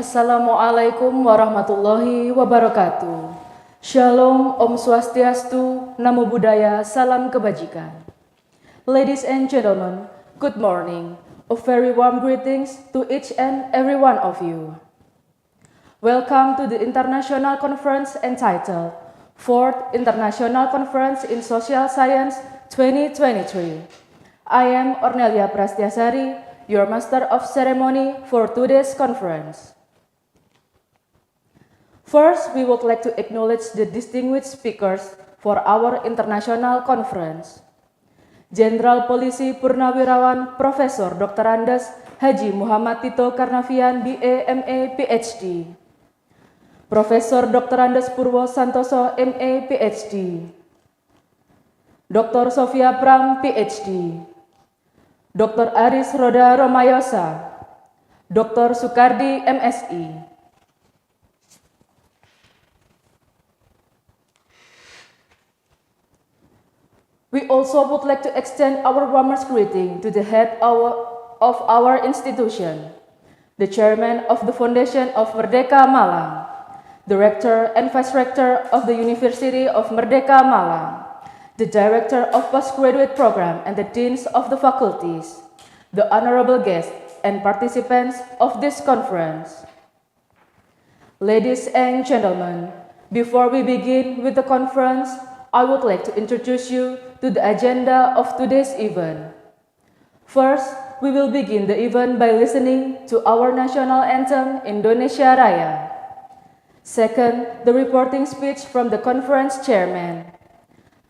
Assalamualaikum warahmatullahi wabarakatuh. Shalom, Om Swastiastu, Namo Buddhaya, Salam Kebajikan. Ladies and gentlemen, good morning. A very warm greetings to each and every one of you. Welcome to the International Conference entitled 4th International Conference in Social Science 2023. I am Ornelia Prastiasari, your Master of Ceremony for today's conference. First, we would like to acknowledge the distinguished speakers for our international conference. Jenderal Polisi Purnawirawan Profesor Dr. Andes Haji Muhammad Tito Karnavian BA MA PhD. Profesor Dr. Andes Purwo Santoso MA PhD. Dr. Sofia Pram PhD. Dr. Aris Roda Romayosa. Dr. Sukardi MSI. We also would like to extend our warmest greeting to the head of our institution, the chairman of the Foundation of Merdeka Malang, the rector and vice rector of the University of Merdeka Malang, the director of postgraduate program and the deans of the faculties, the honorable guests and participants of this conference. Ladies and gentlemen, before we begin with the conference, I would like to introduce you to the agenda of today's event. First, we will begin the event by listening to our national anthem, Indonesia Raya. Second, the reporting speech from the conference chairman.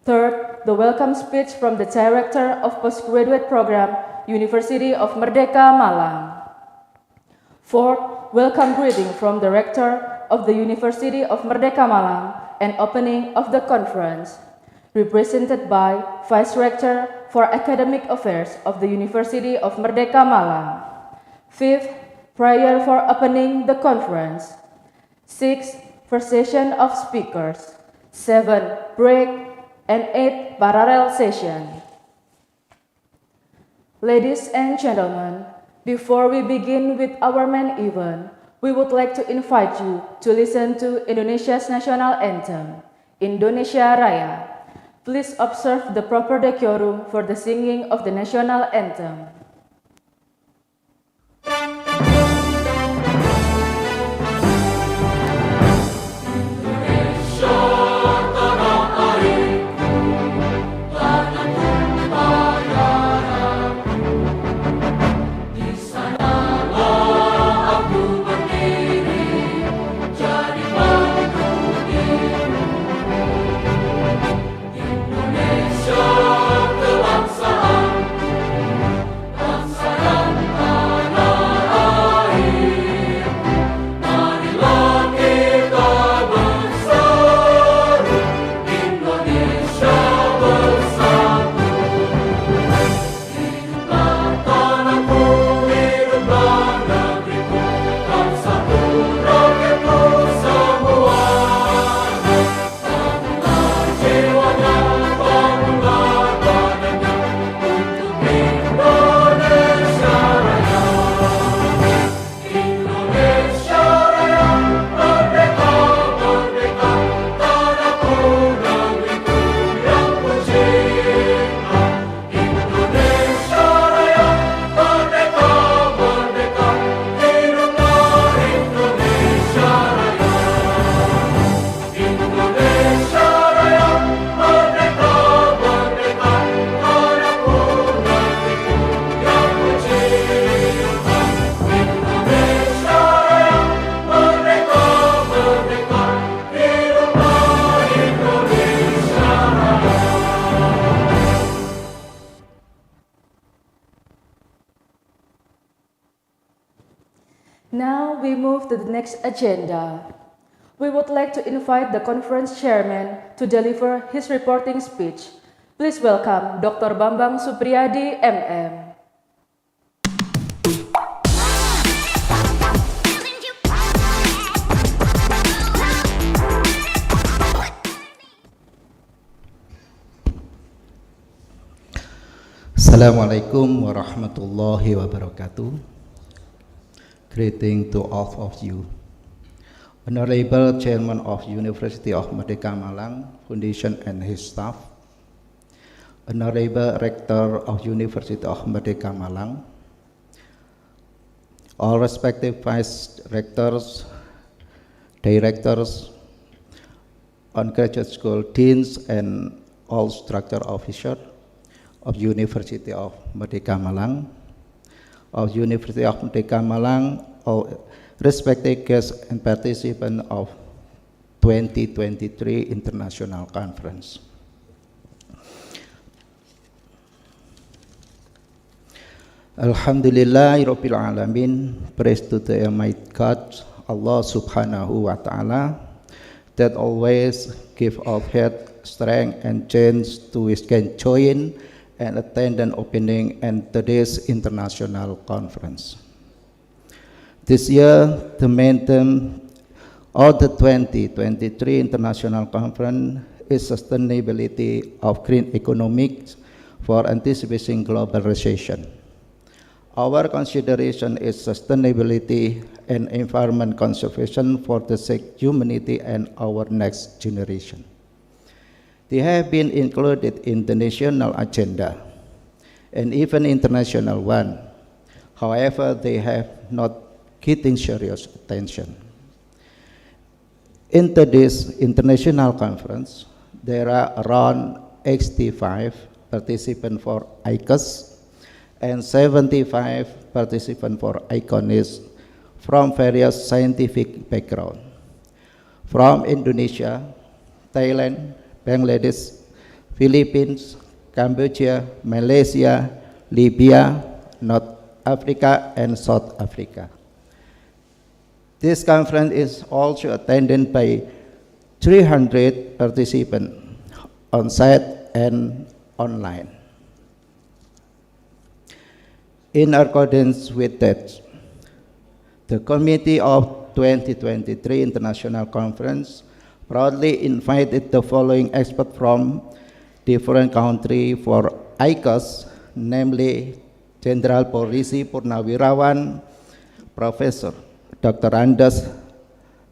Third, the welcome speech from the director of postgraduate program, University of Merdeka Malang. Fourth, welcome greeting from the rector of the University of Merdeka Malang and opening of the conference, represented by Vice Rector for Academic Affairs of the University of Merdeka Malang. Fifth, prayer for opening the conference. Sixth, first session of speakers. 7, break, and 8, parallel session. Ladies and gentlemen, before we begin with our main event, we would like to invite you to listen to Indonesia's national anthem, Indonesia Raya. Please observe the proper decorum for the singing of the national anthem. Now we move to the next agenda. We would like to invite the conference chairman to deliver his reporting speech. Please welcome Dr. Bambang Supriyadi, MM. Assalamualaikum warahmatullahi wabarakatuh. Greeting to all of you. Honorable Chairman of University of Merdeka Malang Foundation and his staff, Honorable Rector of University of Merdeka Malang, all respective Vice Rectors, Directors, undergraduate school deans, and all structure officers of University of Merdeka Malang, of University of Merdeka Malang, all respected guests and participants of 2023 International Conference. Alhamdulillah Rabbil Alamin, praise to the Almighty God, Allah Subhanahu wa Ta'ala, that always give our head strength and chance to can join and attend an opening and today's international conference. This year, the main theme of the 2023 International Conference is sustainability of green economics for anticipating global recession. Our consideration is sustainability and environment conservation for the humanity and our next generation. They have been included in the national agenda and even international one. However, they have not getting serious attention. In today's international conference, there are around 85 participants for ICAS and 75 participants for ICONIS from various scientific backgrounds, from Indonesia, Thailand, Bangladesh, Philippines, Cambodia, Malaysia, Libya, North Africa, and South Africa. This conference is also attended by 300 participants on site and online. In accordance with that, the Committee of 2023 International Conference proudly invited the following experts from different countries for ICAS, namely Jenderal Polisi Purnawirawan, Professor Dr. Andes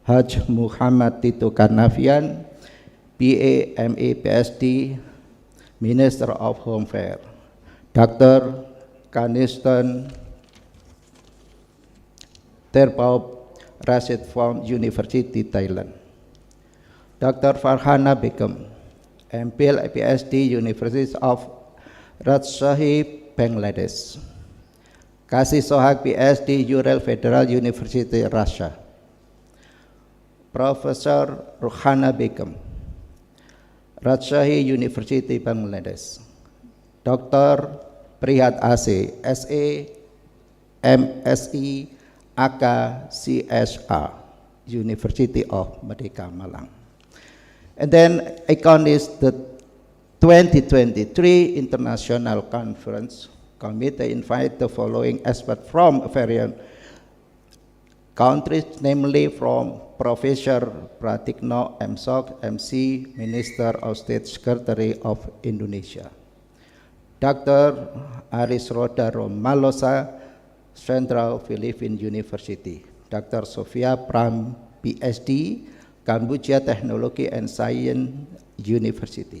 Haj Muhammad Tito Karnavian, PA, MA, PhD, Minister of Home Affairs, Dr. Kaniston Terpau Rashid from University, Thailand, Dr. Farhana Begum, MPhil, PhD, University of Rajshahi, Bangladesh, Kasih Sohag, PhD, Ural Federal University, Russia, Professor Ruhana Begum, Rajshahi University, Bangladesh, Dr. Prihat Ase, SA, MSc, AK, CSR, University of Merdeka Malang. And then ICONIS, the 2023 International Conference Committee invite the following experts from various countries, namely from Professor Pratikno MSoc, MC, Minister of State Secretary of Indonesia, Dr. Aris Rodaro Malosa, Central Philippine University, Dr. Sofia Pram, PhD, Kambuja Technology and Science University,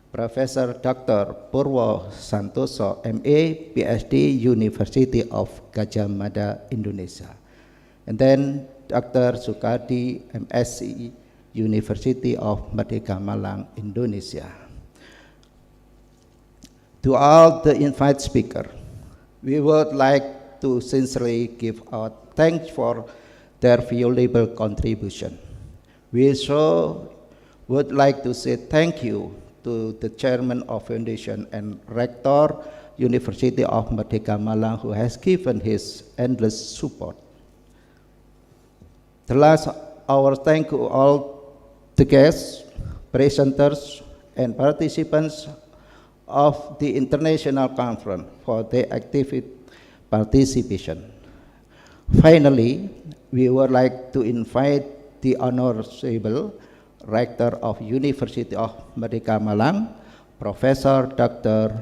Professor Dr. Purwo Santoso, MA, PhD, University of Gajah Mada, Indonesia, and then Dr. Sukadi, MSc, University of Merdeka Malang, Indonesia. To all the invited speakers, we would like to sincerely give our thanks for their valuable contribution. We also would like to say thank you to the Chairman of Foundation and Rector, University of Merdeka Malang, who has given his endless support. The last, our thank to all the guests, presenters, and participants of the International Conference for their active participation. Finally, we would like to invite the Honorable Rector of University of Merdeka Malang, Professor Dr.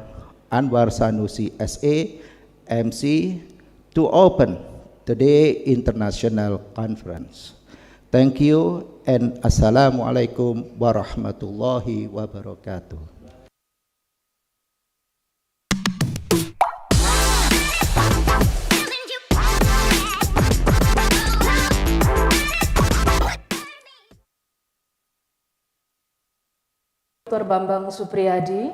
Anwar Sanusi, SA, MC, to open Today International Conference. Thank you and Assalamualaikum warahmatullahi wabarakatuh. Dr. Bambang Supriyadi.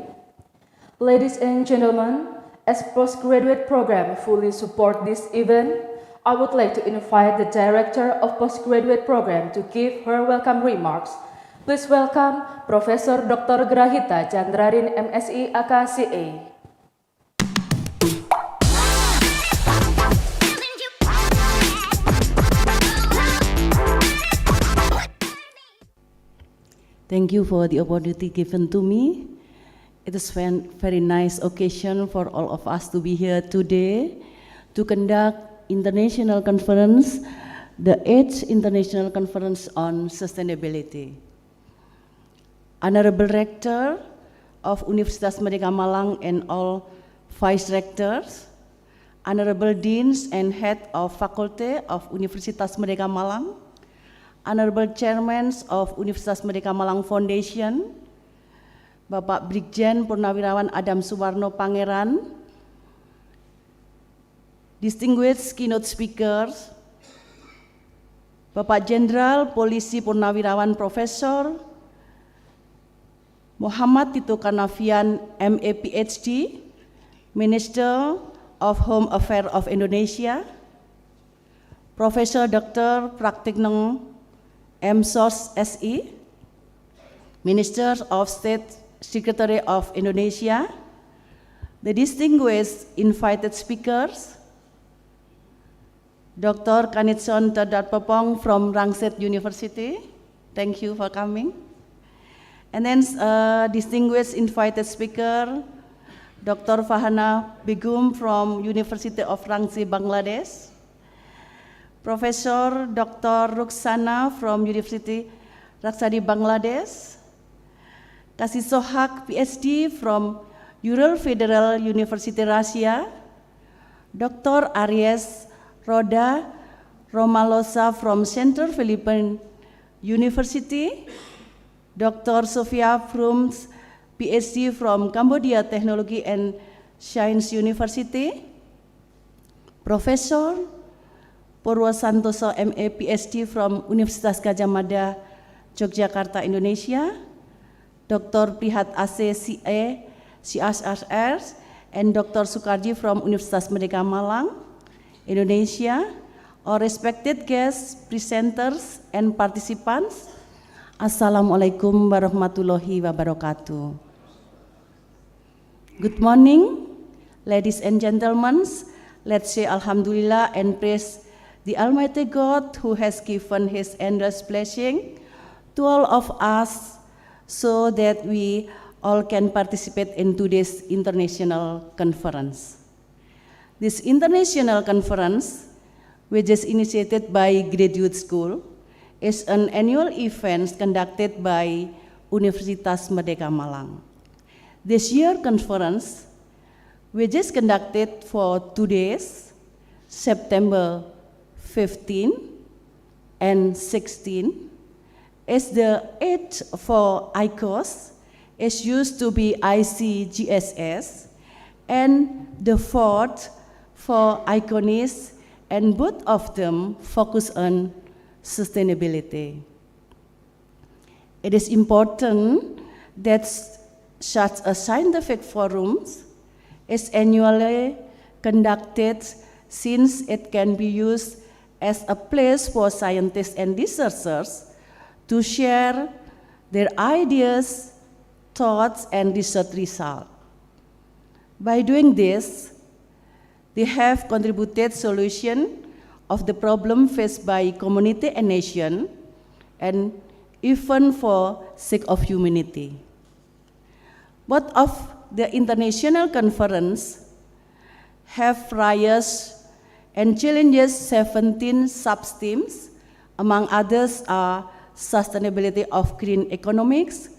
Ladies and gentlemen, as postgraduate program fully support this event, I would like to invite the Director of Postgraduate Program to give her welcome remarks. Please welcome Professor Dr. Grahita Chandrarin, MSI AKCA. Thank you for the opportunity given to me. It is a very nice occasion for all of us to be here today to conduct international conference, the 8th International Conference on Sustainability. Honorable Rector of Universitas Merdeka Malang and all Vice Rectors, Honorable Deans and Head of Faculty of Universitas Merdeka Malang, Honorable Chairmen of Universitas Merdeka Malang Foundation, Bapak Brigjen Purnawirawan Adam Suwarno Pangeran, distinguished keynote speakers, Bapak Jenderal Polisi Purnawirawan Profesor Muhammad Tito Karnavian, MA PhD, Minister of Home Affairs of Indonesia, Profesor Dr. Praktikneng M.Sos SE, Minister of State Secretary of Indonesia, the distinguished invited speakers, Dr. Kanitson Tadatpopong from Rangsit University, thank you for coming. And then distinguished invited speaker, Dr. Fahana Begum from University of Rangsit, Bangladesh, Professor Dr. Ruksana from University Raksadi, Bangladesh, Kasih Sohak PhD from Ural Federal University Russia, Dr. Aries Roda Romalosa from Central Philippine University, Dr. Sofia Frums PhD from Cambodia Technology and Science University, Professor Purwo Santoso MA PhD from Universitas Gadjah Mada, Yogyakarta, Indonesia, Dr. Prihat AC CA, CSRR, and Dr. Sukarji from Universitas Merdeka Malang, Indonesia, all respected guests, presenters, and participants. Assalamualaikum warahmatullahi wabarakatuh. Good morning, ladies and gentlemen. Let's say Alhamdulillah and praise the Almighty God who has given His endless blessing to all of us so that we all can participate in today's international conference. This international conference, which is initiated by Graduate School, is an annual event conducted by Universitas Merdeka Malang. This year conference, which is conducted for 2 days, September 15 and 16, is the 8th for ICOS, is used to be ICGSS, and the 4th for ICONIS, and both of them focus on sustainability. It is important that such a scientific forum is annually conducted since it can be used as a place for scientists and researchers to share their ideas, thoughts, and research results. By doing this, they have contributed solution of the problem faced by community and nation, and even for sake of humanity. Both of the international conference have various and challenges 17 sub-themes. Among others are sustainability of green economics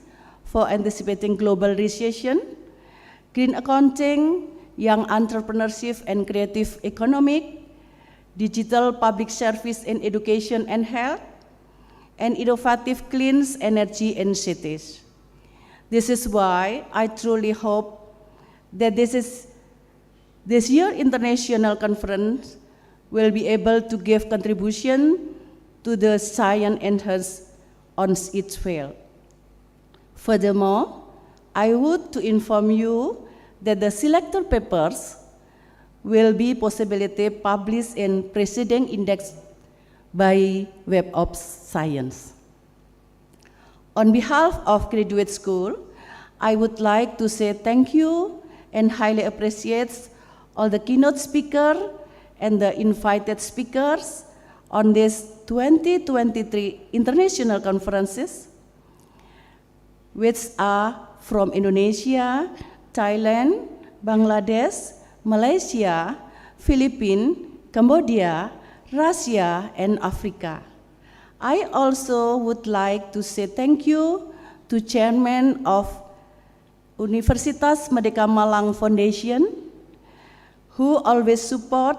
for anticipating global recession, green accounting, young entrepreneurship and creative economic, digital public service in education and health, and innovative clean energy in cities. This is why I truly hope that this year's international conference will be able to give contribution to the science enhanced on its field. Furthermore, I would to inform you that the selected papers will be possibility published in preceding index by Web of Science. On behalf of Graduate School, I would like to say thank you and highly appreciate all the keynote speakers and the invited speakers on this 2023 international conferences, which are from Indonesia, Thailand, Bangladesh, Malaysia, Philippines, Cambodia, Russia, and Africa. I also would like to say thank you to Chairman of Universitas Merdeka Malang Foundation, who always support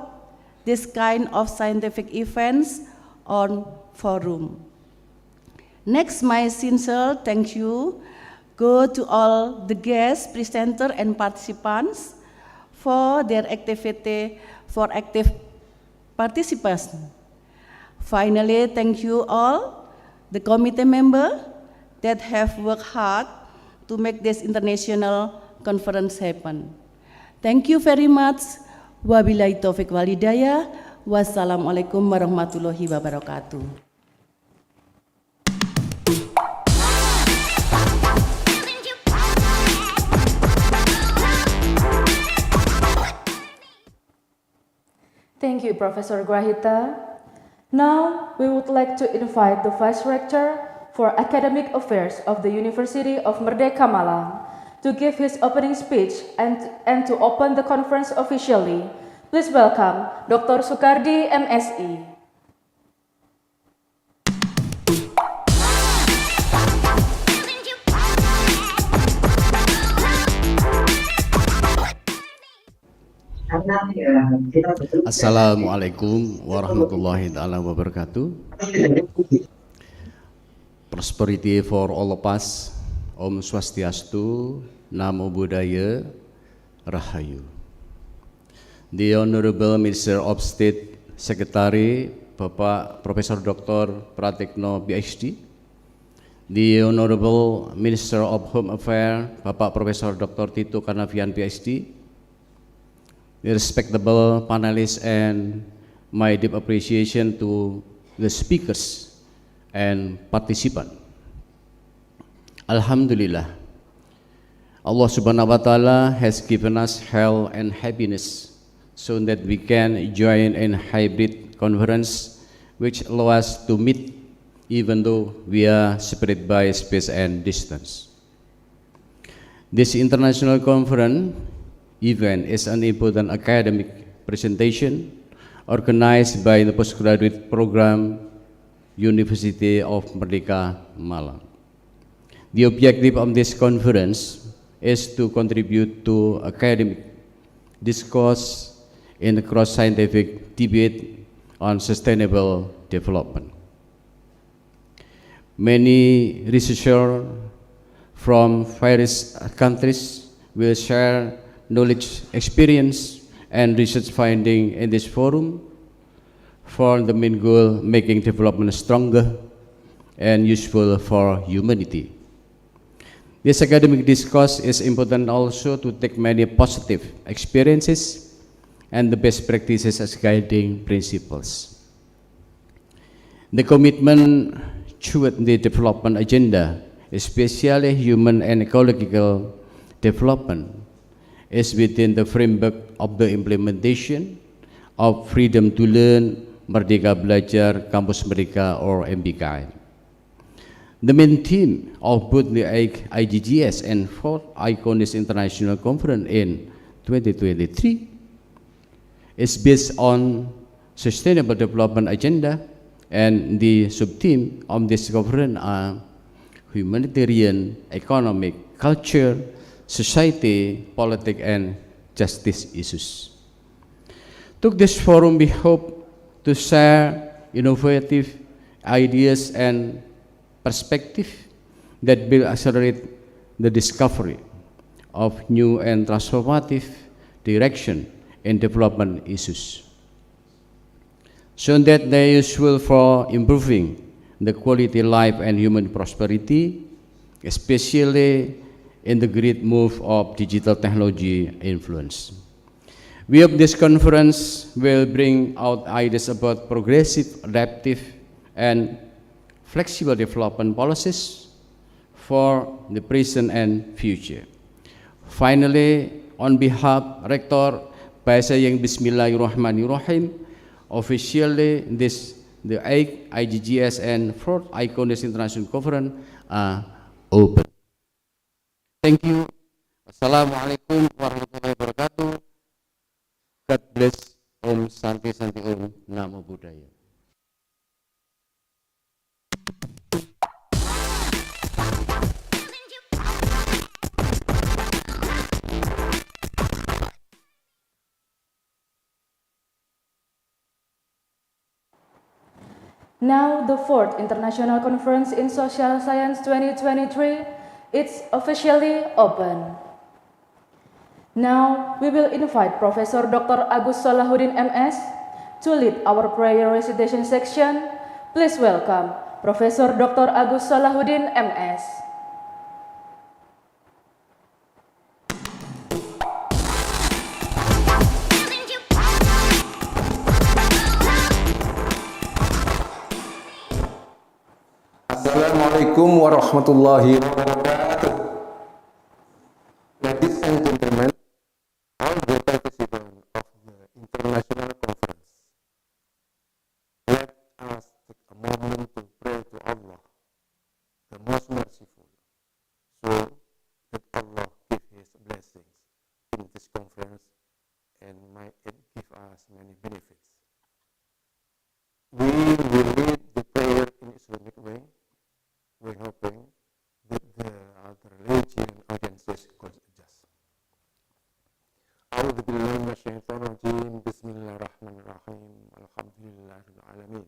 this kind of scientific events on forum. Next, my sincere thank you go to all the guests, presenters, and participants for their active participation. Finally, thank you all, the committee members that have worked hard to make this international conference happen. Thank you very much. Wabillahi taufiq wal hidayah. Wassalamualaikum warahmatullahi wabarakatuh. Thank you, Professor Grahita. Now, we would like to invite the Vice Rector for Academic Affairs of the University of Merdeka Malang to give his opening speech and to open the conference officially. Please welcome Dr. Sukardi, MSc. Assalamualaikum warahmatullahi ta'ala wabarakatuh. Prosperity for all of us. Om Swastiastu, Namo Buddhaya, Rahayu. The Honorable Minister of State Secretary, Bapak Profesor Dr. Pratikno, PhD. The Honorable Minister of Home Affairs, Bapak Profesor Dr. Tito Karnavian, PhD. The respectable panelists and my deep appreciation to the speakers and participants. Alhamdulillah, Allah Subhanahu wa Ta'ala has given us health and happiness so that we can join in hybrid conference which allow us to meet even though we are separated by space and distance. This international conference event is an important academic presentation organized by the postgraduate program University of Merdeka Malang. The objective of this conference is to contribute to academic discourse in the cross-scientific debate on sustainable development. Many researchers from various countries will share knowledge, experience, and research finding in this forum for the main goal making development stronger and useful for humanity. This academic discourse is important also to take many positive experiences and the best practices as guiding principles. The commitment toward the development agenda, especially human and ecological development, is within the framework of the implementation of Freedom to Learn, Merdeka Belajar, Kampus Merdeka or MBKM. The main theme of both the IGGS and 4th ICONIS International Conference in 2023 is based on Sustainable Development Agenda, and the sub-theme of this conference are humanitarian, economic, culture, society, politics, and justice issues. To this forum, we hope to share innovative ideas and perspective that will accelerate the discovery of new and transformative direction in development issues, so that they are useful for improving the quality life and human prosperity, especially in the great move of digital technology influence. We hope this conference will bring out ideas about progressive, adaptive, and flexible development policies for the present and future. Finally, on behalf of Rector, saya yang Bismillahirrahmanirrahim, officially the 8th IGGS and 4th ICONIS International Conference are open. Thank you. Assalamualaikum warahmatullahi wabarakatuh. God bless. Om Santi Santi Om. Namo Buddhaya. Now, the 4th International Conference in Social Science 2023, it's officially open. Now, we will invite Professor Dr. Agus Salahuddin MS to lead our prayer recitation section. Please welcome Professor Dr. Agus Salahuddin MS. Assalamualaikum warahmatullahi wabarakatuh. Ladies and gentlemen, all the participants of the international conference, let us take a moment to pray to Allah, the most merciful, so that Allah give His blessings in this conference and might it give us many benefits. We will lead the prayer in Islamic way. We're hoping that the other religion audiences could adjust. A'udzu billahi minasyaitonir rajim. Bismillahirrahmanirrahim. Alhamdulillahirabbil alamin.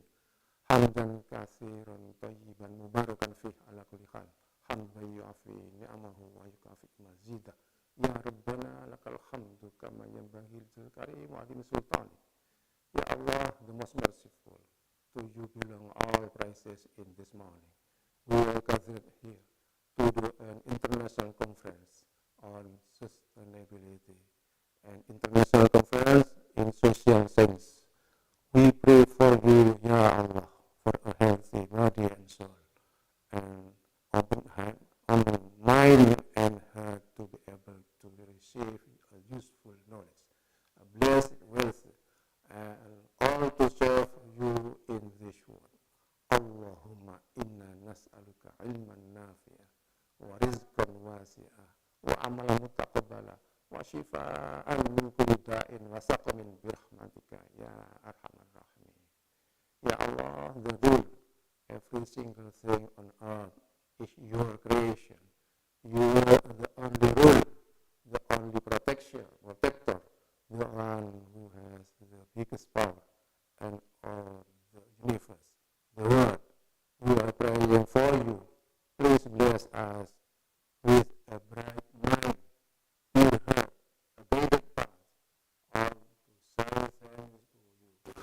Hamdan katsiran thayyiban mubarakan fih ala kulli hal. Hamdan yu'afi ni'amahu wa yukafi mazidah. Ya Rabbana lakal hamdu kama yanbaghi lil karim wa adhim sultani. Ya Allah, the most merciful, to you belong all praises in this morning. We are gathered here to do an international conference on sustainability and international conference in social science. We pray for you, Ya Allah, for a healthy body and soul, and open heart, open mind and heart to be able to receive a useful knowledge, a blessed wealth, and all to serve you in this world. Allahumma inna nas'aluka ilman nafi'a wa rizqan wasi'a wa amalan mutaqabbala wa shifaan min kulli da'in wa saqamin birahmatika ya arhamar rahimin. Ya Allah, the rule, every single thing on earth is your creation. You are the only rule, the only protector, the one who has the biggest power and all the universe. The word, we are praying for you. Please bless us with a bright mind, pure heart, a guided path, all to serve thanks to you.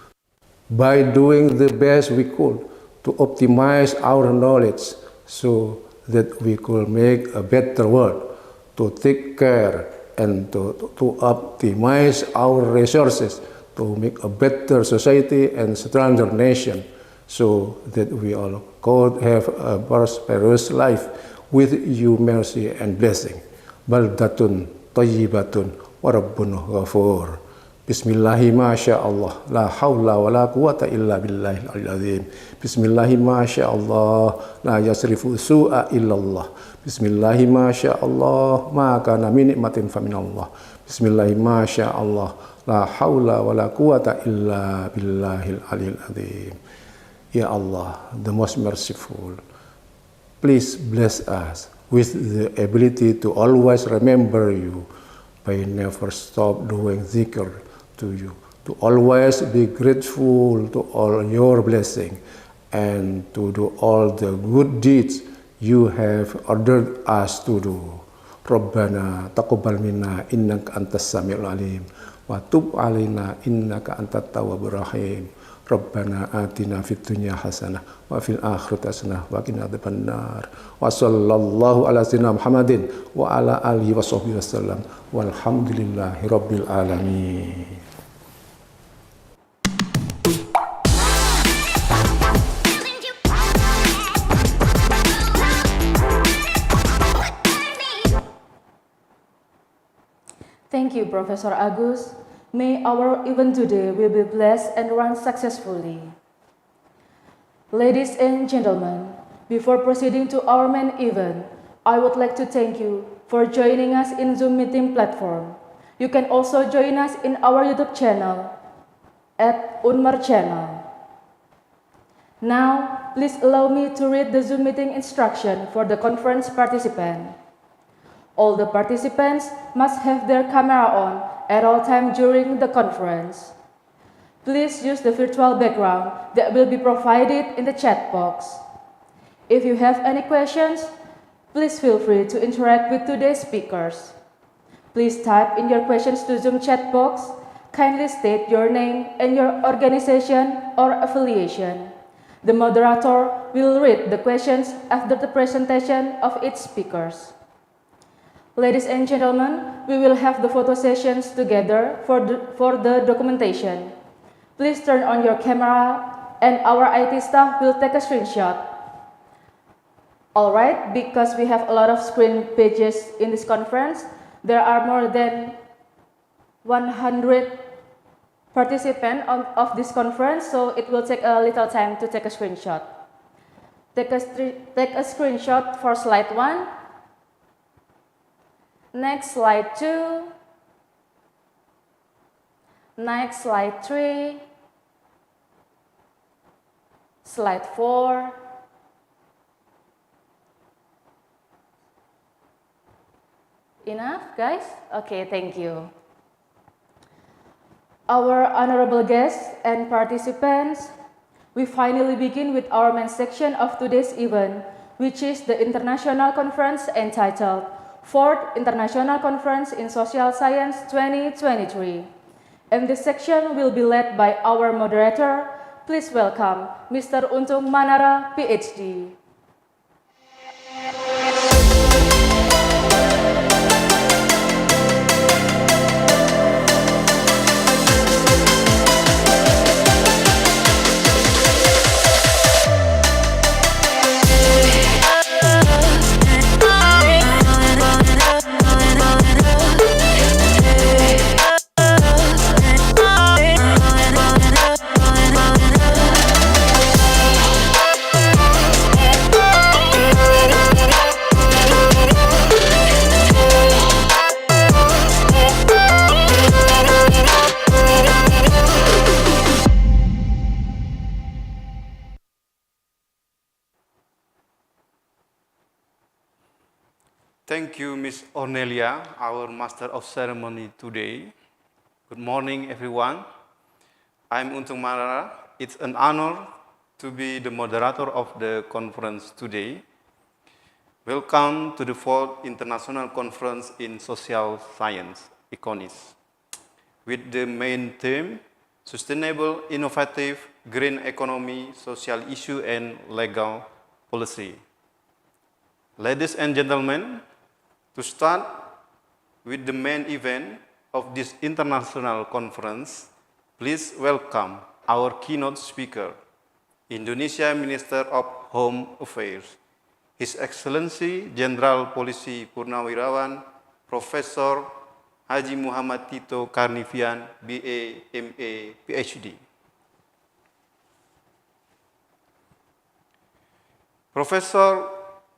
By doing the best we could to optimize our knowledge so that we could make a better world, to take care and to optimize our resources to make a better society and stronger nation, so that we all could have a prosperous life with you mercy and blessing. Baldatun tayyibatun wa rabbun ghafur. Bismillahi masya Allah, la hawla wa la quwata illa billahil aliyil azim. Bismillahi masya Allah, la yasrifu su'a illallah. Bismillahi masya Allah, ma kana min nikmatin fa minallah. Bismillahi masya Allah, la hawla wa la quwata illa billahil aliyil azim. Ya Allah, the most merciful, please bless us with the ability to always remember you by never stop doing zikr to you, to to always be grateful to all your blessings and to do all the good deeds you have ordered us to do. Rabbana taqabbal minna innaka antas samiul alim wa tub alaina innaka antat tawwabur rahim. Rabbana atina fid dunya hasanah wa fil akhirati hasanah wa qina adzabannar. Wa sallallahu ala sayyidina Muhammadin wa ala alihi washabbihi wasallam. Walhamdulillahi rabbil alamin. Thank you, Professor Agus. May our event today will be blessed and run successfully. Ladies and gentlemen, before proceeding to our main event, I would like to thank you for joining us in Zoom meeting platform. You can also join us in our YouTube channel at Unmar channel. Now, please allow me to read the Zoom meeting instruction for the conference participant. All the participants must have their camera on at all times during the conference. Please use the virtual background that will be provided in the chat box. If you have any questions, please feel free to interact with today's speakers. Please type in your questions to Zoom chat box. Kindly state your name and your organization or affiliation. The moderator will read the questions after the presentation of each speakers. Ladies and gentlemen, we will have the photo sessions together for the documentation. Please turn on your camera and our IT staff will take a screenshot. Alright, because we have a lot of screen pages in this conference, there are more than 100 participants of this conference, so it will take a little time to take a screenshot. Take a screenshot for slide 1. Next, slide 2. Next, slide 3. Slide 4. Enough, guys? Okay, thank you. Our honorable guests and participants, we finally begin with our main section of today's event, which is the international conference entitled Fourth International Conference in Social Science 2023. And this section will be led by our moderator. Please welcome Mr. Untung Manara, PhD. Thank you, Ms. Ornelia, our Master of Ceremony today. Good morning, everyone. I'm Untung Manara. It's an honor to be the moderator of the conference today. Welcome to the Fourth International Conference in Social Science, ICONIS, with the main theme, Sustainable, Innovative, Green Economy, Social Issue, and Legal Policy. Ladies and gentlemen, to start with the main event of this international conference, please welcome our keynote speaker, Indonesia Minister of Home Affairs, His Excellency Jenderal Polisi Purnawirawan, Professor Haji Muhammad Tito Karnavian, BA, MA, PhD. Professor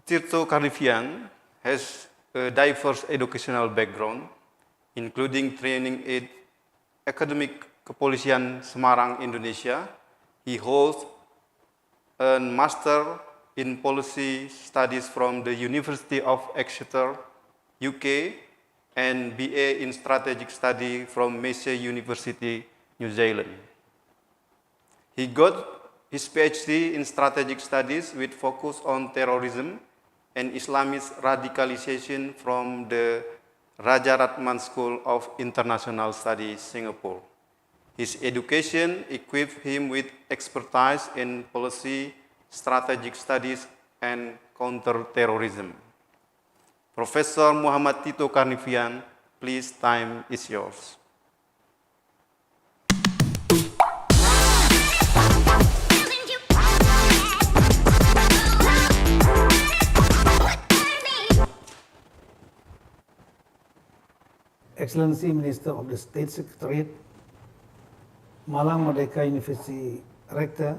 Tito Karnavian has a diverse educational background, including training at Academic Kepolisian Semarang, Indonesia. He holds a Master in Policy Studies from the University of Exeter, UK, and BA in Strategic Study from Massey University, New Zealand. He got his PhD in strategic studies with focus on terrorism and Islamist radicalization from the Rajaratnam School of International Studies, Singapore. His education equipped him with expertise in policy, strategic studies, and counterterrorism. Professor Muhammad Tito Karnivian, please, time is yours. Excellency Minister of the State Secretariat, Malang Merdeka University Rector,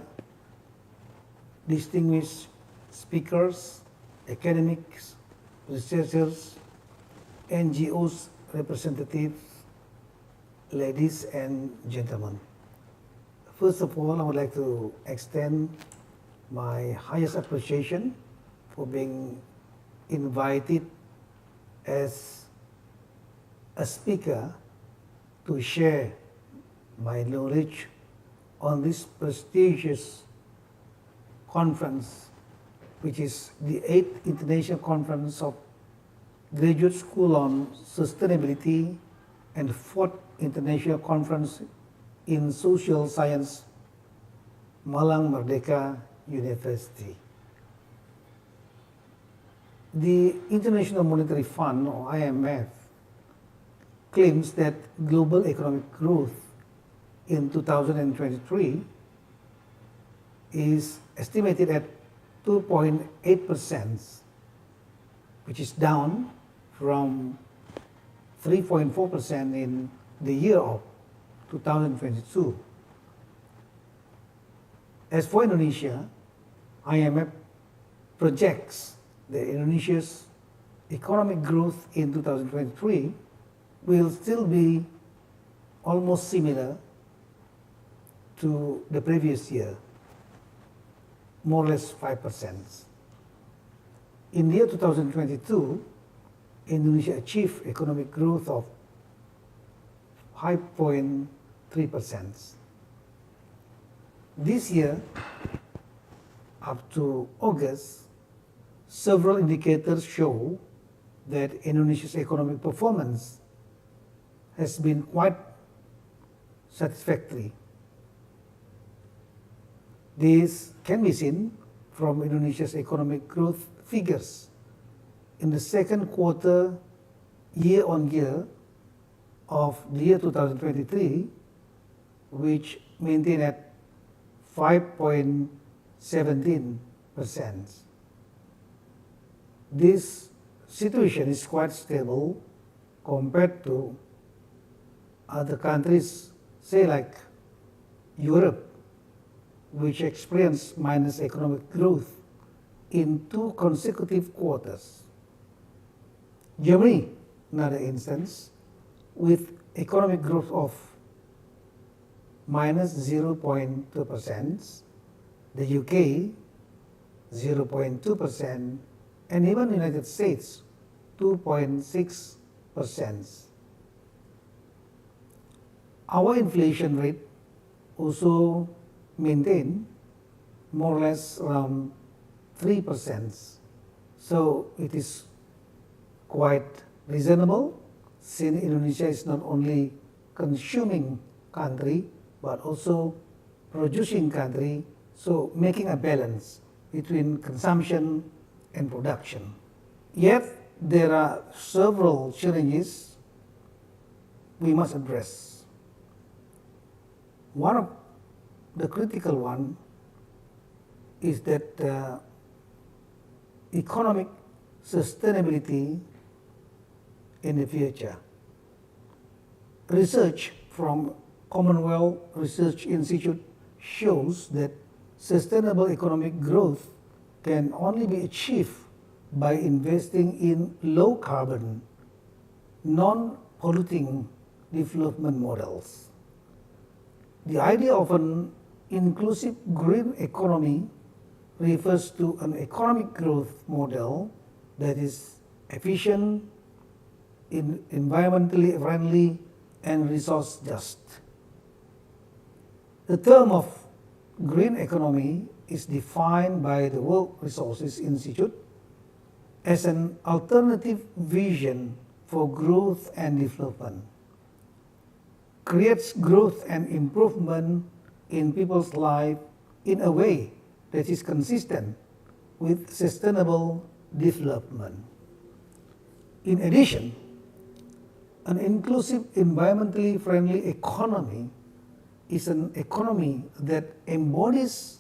distinguished speakers, academics, researchers, NGOs representatives, ladies and gentlemen. First of all, I would like to extend my highest appreciation for being invited as a speaker to share my knowledge on this prestigious conference, which is the 8th International Conference of Graduate School on Sustainability and 4th International Conference in Social Science, Malang Merdeka University. The International Monetary Fund, or IMF, claims that global economic growth in 2023 is estimated at 2.8%, which is down from 3.4% in the year of 2022. As for Indonesia, IMF projects that Indonesia's economic growth in 2023 will still be almost similar to the previous year, more or less 5%. In the year 2022, Indonesia achieved economic growth of 5.3%. This year, up to August, several indicators show that Indonesia's economic performance has been quite satisfactory. This can be seen from Indonesia's economic growth figures. In the second quarter, year on year of the year 2023, which maintained at 5.17%. This situation is quite stable compared to other countries, say like Europe, which experienced minus economic growth in 2 consecutive quarters. Germany, another instance, with economic growth of minus 0.2%, the UK 0.2%, and even United States 2.6%. Our inflation rate also maintained more or less around 3%. So it is quite reasonable, since Indonesia is not only consuming country but also producing country, so making a balance between consumption and production. Yet there are several challenges we must address. One of the critical one is that economic sustainability in the future. Research from Commonwealth Research Institute shows that sustainable economic growth can only be achieved by investing in low carbon, non-polluting development models. The idea of an inclusive green economy refers to an economic growth model that is efficient, environmentally friendly, and resource just. The term of green economy is defined by the World Resources Institute as an alternative vision for growth and development, creates growth and improvement in people's life in a way that is consistent with sustainable development. In addition, an inclusive, environmentally friendly economy is an economy that embodies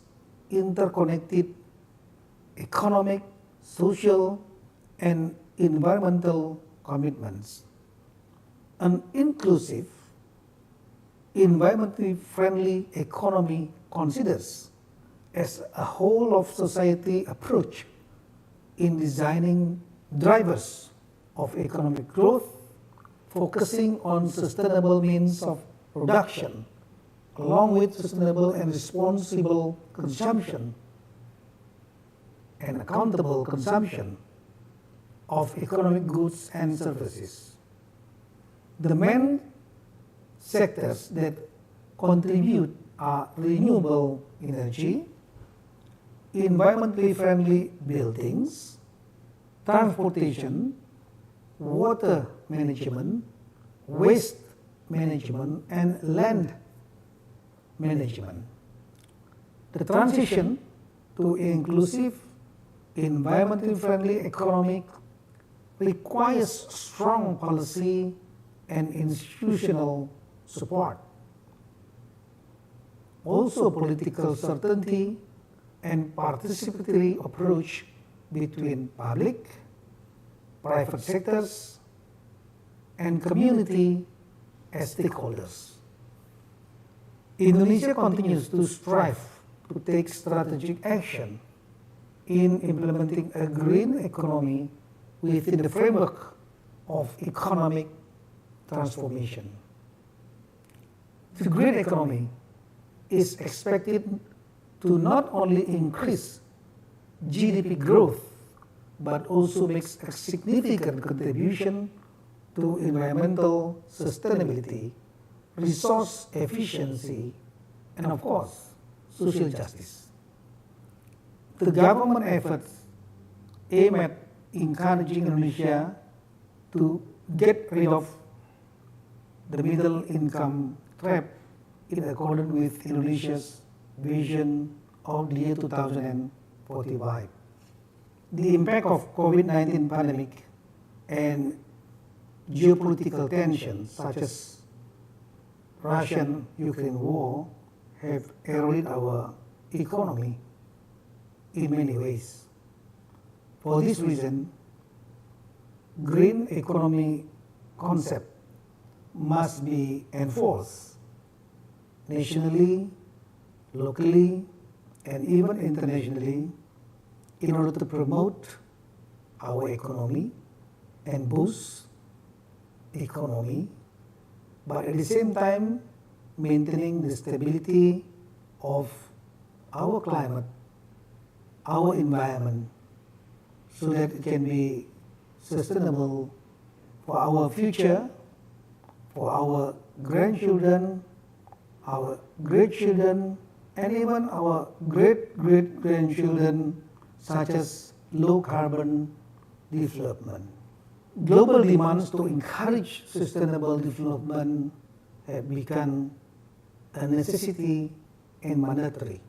interconnected economic, social, and environmental commitments. An inclusive, environmentally friendly economy considers as a whole of society approach in designing drivers of economic growth, focusing on sustainable means of production, along with sustainable and responsible consumption and accountable consumption of economic goods and services. The main sectors that contribute are renewable energy, environmentally friendly buildings, transportation, water management, waste management, and land management. The transition to inclusive, environmentally friendly economy requires strong policy and institutional support. Also, political certainty and participatory approach between public, private sectors, and community as stakeholders. Indonesia continues to strive to take strategic action in implementing a green economy within the framework of economic transformation. The green economy is expected to not only increase GDP growth, but also makes a significant contribution to environmental sustainability, resource efficiency, and of course, social justice. The government efforts aim at encouraging Indonesia to get rid of the middle income trap in accordance with Indonesia's vision of the year 2045. The impact of COVID-19 pandemic and geopolitical tensions such as Russian-Ukraine war have eroded our economy in many ways. For this reason, green economy concept must be enforced nationally, locally, and even internationally in order to promote our economy and boost economy, but at the same time maintaining the stability of our climate, our environment, so that it can be sustainable for our future, for our grandchildren, our great-children, and even our great-great-grandchildren, such as low-carbon development. Global demands to encourage sustainable development have become a necessity and mandatory.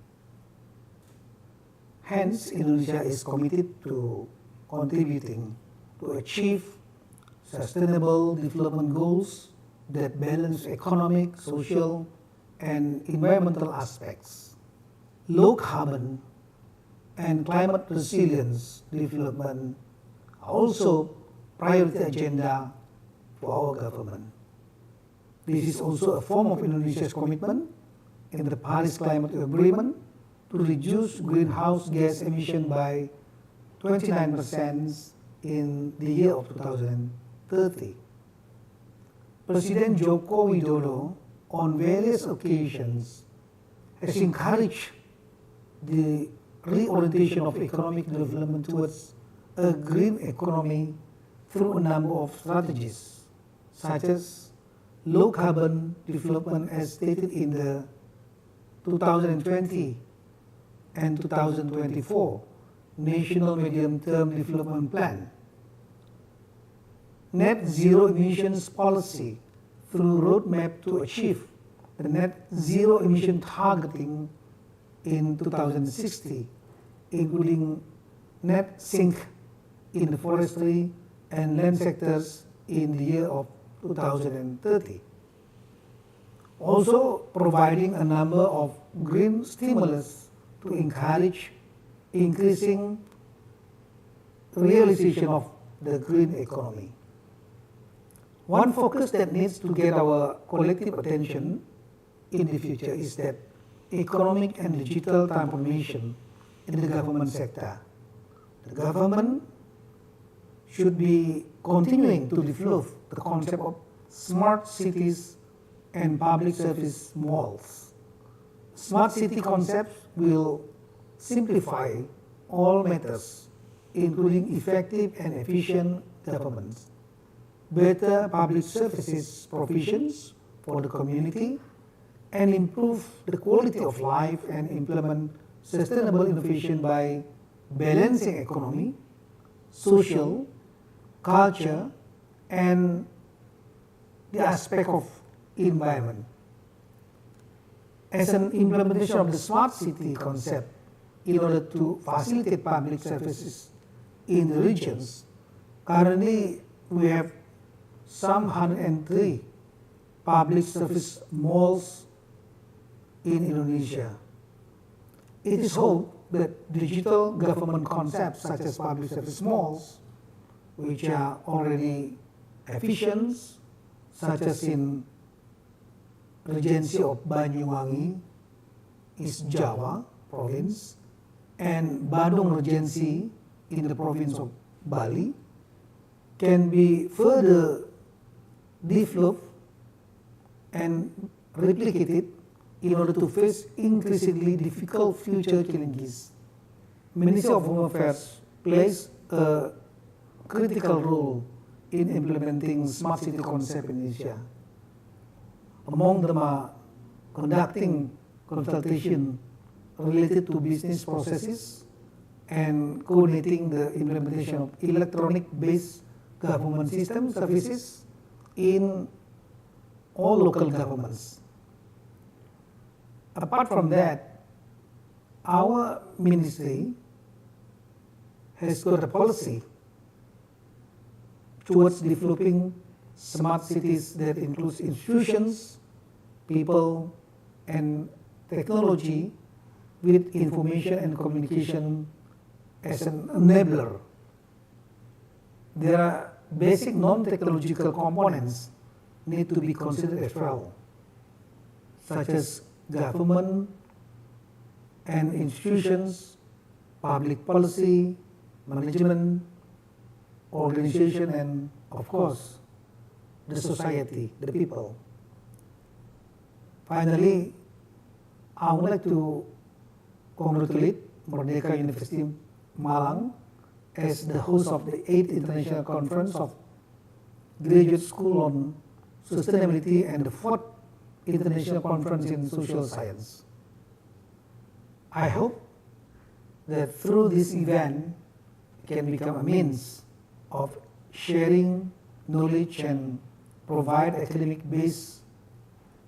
Hence, Indonesia is committed to contributing to achieve sustainable development goals that balance economic, social, and environmental aspects. Low carbon and climate resilience development are also priority agenda for our government. This is also a form of Indonesia's commitment in the Paris Climate Agreement to reduce greenhouse gas emission by 29% in the year of 2030. President Joko Widodo on various occasions has encouraged the reorientation of economic development towards a green economy through a number of strategies, such as low carbon development as stated in the 2020 and 2024 National Medium-Term Development Plan, net zero emissions policy through roadmap to achieve the net zero emission targeting in 2060, including net sink in the forestry and land sectors in the year of 2030. Also providing a number of green stimulus to encourage increasing realization of the green economy. One focus that needs to get our collective attention in the future is that economic and digital transformation in the government sector. The government should be continuing to develop the concept of smart cities and public service malls. Smart city concepts will simplify all matters, including effective and efficient governments, better public services provisions for the community, and improve the quality of life and implement sustainable innovation by balancing economy, social, culture, and the aspect of environment. As an implementation of the smart city concept, in order to facilitate public services in the regions, currently we have some 103 public service malls in Indonesia. It is hoped that digital government concepts such as public service malls, which are already efficient, such as in Regency of Banyuwangi, East Java province, and Bandung Regency in the province of Bali, can be further developed and replicated in order to face increasingly difficult future challenges. Ministry of Home Affairs plays a critical role in implementing smart city concept in Indonesia. Among them are conducting consultation related to business processes and coordinating the implementation of electronic-based government system services in all local governments. Apart from that, our ministry has got a policy towards developing smart cities that includes institutions, people, and technology with information and communication as an enabler. There are basic non-technological components need to be considered as well, such as government and institutions, public policy, management, organization, and of course, the society, the people. Finally, I would like to congratulate Merdeka University Malang as the host of the 8th International Conference of Graduate School on Sustainability and the 4th International Conference in Social Science. I hope that through this event can become a means of sharing knowledge and provide academic-based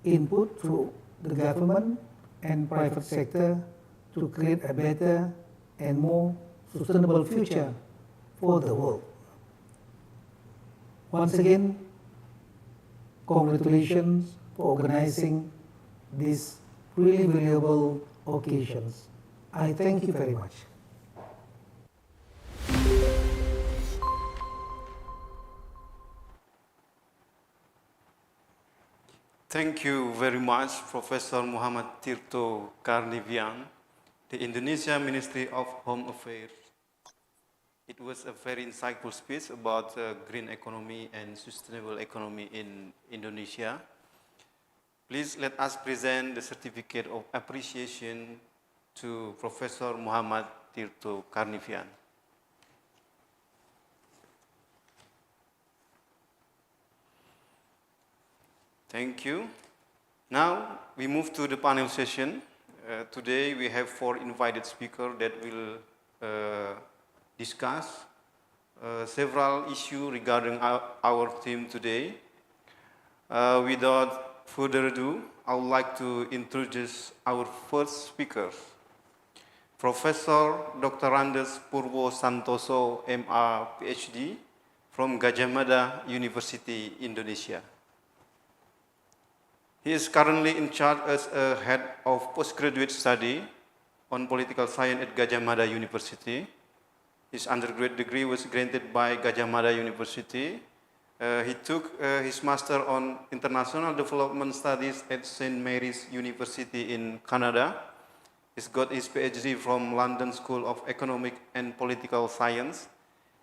input to the government and private sector to create a better and more sustainable future for the world. Once again, congratulations for organizing these really valuable occasions. I thank you very much. Thank you very much, Professor Muhammad Tirto Karnivian, the Indonesia Ministry of Home Affairs. It was a very insightful speech about green economy and sustainable economy in Indonesia. Please let us present the certificate of appreciation to Professor Muhammad Tirto Karnivian. Thank you. Now we move to the panel session. Today we have 4 invited speakers that will discuss several issues regarding our theme today. Without further ado, I would like to introduce our first speaker, Professor Dr. Andes Purwo Santoso, MA, PhD, from Gadjah Mada University, Indonesia. He is currently in charge as a head of postgraduate study on political science at Gadjah Mada University. His undergraduate degree was granted by Gadjah Mada University. He took his master on international development studies at St. Mary's University in Canada. He's got his PhD from London School of Economic and Political Science.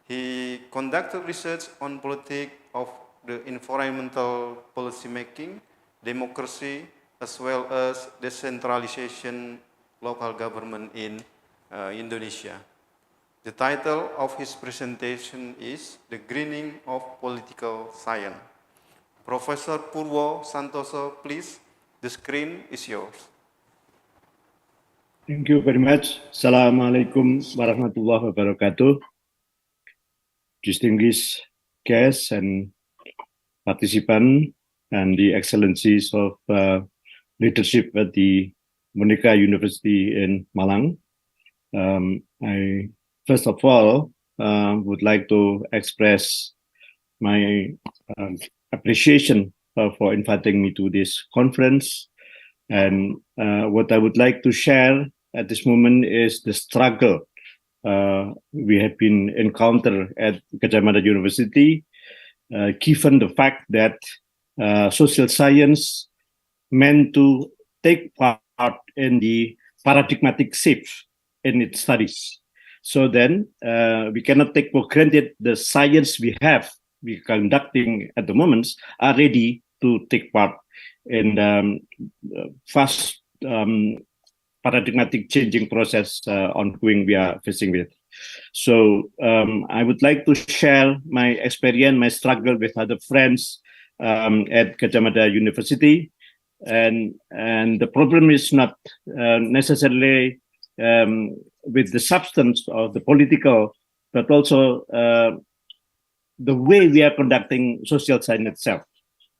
He conducted research on politics of the environmental policy making, democracy, as well as decentralization local government in Indonesia. The title of his presentation is The Greening of Political Science. Professor Purwo Santoso, please, the screen is yours. Thank you very much. Assalamualaikum warahmatullahi wabarakatuh. Distinguished guests and participants and the excellencies of leadership at the Merdeka University in Malang. I first of all would like to express my appreciation for inviting me to this conference. And what I would like to share at this moment is the struggle we have been encountered at Gadjah Mada University, given the fact that social science meant to take part in the paradigmatic shift in its studies. So then we cannot take for granted the science we conducting at the moment are ready to take part in fast paradigmatic changing process ongoing we are facing with. So I would like to share my experience, my struggle with other friends at Gadjah Mada University, and the problem is not necessarily with the substance of the political, but also the way we are conducting social science itself.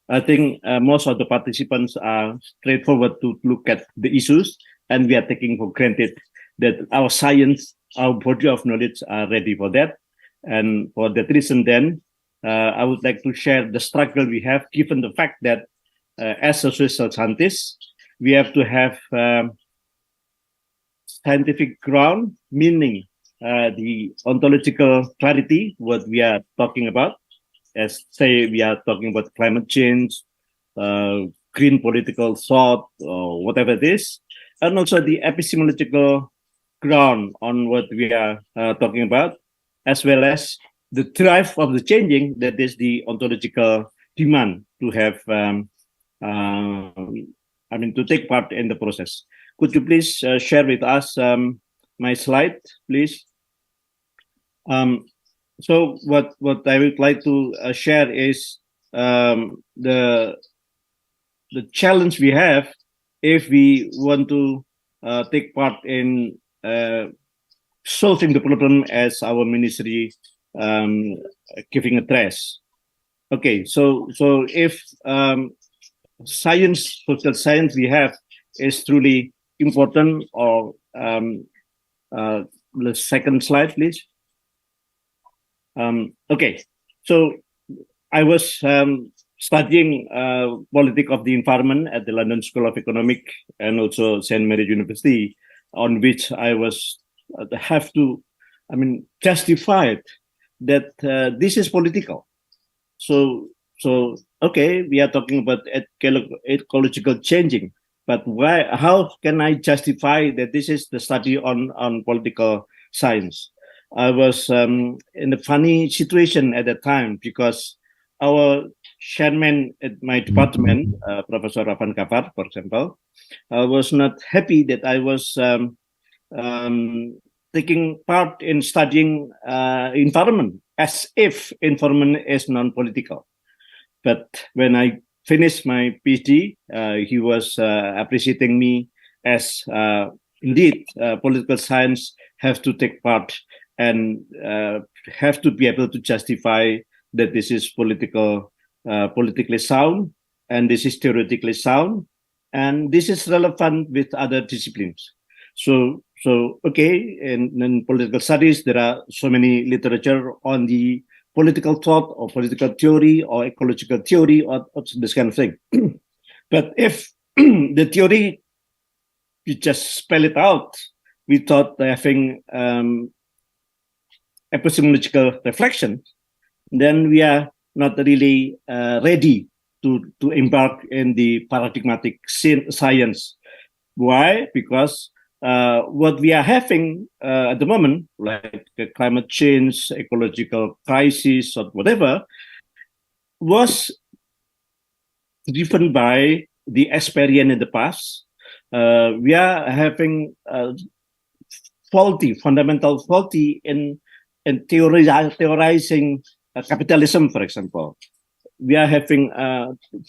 I think most of the participants are straightforward to look at the issues, and we are taking for granted that our science, our body of knowledge are ready for that. And for that reason, then, I would like to share the struggle we have, given the fact that as a social scientist, we have to have scientific ground, meaning the ontological clarity, what we are talking about. As say we are talking about climate change, green political thought, or whatever it is, and also the epistemological ground on what we are talking about, as well as the drive of the changing, that is the ontological demand to have, to take part in the process. Could you please share with us my slide, please? So what I would like to share is the challenge we have if we want to take part in solving the problem as our ministry giving address. Okay, so if science, social science we have is truly important, or the second slide, please. Okay, so I was studying politics of the environment at the London School of Economic and also St. Mary's University, on which I was have to, justify that this is political. So okay, we are talking about ecological changing, but why? How can I justify that this is the study on political science? I was in a funny situation at that time because our chairman at my department, Professor Ravan Kafar, for example, was not happy that I was taking part in studying environment, as if environment is non-political. But when I finished my PhD, he was appreciating me as indeed political science have to take part and have to be able to justify that this is politically sound and this is theoretically sound and this is relevant with other disciplines. So okay, in political studies there are so many literature on the political thought or political theory or ecological theory or this kind of thing. But if the theory, you just spell it out without having epistemological reflection, then we are not really ready to embark in the paradigmatic science. Why? Because what we are having at the moment, like climate change, ecological crisis, or whatever, was driven by the experience in the past. We are having fundamental faulty in theorizing capitalism, for example. We are having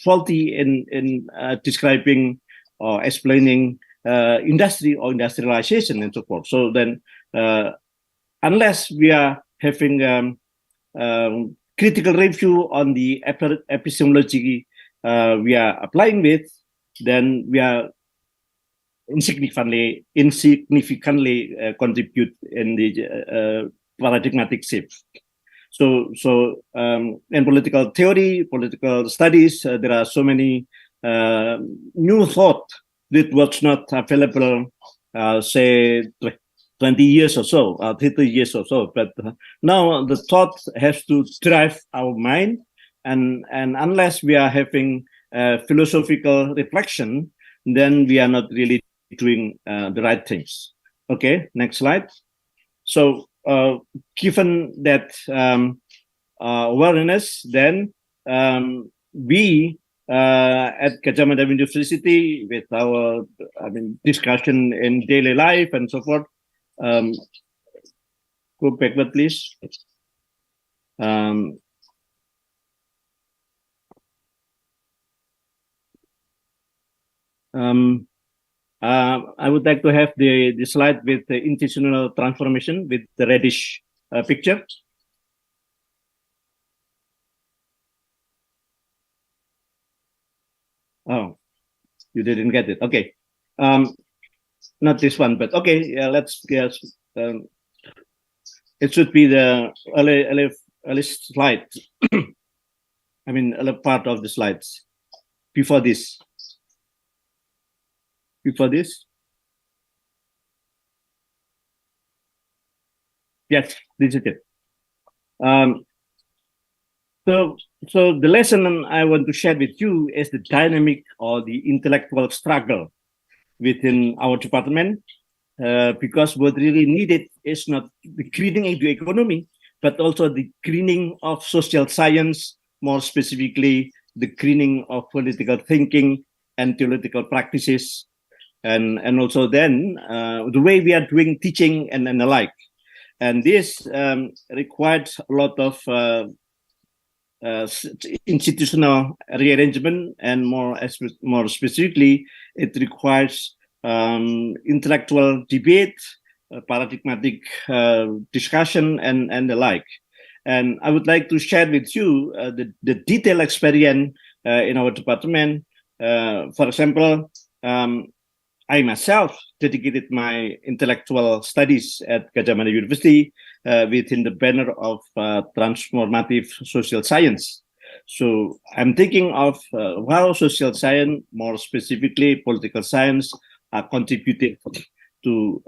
faulty in describing or explaining industry or industrialization and so forth. So then, unless we are having critical review on the epistemology we are applying with, then we are insignificantly contribute in the paradigmatic shift. So in political theory, political studies, there are so many new thought that was not available, say, 20 years or so, 30 years or so. But now the thought has to drive our mind, and unless we are having philosophical reflection, then we are not really doing the right things. Okay, next slide. So given that awareness, then we at Gajah Mada University, with our discussion in daily life and so forth, go backward, please. I would like to have the slide with the intentional transformation with the reddish picture. Oh, you didn't get it. Okay. Not this one, but okay. Yeah, let's guess. It should be the early slide. I mean, early part of the slides before this. Before this. Yes, this is it. So the lesson I want to share with you is the dynamic or the intellectual struggle within our department, because what really needed is not the greening into economy, but also the greening of social science, more specifically the greening of political thinking and theoretical practices, and also then the way we are doing teaching and the like. And this required a lot of institutional rearrangement, and more specifically, it requires intellectual debate, paradigmatic discussion, and the like. And I would like to share with you the detailed experience in our department. For example, I myself dedicated my intellectual studies at Gajah Mada University within the banner of transformative social science. So I'm thinking of how social science, more specifically political science, are contributed to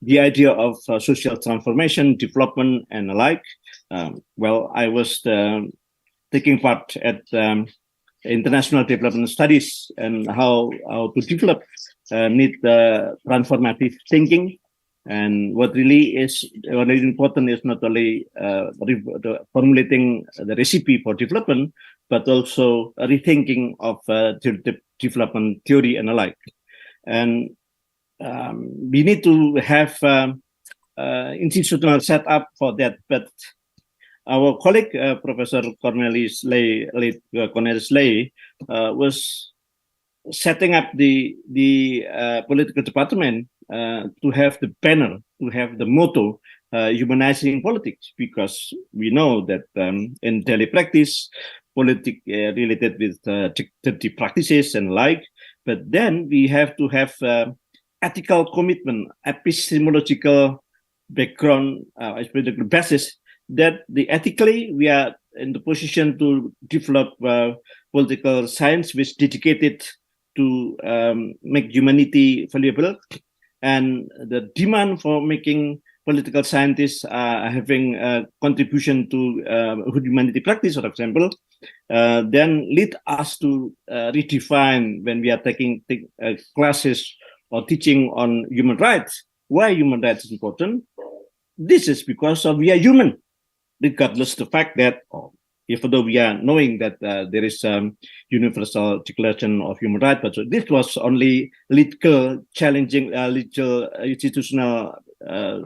the idea of social transformation, development, and the like. Well, I was taking part at international development studies and how to develop need transformative thinking. And what really important is not only formulating the recipe for development, but also rethinking of development theory and the like. And we need to have institutional setup for that. But our colleague, Professor Cornelis Ley, was setting up the political department to have the banner, to have the motto, humanizing politics, because we know that in daily practice, politics related with dirty practices and like, but then we have to have ethical commitment, epistemological background, epistemological basis, that the ethically we are in the position to develop political science which dedicated to make humanity valuable, and the demand for making political scientists having a contribution to humanity practice, for example, then lead us to redefine when we are taking classes or teaching on human rights. Why human rights is important? This is because of we are human, regardless the fact that even though we are knowing that there is universal declaration of human rights, but so this was only legal challenging, legal institutional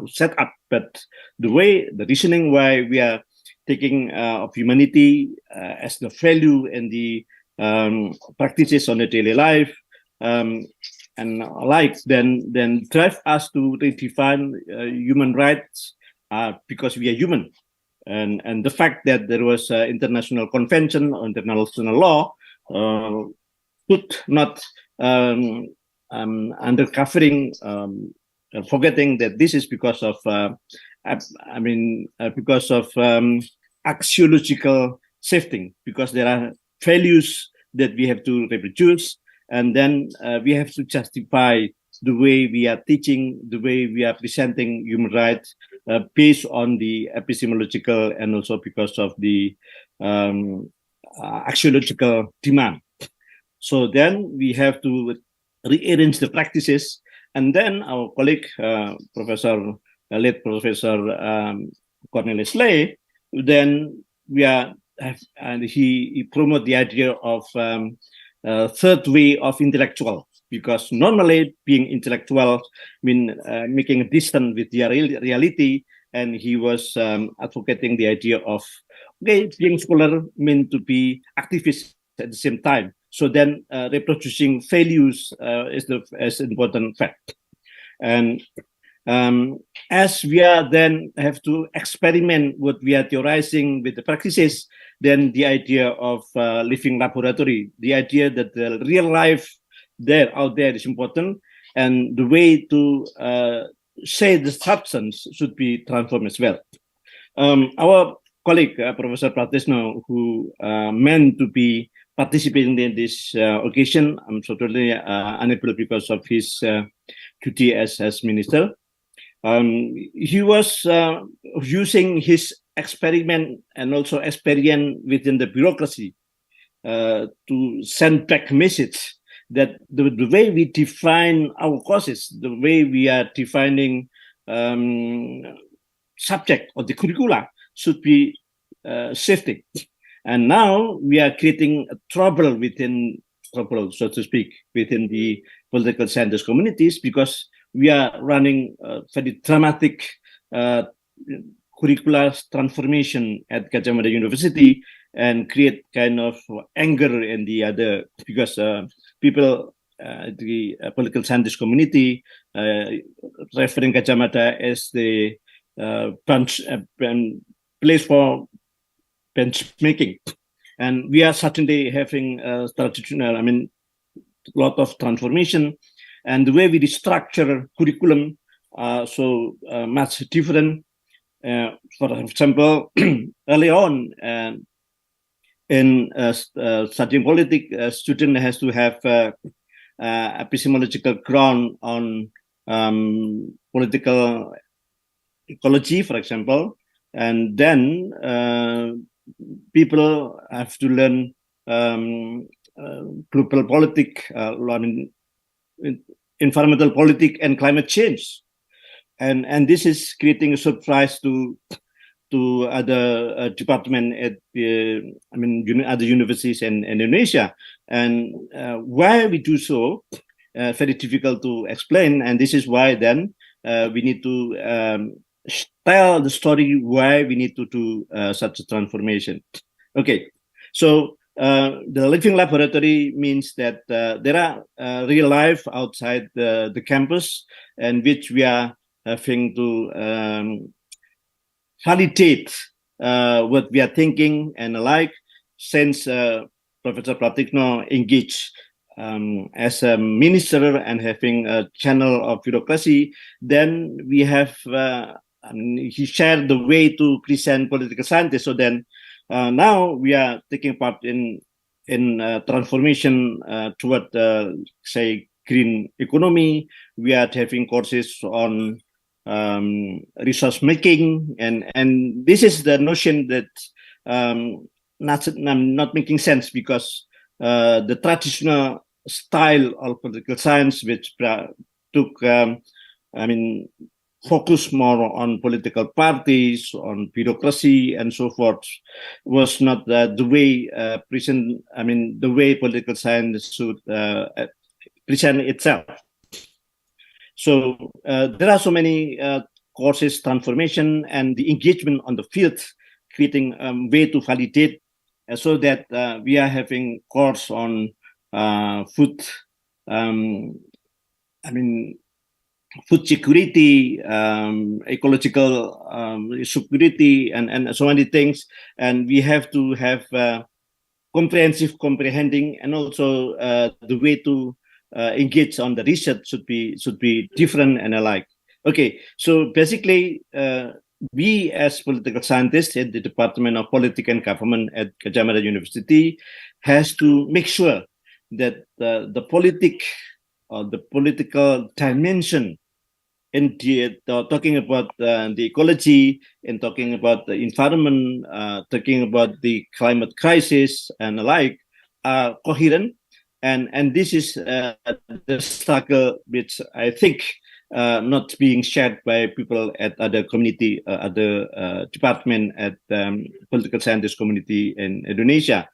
setup. But the way, the reasoning why we are taking of humanity as the value and the practices on the daily life and like, then drive us to redefine human rights because we are human. And the fact that there was an international convention on international law could not undercovering, forgetting that this is because of because of axiological shifting, because there are values that we have to reproduce, and then we have to justify the way we are teaching, the way we are presenting human rights based on the epistemological and also because of the axiological demand. So then we have to rearrange the practices, and then our colleague, late Professor Cornelis Ley, then we are, and he promote the idea of third way of intellectual, because normally being intellectual mean making a distance with the reality, and he was advocating the idea of being scholar mean to be activist at the same time. So then reproducing values is the important fact. And as we are then have to experiment what we are theorizing with the practices, then the idea of living laboratory, the idea that the real life out there is important, and the way to say the substance should be transformed as well. Our colleague, Professor Pratesno, who meant to be participating in this occasion, I'm totally unable because of his duty as minister. He was using his experiment and also experience within the bureaucracy to send back message that the way we define our courses, the way we are defining subject or the curricula should be shifting. And now we are creating a trouble, so to speak, within the political science communities, because we are running very dramatic curricular transformation at Gajah Mada University, and create kind of anger in the other, because people, the political science community, referring Gajah Mada as the place for benchmarking. And we are certainly having traditional, a lot of transformation, and the way we restructure curriculum so much different. For example, early on in studying politics, a student has to have epistemological ground on political ecology, for example, and then people have to learn global politics, environmental politics, and climate change, and this is creating a surprise to other department at other universities in Indonesia, and why we do so, very difficult to explain, and this is why then we need to tell the story why we need to do such a transformation. Okay, so the living laboratory means that there are real life outside the campus, and which we are having to validate what we are thinking and alike. Since Professor Pratikno engaged as a minister and having a channel of bureaucracy, then we have he shared the way to present political scientists. So then now we are taking part in transformation toward say green economy. We are having courses on resource making, and this is the notion that not making sense, because the traditional style of political science, which took focus more on political parties, on bureaucracy, and so forth, was not the way the way political science should present itself. So there are so many courses, transformation, and the engagement on the field, creating a way to validate, so that we are having course on food, food security, ecological security, and so many things. And we have to have comprehensive comprehending, and also the way to engage on the research should be different and alike. Okay, so basically, we as political scientists at the Department of Politics and Government at Gadjah Mada University has to make sure that the political dimension in talking about the ecology, and talking about the environment, talking about the climate crisis and the like, are coherent. And this is the struggle which I think not being shared by people at other community, other department at political scientist community in Indonesia.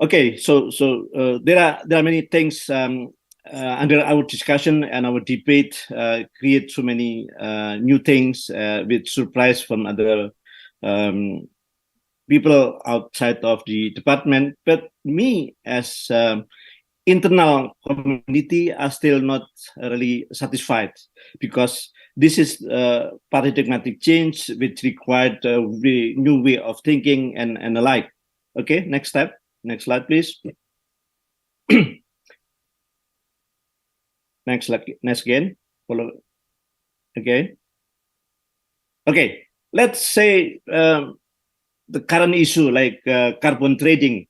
Okay, so there are many things under our discussion and our debate, create so many new things with surprise from other people outside of the department. But me as internal community are still not really satisfied, because this is paradigmatic change which required a new way of thinking and the like. Okay, next step. Next slide, please. Next again. Follow again. Okay, let's say the current issue like carbon trading,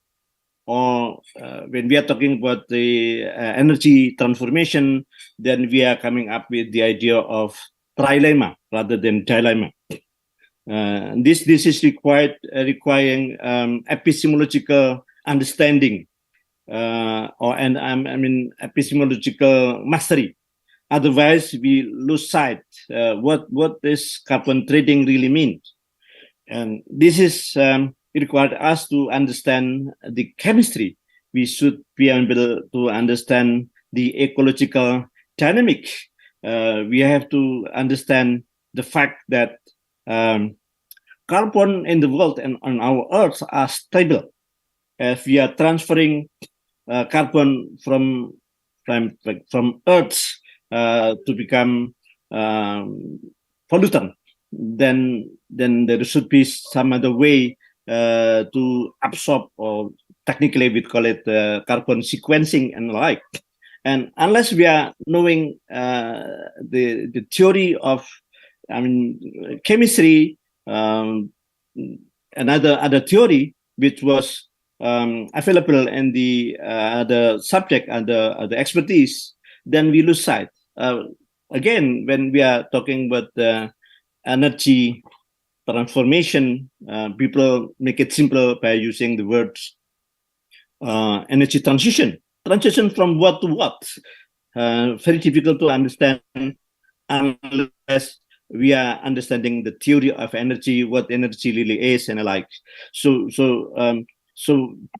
or when we are talking about the energy transformation, then we are coming up with the idea of trilemma rather than dilemma. This is requiring epistemological understanding, epistemological mastery. Otherwise, we lose sight what this carbon trading really means. And this is required us to understand the chemistry. We should be able to understand the ecological dynamic. We have to understand the fact that carbon in the world and on our Earth are stable. If we are transferring carbon from Earth to become pollutant, then there should be some other way to absorb, or technically we call it carbon sequencing and the like. And unless we are knowing the theory of chemistry, another theory which was available in the other subject and the expertise, then we lose sight. Again, when we are talking about the energy transformation, people make it simple by using the words energy transition. Transition from what to what? Very difficult to understand unless we are understanding the theory of energy, what energy really is, and the like. So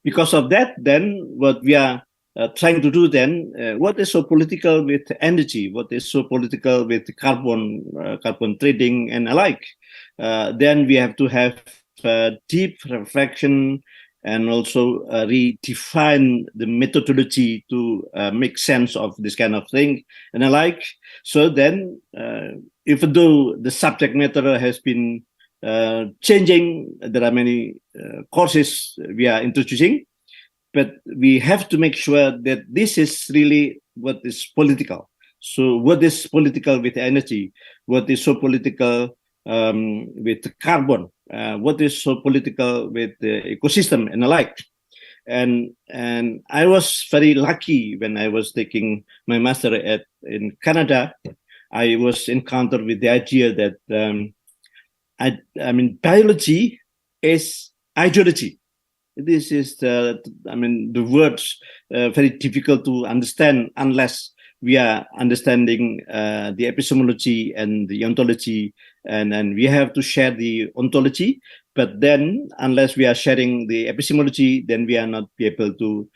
because of that, then what we are trying to do then, what is so political with energy? What is so political with carbon trading and alike? Then we have to have deep reflection and also redefine the methodology to make sense of this kind of thing and the like. So then, even though the subject matter has been changing, there are many courses we are introducing, but we have to make sure that this is really what is political. So what is political with energy? What is so political with carbon? What is so political with the ecosystem and the like? And I was very lucky when I was taking my master in Canada. I was encountered with the idea that I mean biology is ideology. This is the words very difficult to understand unless we are understanding the epistemology and the ontology, and we have to share the ontology. But then, unless we are sharing the epistemology, then we are not be able to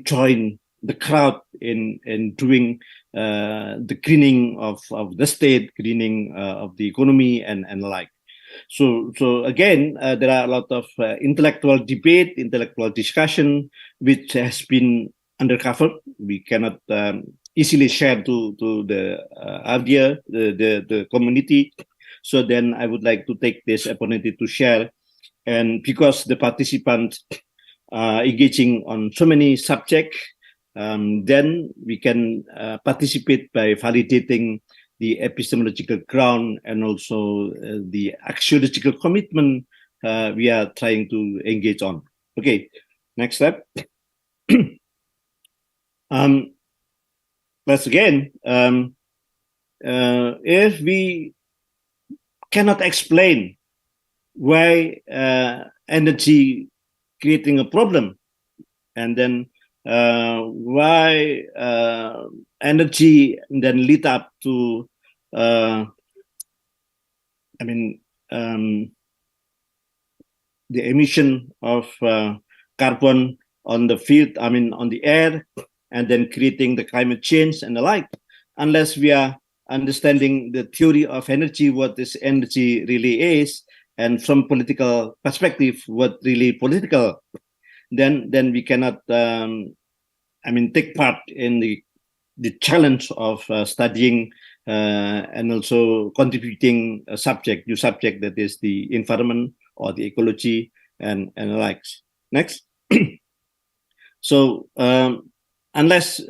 join the crowd in doing the greening of the state, greening of the economy, and the like. So again, there are a lot of intellectual debate, intellectual discussion, which has been undercover. We cannot easily share to the idea, the community. So then I would like to take this opportunity to share. And because the participants are engaging on so many subjects, then we can participate by validating the epistemological ground and also the axiological commitment we are trying to engage on. Okay, next step. Once again, if we cannot explain why energy creating a problem, and then why energy then lead up to the emission of carbon on the field, on the air, and then creating the climate change and the like. Unless we are understanding the theory of energy, what this energy really is, and from political perspective, what really political, then we cannot take part in the challenge of studying and also contributing a new subject that is the environment or the ecology and the likes. Next. So unless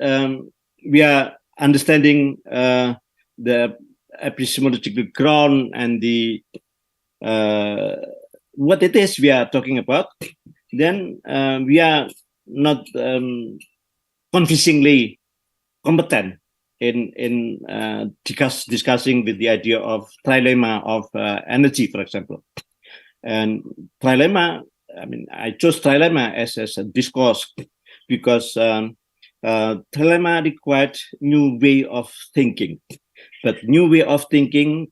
we are understanding the epistemological ground and the what it is we are talking about, then we are not convincingly competent in discussing with the idea of trilemma of energy, for example. And trilemma, I chose trilemma as a discourse because trilemma required new way of thinking. But new way of thinking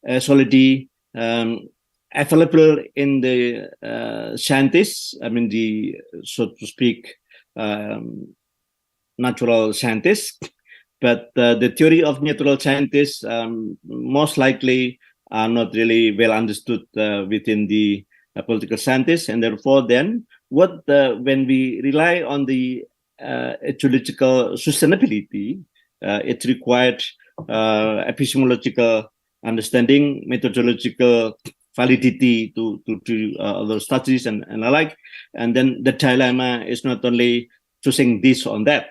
is already available in the scientists, the, so to speak, natural scientists. But the theory of natural scientists most likely are not really well understood within the political scientists. And therefore, then, when we rely on the ecological sustainability, it required epistemological understanding, methodological validity to other studies and the like. And then the dilemma is not only choosing this on that.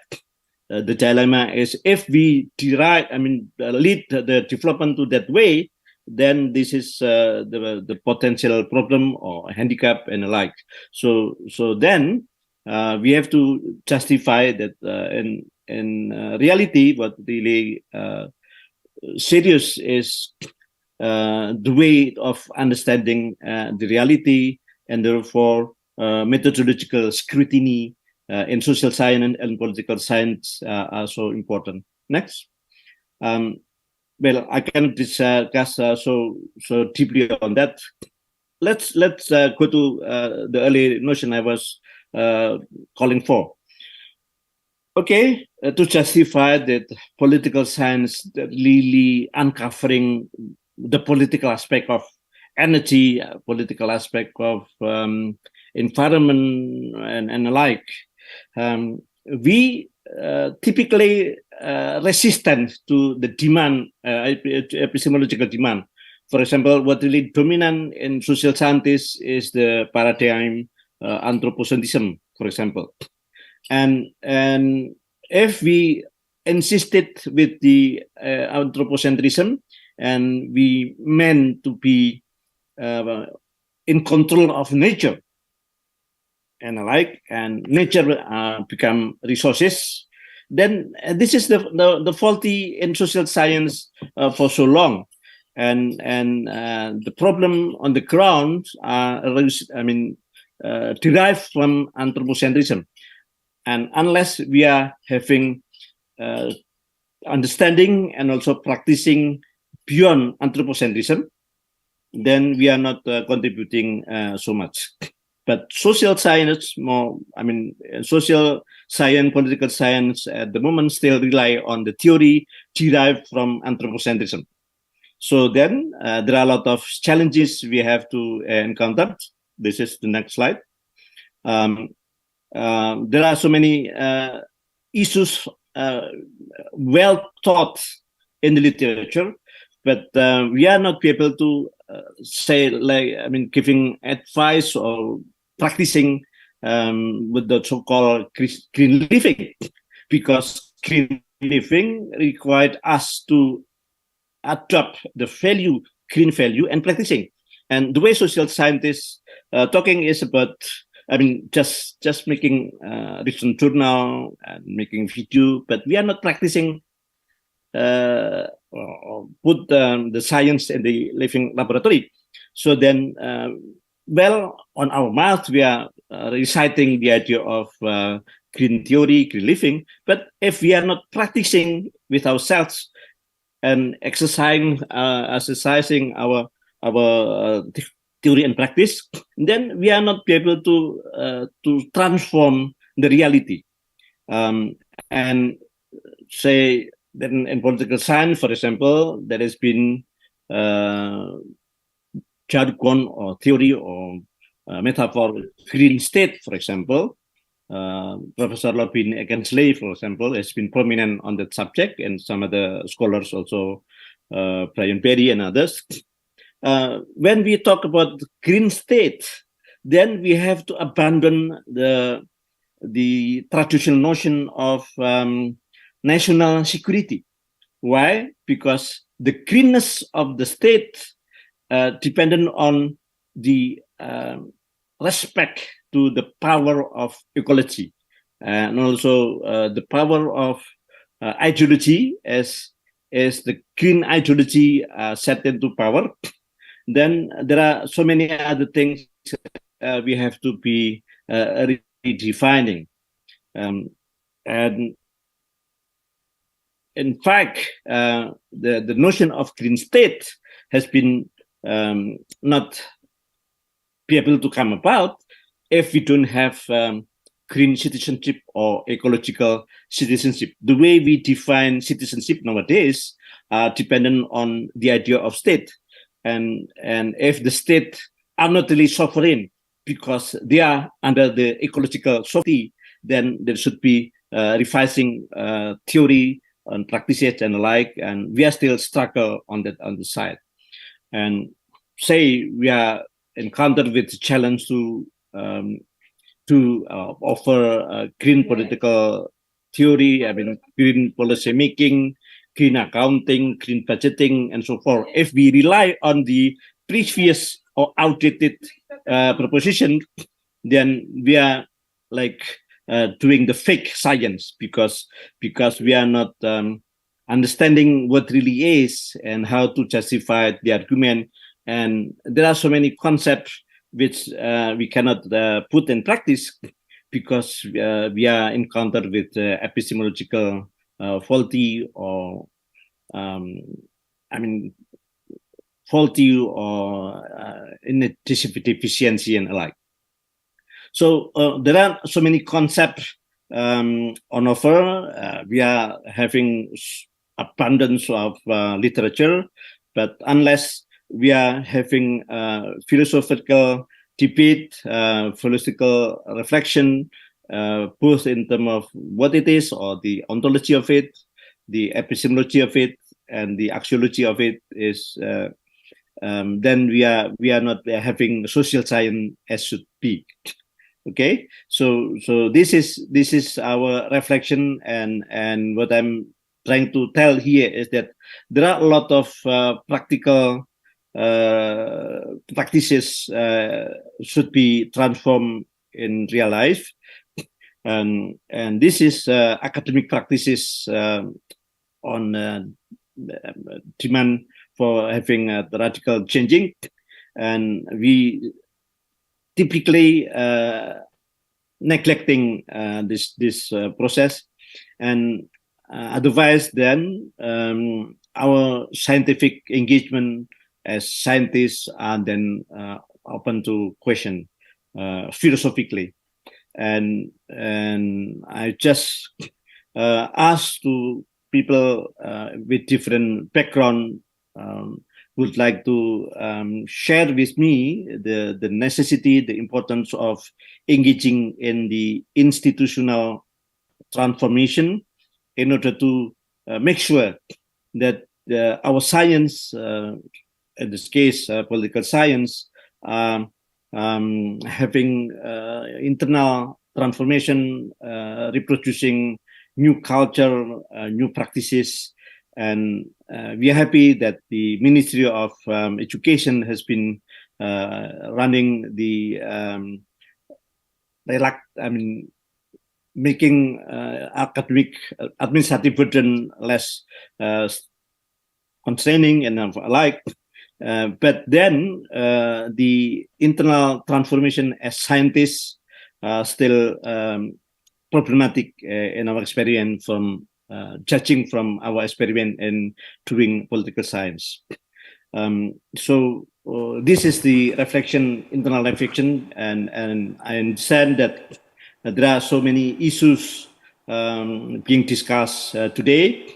The dilemma is if we lead the development to that way, then this is the potential problem or handicap and the like. So then we have to justify that in reality, what really serious is the way of understanding the reality, and therefore methodological scrutiny in social science and political science are so important. Next. Well, I cannot discuss so deeply on that. Let's go to the early notion I was calling for. Okay, to justify that political science really uncovering the political aspect of energy, political aspect of environment and alike, we typically resistant to the demand, epistemological demand. For example, what really dominant in social scientists is the paradigm anthropocentrism, for example. And if we insisted with the anthropocentrism and we meant to be in control of nature and alike, and nature become resources, then this is the faulty in social science for so long. And the problem on the ground, derived from anthropocentrism. And unless we are having understanding and also practicing beyond anthropocentrism, then we are not contributing so much. But social science, social science, political science at the moment still rely on the theory derived from anthropocentrism. So then there are a lot of challenges we have to encounter. This is the next slide. There are so many issues well taught in the literature, but we are not able to giving advice or practicing with the so-called green living, because green living required us to adopt the value, green value, and practicing. And the way social scientists talking is about, just making recent journal and making video, but we are not practicing or put the science in the living laboratory. So then, on our mouth, we are reciting the idea of green theory, green living, but if we are not practicing with ourselves and exercising our theory and practice, then we are not able to transform the reality. And say then in political science, for example, there has been jargon or theory or metaphor green state, for example. Professor Lobin Ekensley, for example, has been prominent on that subject, and some other scholars also, Brian Perry and others. When we talk about green state, then we have to abandon the traditional notion of national security. Why? Because the greenness of the state dependent on the respect to the power of ecology, and also the power of ideology as the green ideology set into power. Then there are so many other things we have to be redefining. And in fact, the notion of green state has been not be able to come about if we don't have green citizenship or ecological citizenship. The way we define citizenship nowadays are dependent on the idea of state. And if the state are not really sovereign because they are under the ecological sovereignty, then there should be revising theory and practices and the like, and we are still struggle on the side. And say we are encountered with the challenge to offer green political theory, green policy making, green accounting, green budgeting, and so forth. If we rely on the previous or outdated proposition, then we are doing the fake science because we are not understanding what really is and how to justify the argument. And there are so many concepts which we cannot put in practice because we are encountered with epistemological faulty or faulty or deficiency and alike. So there are so many concepts on offer. We are having abundance of literature, but unless we are having philosophical debate, philosophical reflection, both in terms of what it is or the ontology of it, the epistemology of it, and the axiology of it is. Then we are not having social science as should be. Okay, so this is our reflection, and what I'm trying to tell here is that there are a lot of practical practices should be transformed in real life, and this is academic practices on demand for having the radical changing, and we typically neglecting this process, and otherwise then our scientific engagement as scientists are then open to question philosophically, and I just ask to people with different background would like to share with me the necessity, the importance of engaging in the institutional transformation in order to make sure that our science, in this case, political science, having internal transformation, reproducing new culture, new practices, and we are happy that the Ministry of Education has been running the making academic administrative burden less constraining and alike. But then the internal transformation as scientists still problematic in our experience from judging from our experiment in doing political science. So this is the reflection, internal reflection, and I understand that there are so many issues being discussed today,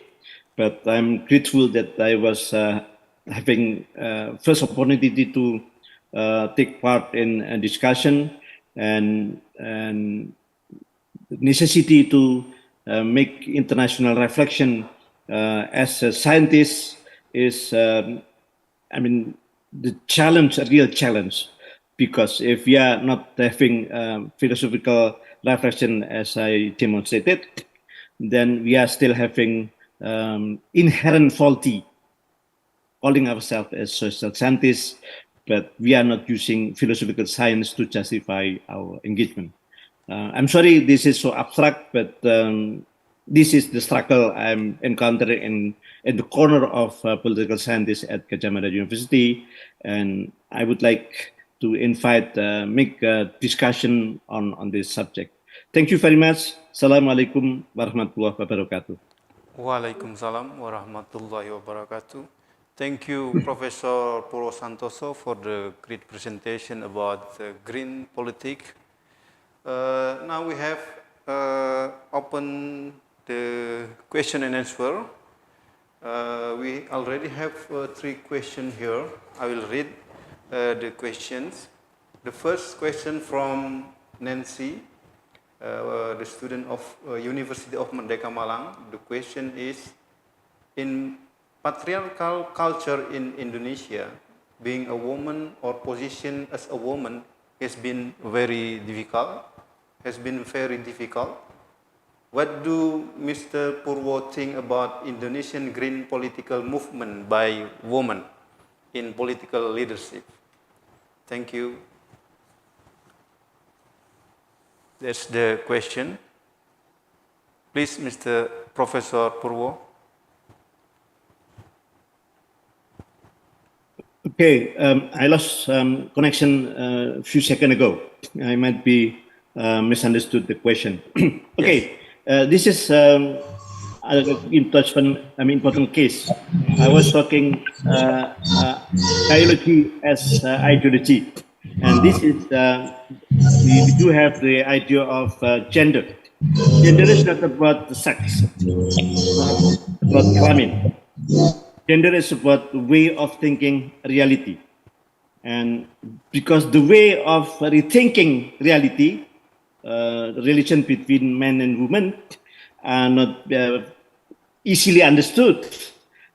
but I'm grateful that I was having first opportunity to take part in a discussion, and necessity to make international reflection as a scientist is, the challenge, a real challenge, because if we are not having philosophical reflection as I demonstrated, then we are still having inherent faulty calling ourselves as social scientists, but we are not using philosophical science to justify our engagement. I'm sorry this is so abstract, but this is the struggle I'm encountering in the corner of political scientists at Gajah Mada University, and I would like to invite, make a discussion on this subject. Thank you very much. Assalamualaikum warahmatullahi wabarakatuh. Waalaikumsalam warahmatullahi wabarakatuh. Thank you, Professor Purwo Santoso, for the great presentation about green politics. Now we have opened the question and answer. We already have 3 questions here. I will read the questions. The first question from Nancy, the student of University of Merdeka Malang. The question is, in patriarchal culture in Indonesia, being a woman or position as a woman has been very difficult. What do Mr. Purwo think about Indonesian green political movement by women in political leadership? Thank you. That's the question. Please, Mr. Professor Purwo. Okay, I lost connection a few seconds ago. I might be misunderstood the question. Okay, this is an important case. I was talking biology as ideology, and this is we do have the idea of gender. Gender is not about sex, not about kelamin. Gender is about the way of thinking reality, And because the way of rethinking reality, relation between men and women are not easily understood,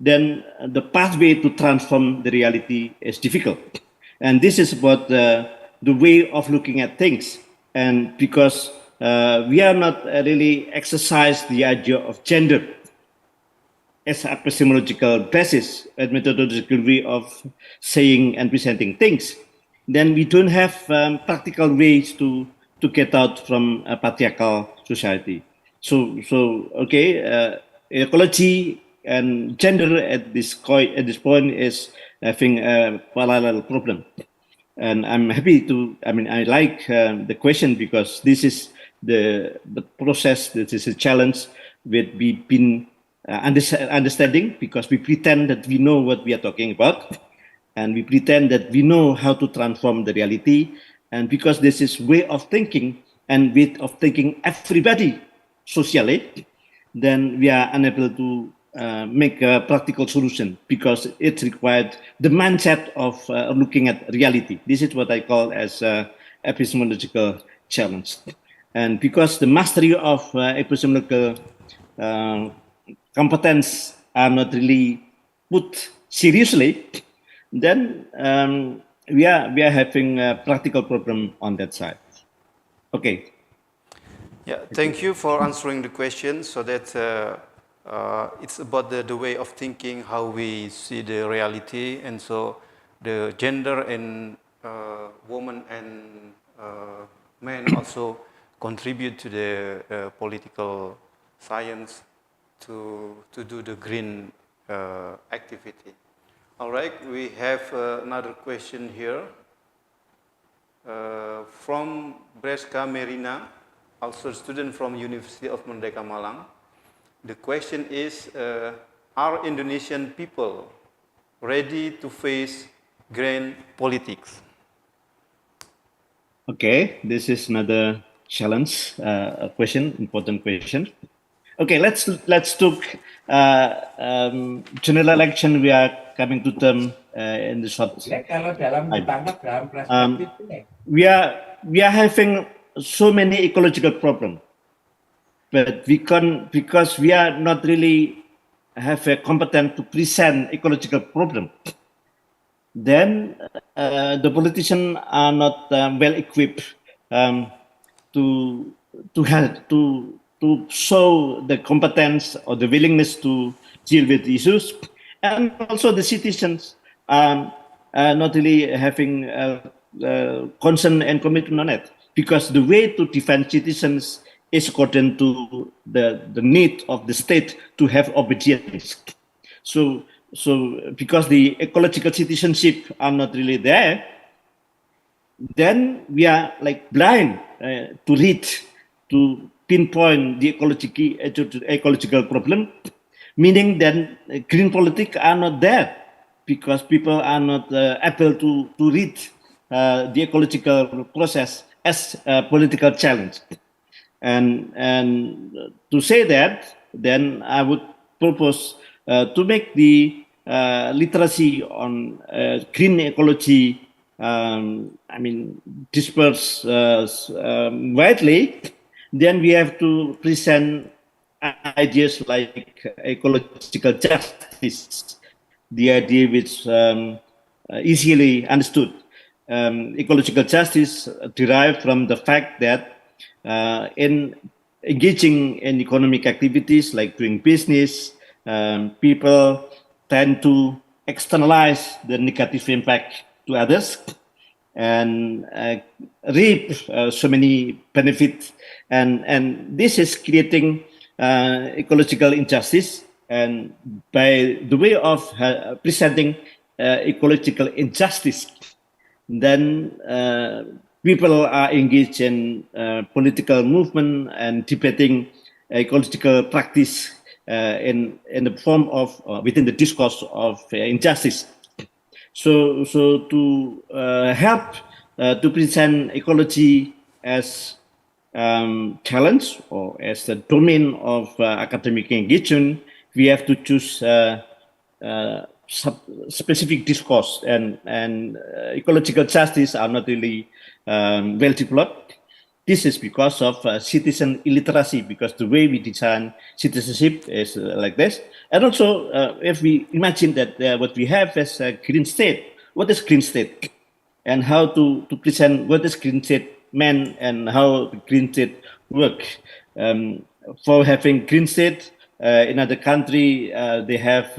then the pathway to transform the reality is difficult. And this is about the way of looking at things. And because we are not really exercise the idea of gender as a epistemological basis, a methodological way of saying and presenting things, then we don't have practical ways to get out from a patriarchal society. So okay, ecology and gender at this point is having a parallel problem. And I'm happy to, I like the question because this is the process, this is a challenge that we've been understanding, because we pretend that we know what we are talking about, and we pretend that we know how to transform the reality. And because this is way of thinking and way of thinking everybody socially, then we are unable to make a practical solution, because it required the mindset of looking at reality. This is what I call as epistemological challenge. And because the mastery of epistemological competence are not really put seriously, then we are having a practical problem on that side. Okay. Yeah, thank you for answering the question. So that it's about the way of thinking, how we see the reality, and so the gender and woman and men also contribute to the political science to do the green activity. All right, we have another question here from Breska Merina, also a student from University of Merdeka, Malang. The question is, are Indonesian people ready to face green politics? Okay, this is another challenge, question, important question. Okay, let's talk general election. We are coming to term in the short time. We are having so many ecological problems, but we can, because we are not really have a competent to present ecological problem, then the politicians are not well equipped to help to show the competence or the willingness to deal with issues, and also the citizens are not really having concern and commitment on it, because the way to defend citizens is according to the need of the state to have obedience. So because the ecological citizenship are not really there, then we are like blind to read, to pinpoint the ecological problem, meaning that green politics are not there, because people are not able to read the ecological process as a political challenge. And to say that, then I would propose to make the literacy on green ecology, disperse widely. Then we have to present ideas like ecological justice, the idea which easily understood. Ecological justice derived from the fact that in engaging in economic activities like doing business, people tend to externalize the negative impact to others and reap so many benefits, and this is creating ecological injustice. And by the way of presenting ecological injustice, then people are engaged in political movement and debating ecological practice in the form of within the discourse of injustice. So to help to present ecology as challenge or as the domain of academic engagement, we have to choose specific discourse and ecological justice are not really well developed. This is because of citizen illiteracy, because the way we design citizenship is like this. And also, if we imagine that what we have as a green state, what is green state? And how to present what is green state meant and how the green state work. For having green state, in other country, they have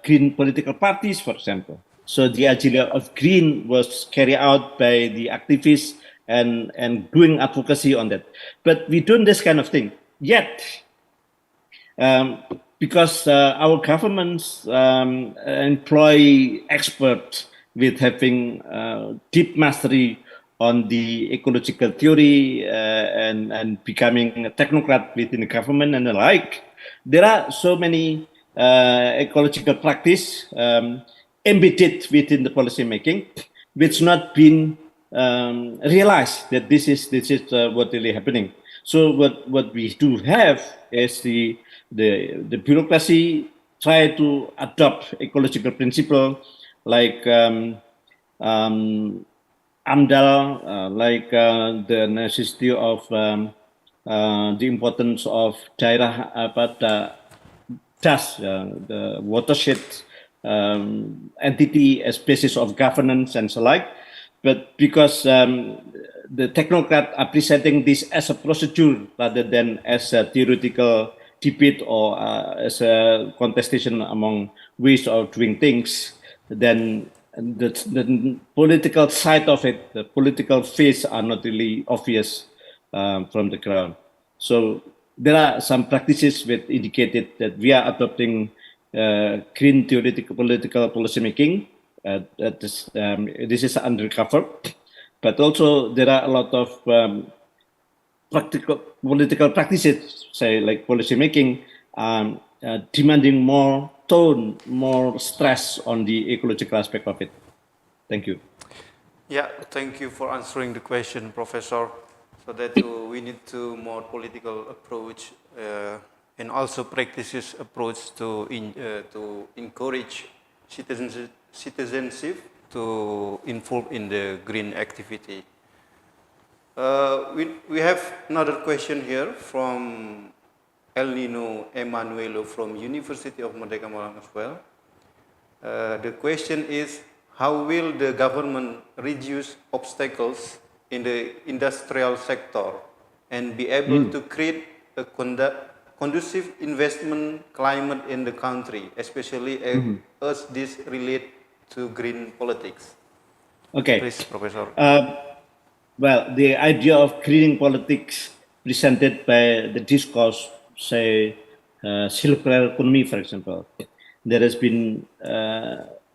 green political parties, for example. So the idea of green was carried out by the activists and doing advocacy on that. But we do this kind of thing. Yet, because our governments employ experts with having deep mastery on the ecological theory and becoming a technocrat within the government and the like, there are so many ecological practice embedded within the policy making, which not been realized that this is what really happening. So what we do have is the bureaucracy try to adopt ecological principle like AMDAL, like the necessity of the importance of daerah DAS, the watershed entity as basis of governance and so like. But because the technocrats are presenting this as a procedure rather than as a theoretical debate or as a contestation among ways of doing things, then the political side of it, the political face are not really obvious from the ground. So there are some practices that indicated that we are adopting green theoretical political policy making. This is undercover, but also there are a lot of practical political practices, say like policy making, demanding more tone, more stress on the ecological aspect of it. Thank you. Yeah, thank you for answering the question, Professor. So that we need to more political approach and also practices approach to encourage citizenship to involve in the green activity. We have another question here from El Nino Emanuelo from University of Merdeka Malang as well. The question is, how will the government reduce obstacles in the industrial sector and be able to create a conducive investment climate in the country, especially as this relate to green politics? Okay. Please, Professor. Well, the idea of green politics presented by the discourse, say, circular economy, for example, there has been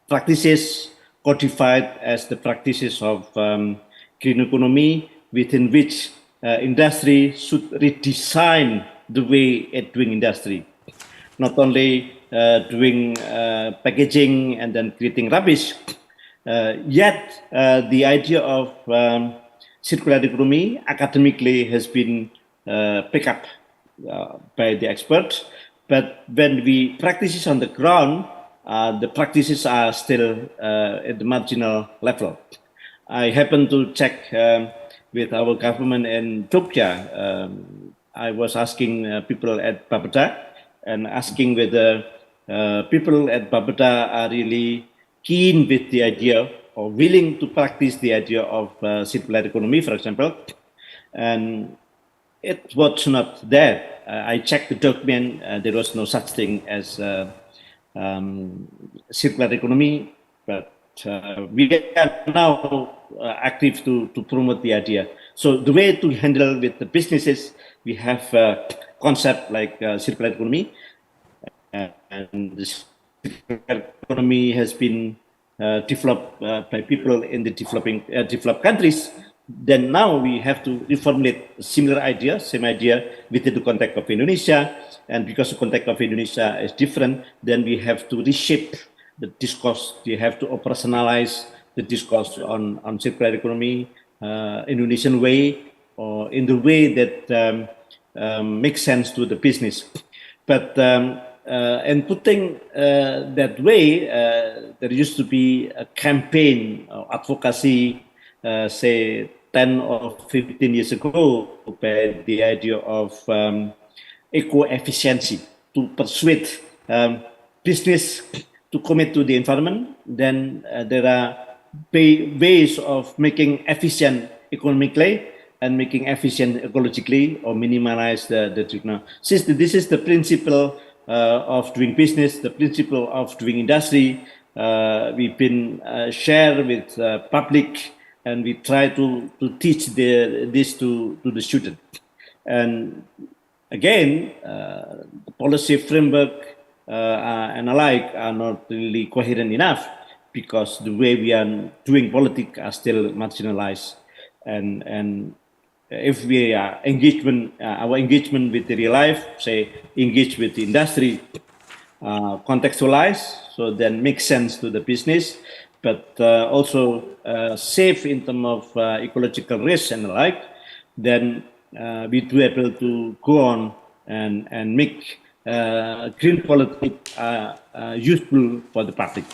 practices codified as the practices of green economy, within which industry should redesign the way it doing industry, not only doing packaging and then creating rubbish. Yet the idea of circular economy academically has been picked up by the experts, but when we practice it on the ground, the practices are still at the marginal level. I happen to check with our government in Jogja. I was asking people at Bapeda and asking whether people at Bapeda are really keen with the idea or willing to practice the idea of circular economy, for example. And it was not there. I checked the document, there was no such thing as circular economy, but we are now active to promote the idea. So the way to handle with the businesses, we have a concept like circular economy, and this circular economy has been developed by people in the developed countries. Then now we have to reformulate a similar idea, same idea within the context of Indonesia. And because the context of Indonesia is different, then we have to reshape the discourse. We have to operationalize the discourse on circular economy, Indonesian way, or in the way that makes sense to the business. But and putting that way, there used to be a campaign or advocacy, say 10 or 15 years ago, by the idea of eco-efficiency to persuade business to commit to the environment. Then there are ways of making efficient economically and making efficient ecologically, or minimize the treatment. Since this is the principle of doing business, the principle of doing industry, we've been share with public, and we try to teach this to the student. And again, the policy framework and alike are not really coherent enough, because the way we are doing politics are still marginalized. And if we are our engagement with the real life, say engage with the industry, contextualize, so then makes sense to the business, but also safe in terms of ecological risk and the like, then we do able to go on and make green politics useful for the public.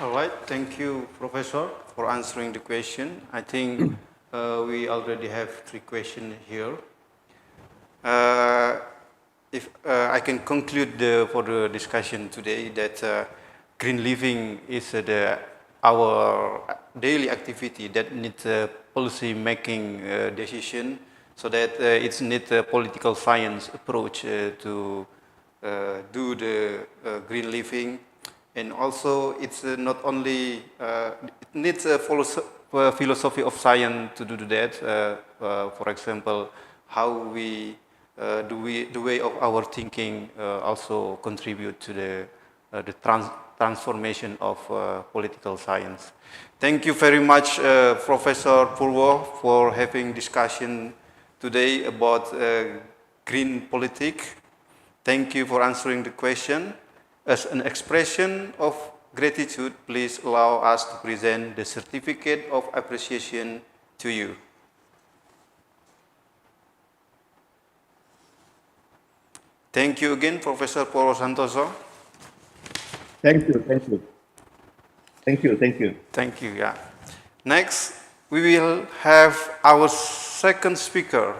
All right, thank you, Professor, for answering the question. I think we already have 3 questions here. If I can conclude for the discussion today that green living is our daily activity that needs a policy making decision, so that it needs a political science approach to do the green living. And also, it's not only, it needs a philosophy of science to do that. For example, how we, the way of our thinking also contribute to the transformation of political science. Thank you very much, Professor Purwo, for having discussion today about green politics. Thank you for answering the question. As an expression of gratitude, please allow us to present the certificate of appreciation to you. Thank you again, Professor Purwo Santoso. Thank you, thank you. Thank you, thank you. Thank you, yeah. Next, we will have our second speaker.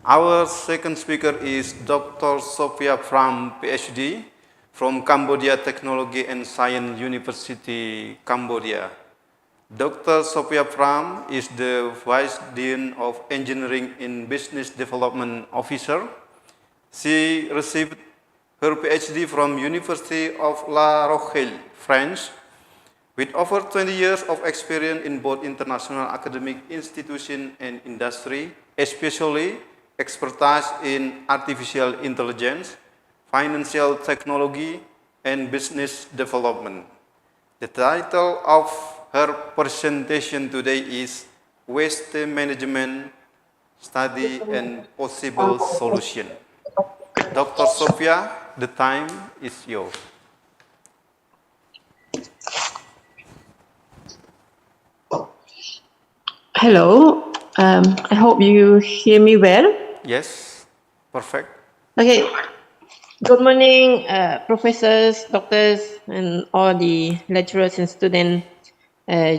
Our second speaker is Dr. Sophia Phram, PhD, from Cambodia Technology and Science University, Cambodia. Dr. Sophia Phram is the Vice Dean of Engineering and Business Development Officer. She received her PhD from University of La Rochelle, France, with over 20 years of experience in both international academic institutions and industry, especially expertise in artificial intelligence, financial technology, and business development. The title of her presentation today is Waste Management Study and Possible Solution. Dr. Sophia, the time is yours. Hello, I hope you hear me well. Yes, perfect. Okay, good morning, professors, doctors, and all the lecturers and students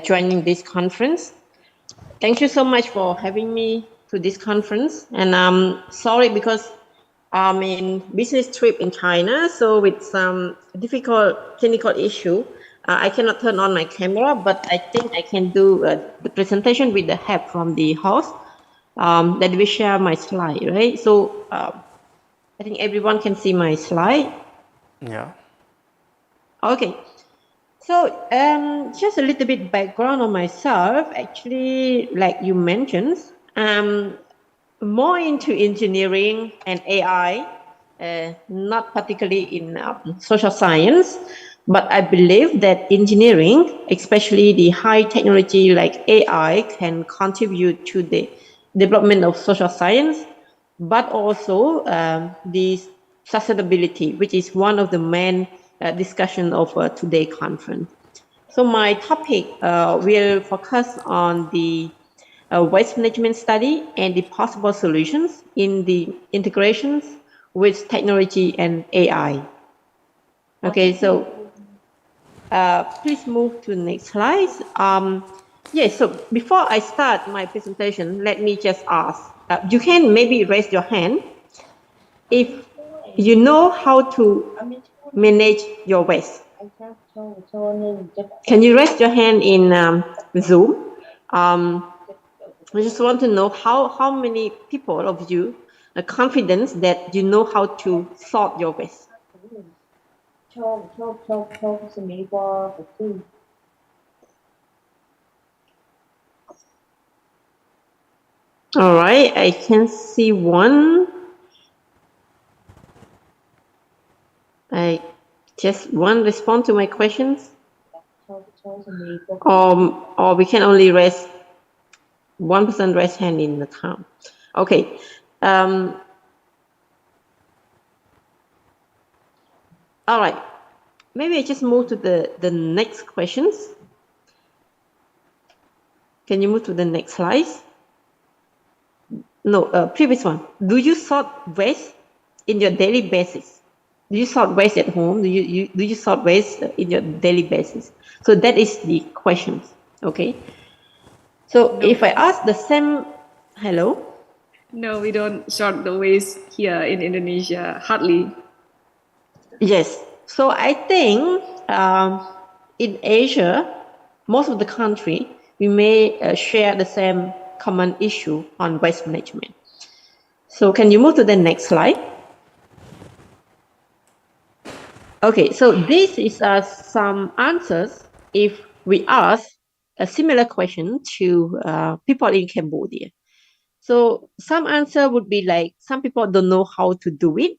joining this conference. Thank you so much for having me to this conference. And I'm sorry because I'm in business trip in China, so with some difficult technical issue, I cannot turn on my camera, but I think I can do the presentation with the help from the host that we share my slide, right? So I think everyone can see my slide. Yeah. Okay. So just a little bit background on myself. Actually, like you mentioned, more into engineering and AI, not particularly in social science, but I believe that engineering, especially the high technology like AI, can contribute to the development of social science, but also the sustainability, which is one of the main discussion of today's conference. So my topic will focus on the waste management study and the possible solutions in the integrations with technology and AI. Okay, so please move to the next slide. Yes, so before I start my presentation, let me just ask, you can maybe raise your hand if you know how to manage your waste. Can you raise your hand in Zoom? I just want to know how many people of you are confident that you know how to sort your waste. All right, I can see one. I just one respond to my questions. Or we can only raise 1% raise hand in the time. Okay. All right. Maybe I just move to the next questions. Can you move to the next slide? No, previous one. Do you sort waste in your daily basis? Do you sort waste at home? Do you sort waste in your daily basis? So that is the questions. Okay. So No. if I ask the same, hello. No, we don't sort the waste here in Indonesia, hardly. Yes. So I think in Asia, most of the country, we may share the same common issue on waste management. So can you move to the next slide? Okay, so this is some answers if we ask a similar question to people in Cambodia. So some answer would be like, some people don't know how to do it.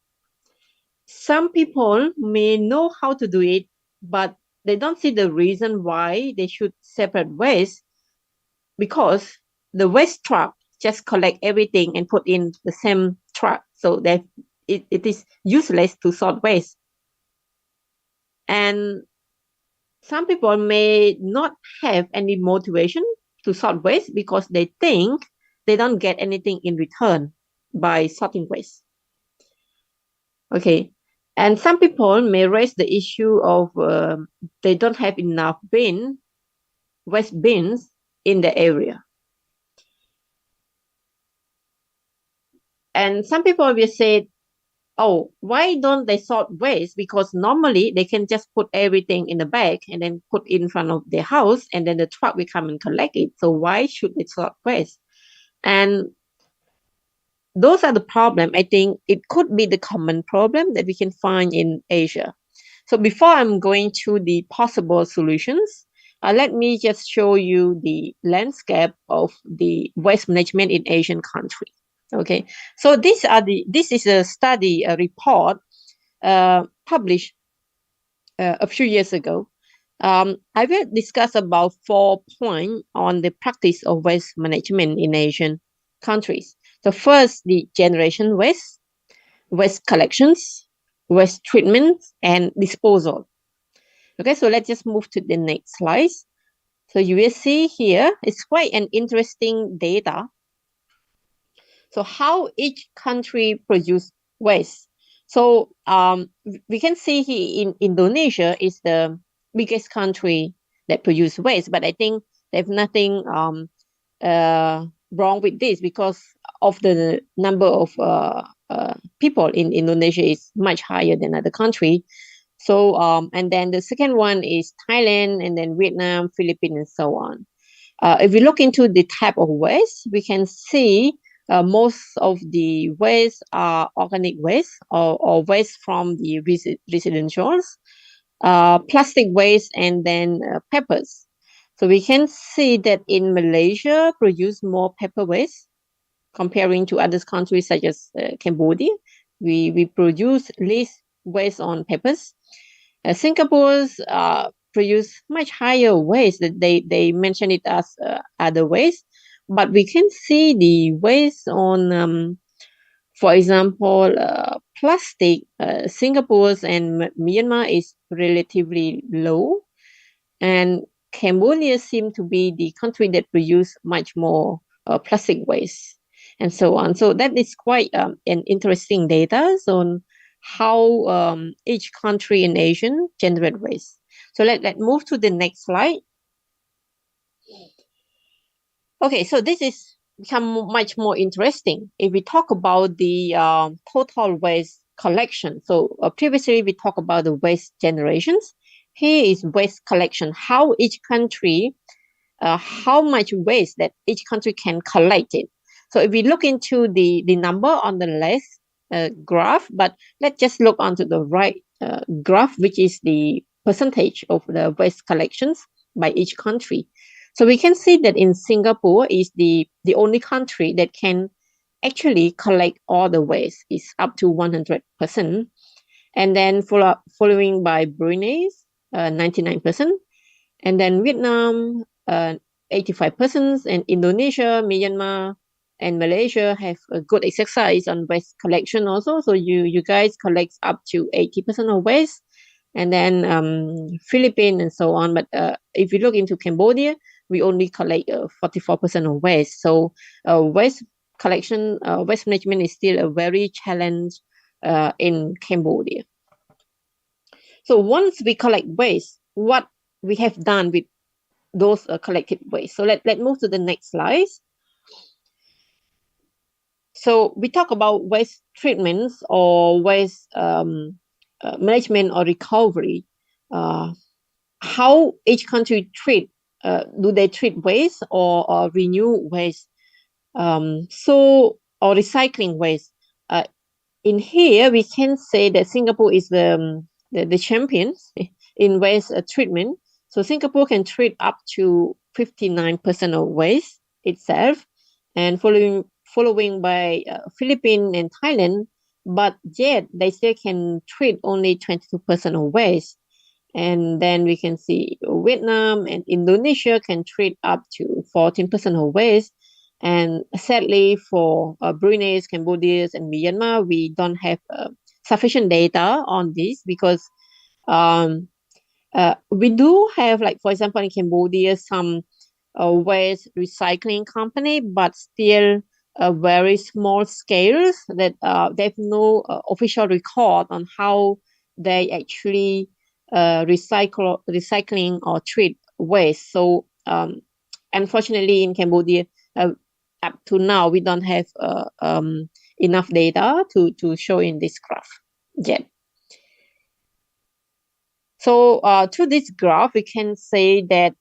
Some people may know how to do it, but they don't see the reason why they should separate waste, because the waste truck just collect everything and put in the same truck. So that it is useless to sort waste. And some people may not have any motivation to sort waste because they think they don't get anything in return by sorting waste. Okay. And some people may raise the issue of they don't have enough waste bins in the area. And some people will say, oh, why don't they sort waste? Because normally they can just put everything in the bag and then put in front of their house, and then the truck will come and collect it. So why should they sort waste? And those are the problem. I think it could be the common problem that we can find in Asia. So before I'm going to the possible solutions, let me just show you the landscape of the waste management in Asian countries. Okay, so this is a study, a report published a few years ago. I will discuss about 4 points on the practice of waste management in Asian countries. So first, the generation waste, waste collections, waste treatment, and disposal. Okay, so let's just move to the next slide. So you will see here, it's quite an interesting data. So how each country produce waste. So we can see here in Indonesia is the biggest country that produce waste, but I think there's nothing wrong with this because of the number of people in Indonesia is much higher than other country. So and then the second one is Thailand, and then Vietnam, Philippines, and so on. If we look into the type of waste, we can see most of the waste are organic waste or waste from the residentials, plastic waste, and then peppers. So we can see that in Malaysia, produce more pepper waste comparing to other countries such as Cambodia. We produce less waste on peppers. Singapore's produce much higher waste. That they mention it as other waste, but we can see the waste on, for example, plastic. Singapore's and Myanmar is relatively low, and Cambodia seems to be the country that produce much more plastic waste. and so on. So that is quite an interesting data on how each country in Asia generate waste. So let's move to the next slide. Okay, so this is become much more interesting if we talk about the total waste collection. So previously we talked about the waste generations. Here is waste collection, how each country, how much waste that each country can collect it. So if we look into the number on the left graph, but let's just look onto the right graph, which is the percentage of the waste collections by each country. So we can see that in Singapore is the only country that can actually collect all the waste, is up to 100%. And then following by Brunei, 99%. And then Vietnam, 85%, and Indonesia, Myanmar, and Malaysia have a good exercise on waste collection also. So you guys collect up to 80% of waste, and then Philippines and so on. But if you look into Cambodia, we only collect 44% of waste. So waste collection, waste management is still a very challenge in Cambodia. So once we collect waste, what we have done with those collected waste. So let's move to the next slide. So we talk about waste treatments or waste management or recovery. How each country treat, do they treat waste or renew waste? Or recycling waste. In here, we can say that Singapore is the champions in waste treatment. So Singapore can treat up to 59% of waste itself, and following by Philippines and Thailand, but yet they still can treat only 22% of waste. And then we can see Vietnam and Indonesia can treat up to 14% of waste. And sadly, for Brunei, Cambodia, and Myanmar, we don't have sufficient data on this, because we do have, like, for example, in Cambodia, some waste recycling company, but still a very small scales that they have no official record on how they actually recycling or treat waste. So unfortunately, in Cambodia, up to now, we don't have enough data to show in this graph yet. So to this graph, we can say that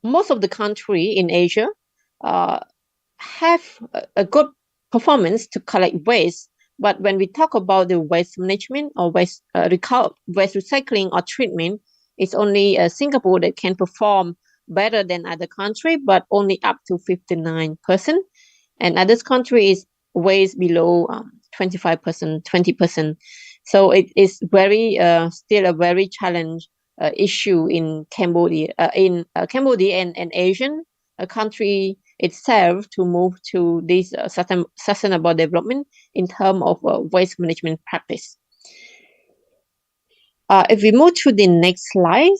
most of the country in Asia have a good performance to collect waste. But when we talk about the waste management or waste recycling or treatment, it's only Singapore that can perform better than other country, but only up to 59%. And other countries waste below 25%, 20%. So it is very still a very challenge issue in Cambodia, Cambodia and Asian country itself to move to this sustainable development in terms of waste management practice. If we move to the next slide.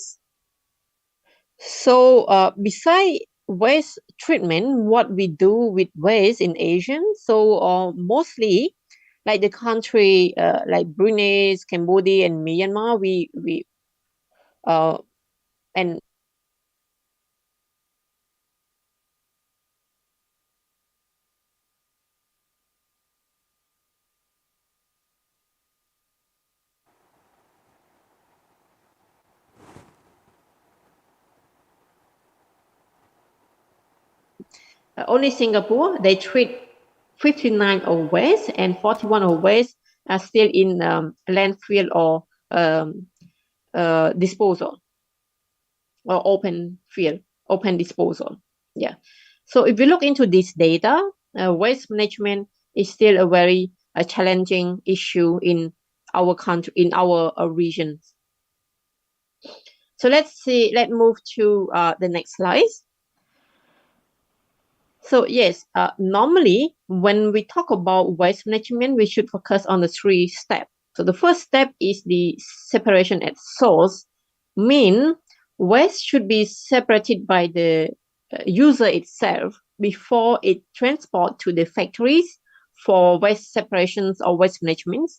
So beside waste treatment, what we do with waste in Asia, so mostly like the country like Brunei, Cambodia, and Myanmar, we and only Singapore, they treat 59 of waste, and 41 of waste are still in landfill or disposal or open field, open disposal. Yeah. So if we look into this data, waste management is still a very challenging issue in our country, in our regions. So let's move to the next slide. So yes, normally when we talk about waste management, we should focus on the 3 steps. So the first step is the separation at source. Mean waste should be separated by the user itself before it transport to the factories for waste separations or waste management.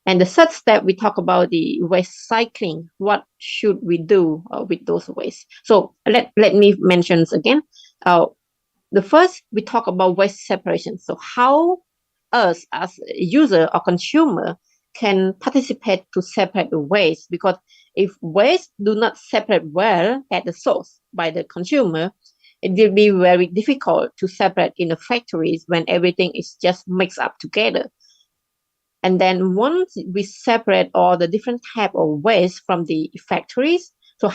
And the third step, we talk about the waste cycling. What should we do with those waste? So let me mention again. The first, we talk about waste separation. So how us as a user or consumer can participate to separate the waste, because if waste do not separate well at the source by the consumer, it will be very difficult to separate in the factories when everything is just mixed up together. And then once we separate all the different type of waste from the factories, so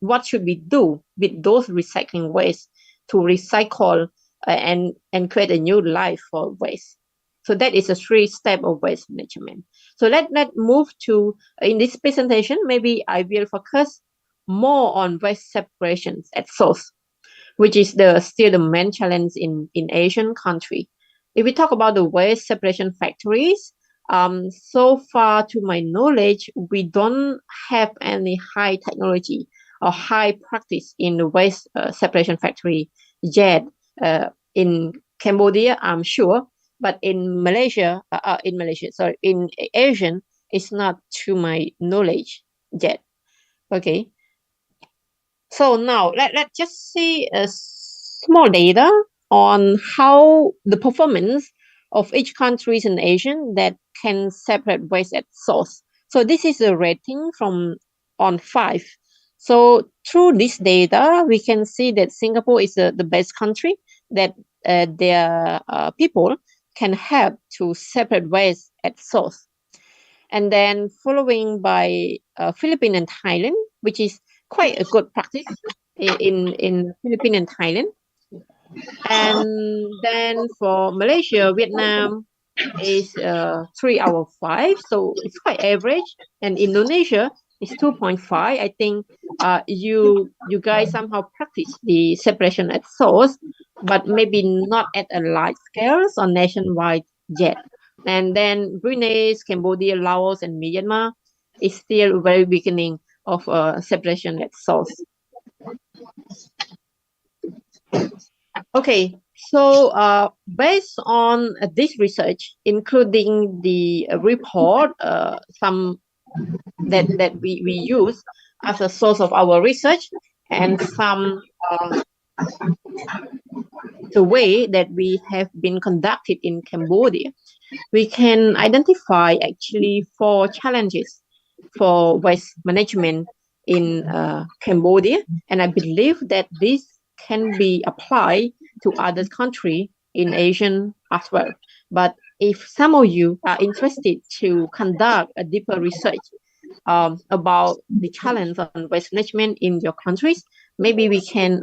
what should we do with those recycling waste to recycle and create a new life for waste? So that is a 3-step of waste management. So let's move to, in this presentation, maybe I will focus more on waste separations at source, which is still the main challenge in Asian country. If we talk about the waste separation factories, so far to my knowledge, we don't have any high technology or high practice in the waste separation factory yet. In Cambodia, I'm sure, but in in Asian, it's not to my knowledge yet. Okay. So now let's just see a small data on how the performance of each country in Asian that can separate waste at source. So this is a rating on 5. So through this data, we can see that Singapore is the best country that their people can help to separate waste at source. And then following by Philippines and Thailand, which is quite a good practice in Philippines and Thailand. And then for Malaysia, Vietnam is 3 out of 5, so it's quite average. And Indonesia is 2.5. I think you guys somehow practice the separation at source, but maybe not at a large scale or nationwide yet. And then Brunei, Cambodia, Laos, and Myanmar is still very beginning of separation at source. Okay, so based on this research, including the report, some that we use as a source of our research, and some the way that we have been conducted in Cambodia, we can identify actually 4 challenges for waste management in Cambodia, and I believe that this can be applied to other countries in Asian as well. But if some of you are interested to conduct a deeper research about the challenge on waste management in your countries, maybe we can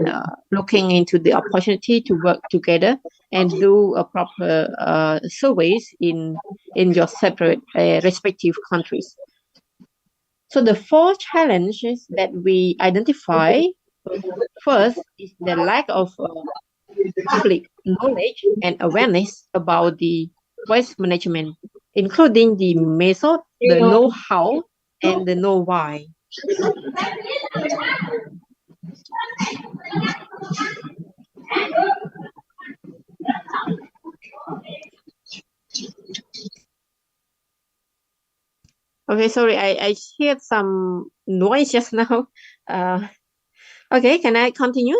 looking into the opportunity to work together and do a proper surveys in your separate respective countries. So the 4 challenges that we identify, first is the lack of public knowledge and awareness about the waste management, including the method, the know-how, and the know-why. Okay, sorry, I heard some noise just now. Okay, can I continue?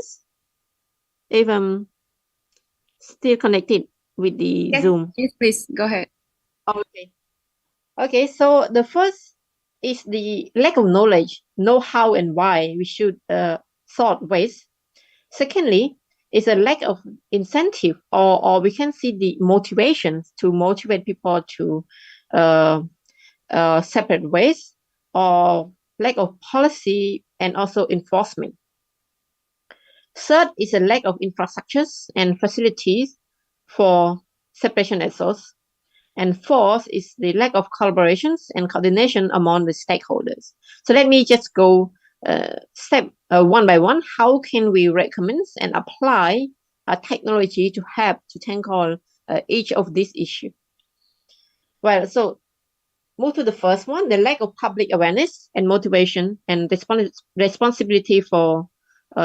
If I'm still connected with the Zoom. Yes, please go ahead. Okay. Okay, so the first is the lack of knowledge, know how and why we should sort waste. Secondly, is a lack of incentive, or we can see the motivations to motivate people to separate waste, or lack of policy and also enforcement. Third is a lack of infrastructures and facilities for separation at source. And fourth is the lack of collaborations and coordination among the stakeholders. So let me just go step one by one. How can we recommend and apply technology to help to tackle each of these issues? Well, so move to the first one, the lack of public awareness and motivation and responsibility for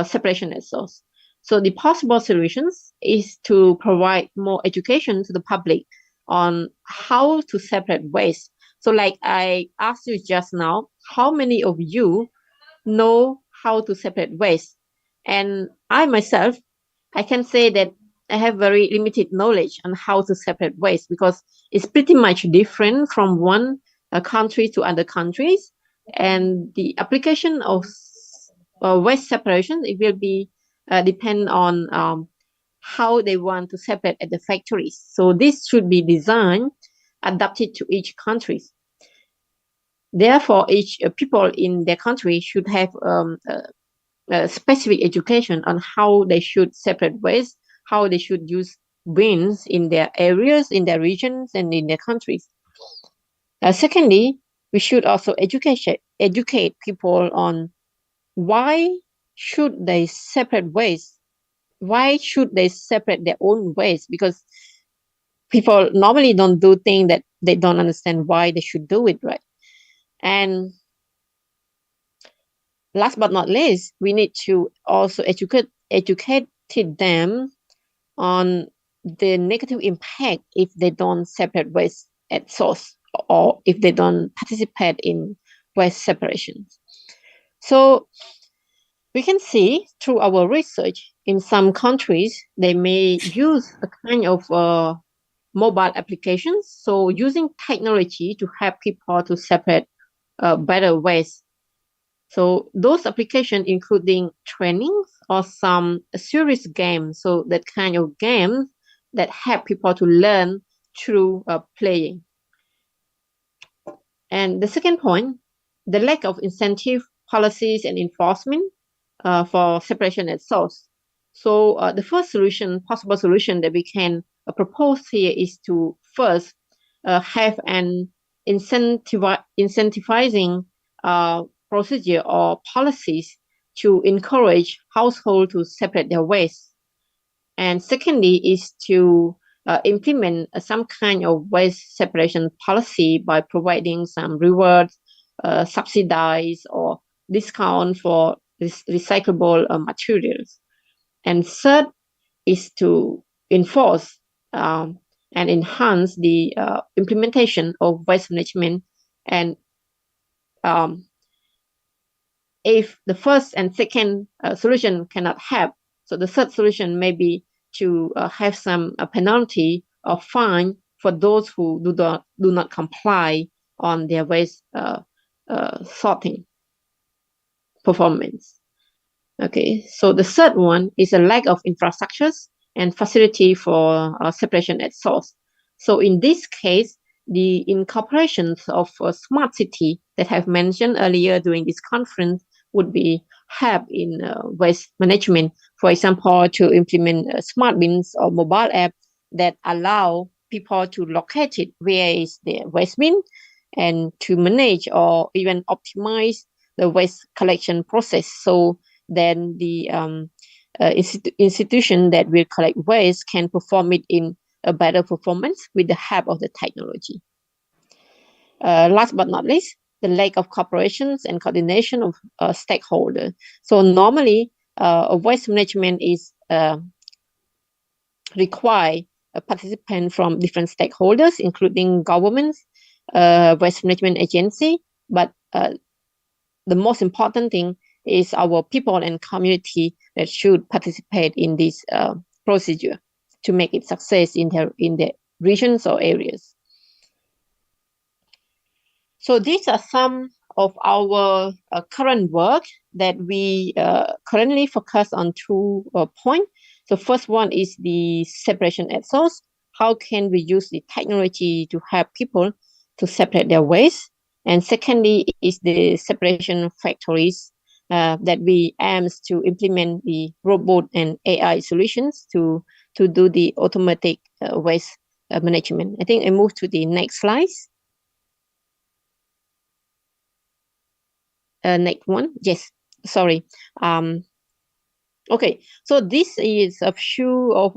separation at source. So the possible solutions is to provide more education to the public on how to separate waste. So like I asked you just now, how many of you know how to separate waste? And I myself, I can say that I have very limited knowledge on how to separate waste because it's pretty much different from one country to other countries. And the application of waste separation, it will be depend on how they want to separate at the factories. So this should be designed, adapted to each country. Therefore, each people in their country should have specific education on how they should separate waste, how they should use bins in their areas, in their regions, and in their countries. Secondly, we should also educate people on why should they separate waste. Why should they separate their own waste? Because people normally don't do things that they don't understand why they should do it, right? And last but not least, we need to also educate them on the negative impact if they don't separate waste at source or if they don't participate in waste separation. So we can see through our research in some countries, they may use a kind of mobile applications. So using technology to help people to separate better waste. So those applications including trainings or some serious games. So that kind of games that help people to learn through playing. And the second point, the lack of incentive policies and enforcement for separation at source. So the first possible solution that we can propose here is to first have an incentivizing procedure or policies to encourage households to separate their waste. And secondly is to implement some kind of waste separation policy by providing some rewards, subsidize or discount for recyclable materials. And third is to enforce and enhance the implementation of waste management. And if the first and second solution cannot help, so the third solution may be to have some penalty or fine for those who do not comply on their waste sorting performance. Okay, so the third one is a lack of infrastructures and facility for separation at source. So in this case, the incorporations of a smart city that I've mentioned earlier during this conference would be help in waste management. For example, to implement smart bins or mobile app that allow people to locate it where is their waste bin and to manage or even optimize the waste collection process. So then the institution that will collect waste can perform it in a better performance with the help of the technology. Last but not least, the lack of cooperations and coordination of stakeholders. So normally, waste management is require a participant from different stakeholders, including governments, waste management agency, but the most important thing is our people and community that should participate in this procedure to make it success in the regions or areas. So these are some of our current work that we currently focus on 2 points. So first one is the separation at source. How can we use the technology to help people to separate their waste? And secondly is the separation factories that we aims to implement the robot and AI solutions to do the automatic waste management. I think I move to the next slide. Next one. Yes, sorry. Okay, so this is a few of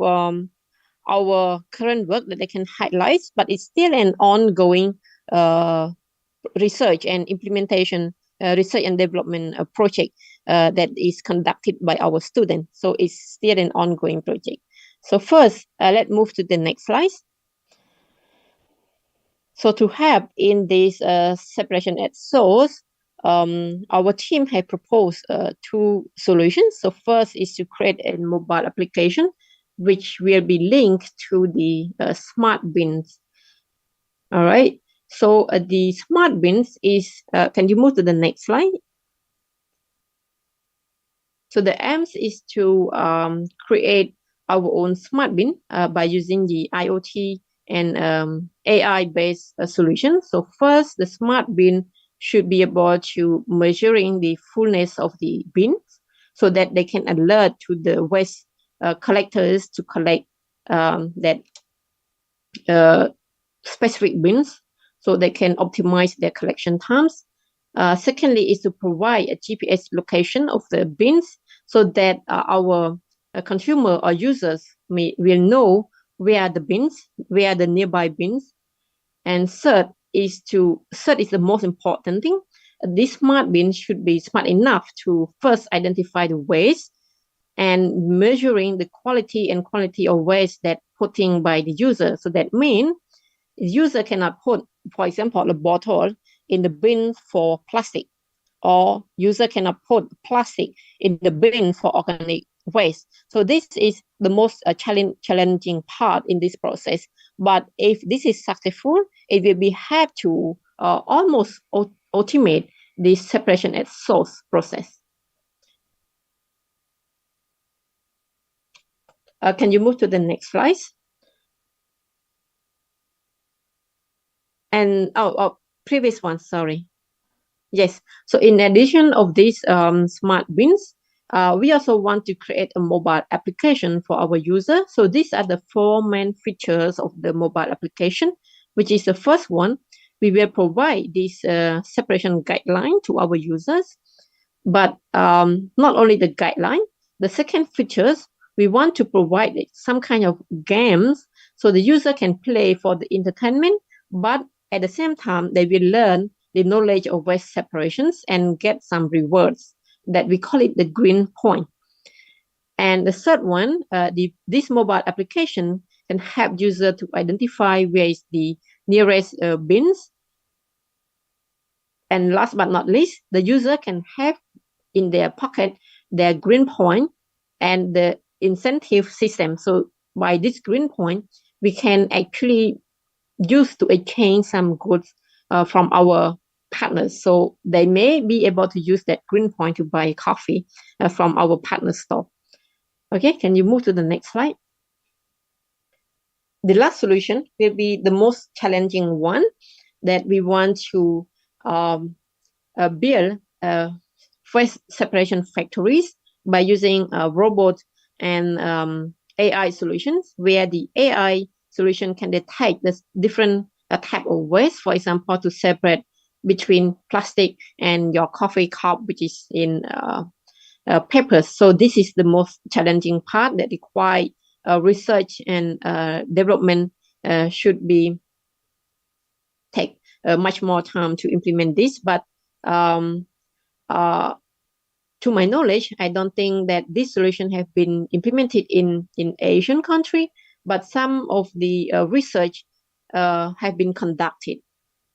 our current work that I can highlight, but it's still an ongoing research and implementation, research and development project. that is conducted by our students. So it's still an ongoing project. So first, let's move to the next slide. So to help in this separation at source, our team has proposed two solutions. So first is to create a mobile application which will be linked to the smart bins. All right. So the smart bins is, can you move to the next slide? So the aims is to create our own smart bin by using the IoT and AI-based solution. So first, the smart bin should be able to measuring the fullness of the bins so that they can alert to the waste collectors to collect that specific bins so they can optimize their collection times. Secondly is to provide a GPS location of the bins so that our consumer or users will know where the bins, where the nearby bins. And third is the most important thing. This smart bin should be smart enough to first identify the waste and measuring the quality and quantity of waste that putting by the user. So that means the user cannot put, for example, a bottle in the bin for plastic, or user cannot put plastic in the bin for organic waste. So this is the most challenging part in this process. But if this is successful, it will be have to almost automate the separation at source process. Can you move to the next slide? And previous one, sorry. Yes. So in addition of these smart bins, we also want to create a mobile application for our user. So these are the four main features of the mobile application, which is the first one. We will provide this separation guideline to our users, but not only the guideline. The second features, we want to provide some kind of games so the user can play for the entertainment, but at the same time, they will learn the knowledge of waste separations and get some rewards that we call it the green point. And the third one, this mobile application can help user to identify where is the nearest bins. And last but not least, the user can have in their pocket their green point and the incentive system. So by this green point, we can actually use to exchange some goods from our partners. So they may be able to use that green point to buy coffee from our partner store. Okay, can you move to the next slide? The last solution will be the most challenging one that we want to build waste separation factories by using robots and AI solutions, where the AI solution can detect the different type of waste, for example, to separate between plastic and your coffee cup, which is in papers. So this is the most challenging part that require research and development should be take much more time to implement this. But to my knowledge, I don't think that this solution have been implemented in Asian country, but some of the research have been conducted.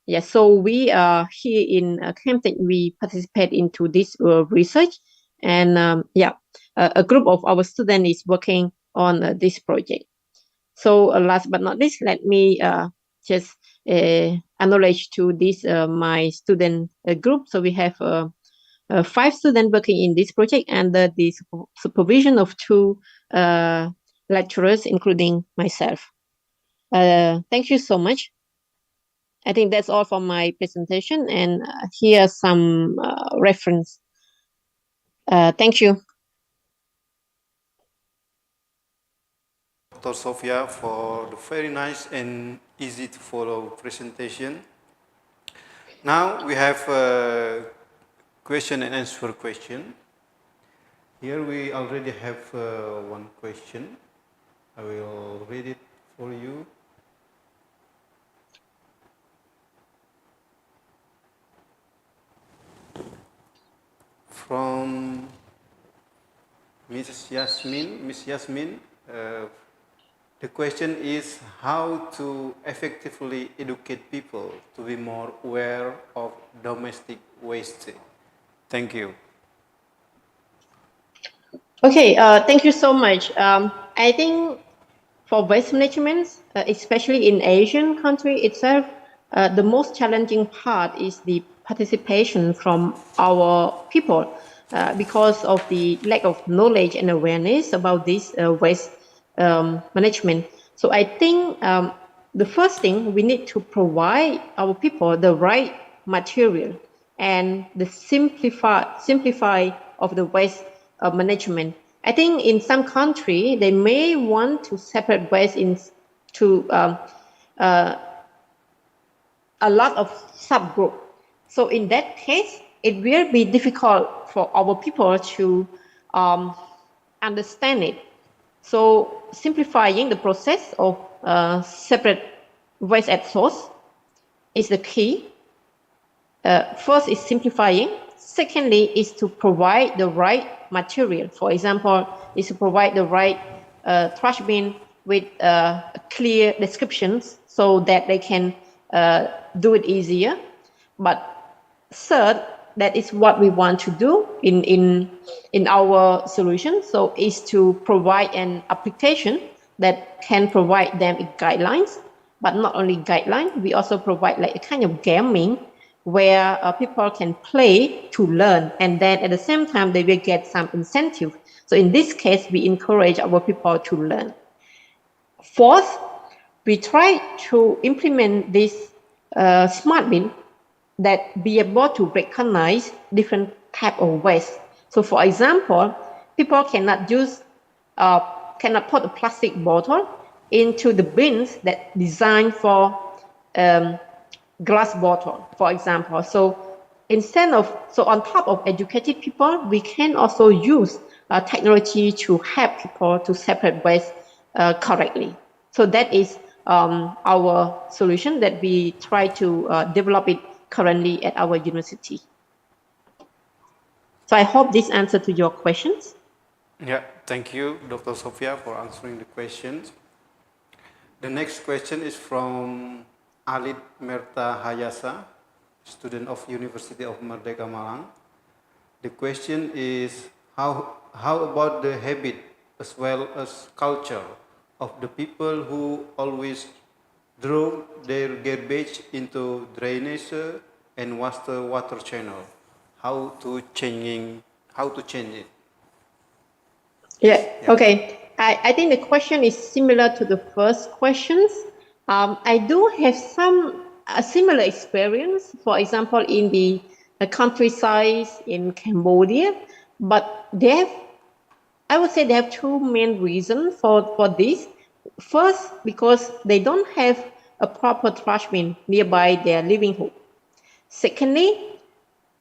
Yes, so we here in Camtech, we participate into this research, and a group of our students is working on this project. So last but not least, let me just acknowledge to this my student group. So we have 5 students working in this project under the supervision of 2 lecturers, including myself. Thank you so much. I think that's all for my presentation, and here's some reference. Thank you. Dr. Sofia for the very nice and easy to follow presentation. Now we have a question and answer question. Here we already have one question. I will read it for you. from Miss Yasmin. The question is how to effectively educate people to be more aware of domestic waste. Thank you. Okay, thank you so much. I think for waste management, especially in Asian country itself, the most challenging part is the participation from our people because of the lack of knowledge and awareness about this waste management. So I think the first thing we need to provide our people the right material and the simplify of the waste management. I think in some country they may want to separate waste into a lot of subgroup. So in that case, it will be difficult for our people to understand it. So simplifying the process of separate waste at source is the key. First is simplifying. Secondly is to provide the right material. For example, is to provide the right trash bin with clear descriptions so that they can do it easier. But third, that is what we want to do in our solution. So is to provide an application that can provide them guidelines, but not only guidelines, we also provide like a kind of gaming where people can play to learn, and then at the same time they will get some incentive. So in this case, we encourage our people to learn. Fourth, we try to implement this smart bin that be able to recognize different type of waste. So for example, people cannot put a plastic bottle into the bins that designed for glass bottle, for example. So on top of educated people, we can also use technology to help people to separate waste correctly. So that is our solution that we try to develop it currently at our university. So I hope this answer to your questions. Yeah, thank you, Dr. Sofia, for answering the questions. The next question is from Alit Merta Hayasa, student of University of Merdeka, Malang. The question is, how about the habit as well as culture of the people who always throw their garbage into drainage and water channel? How to change it? Yeah. Okay. I think the question is similar to the first questions. I do have a similar experience, for example, in the countryside in Cambodia, but I would say they have two main reasons for this. First, because they don't have a proper trash bin nearby their livelihood. Secondly,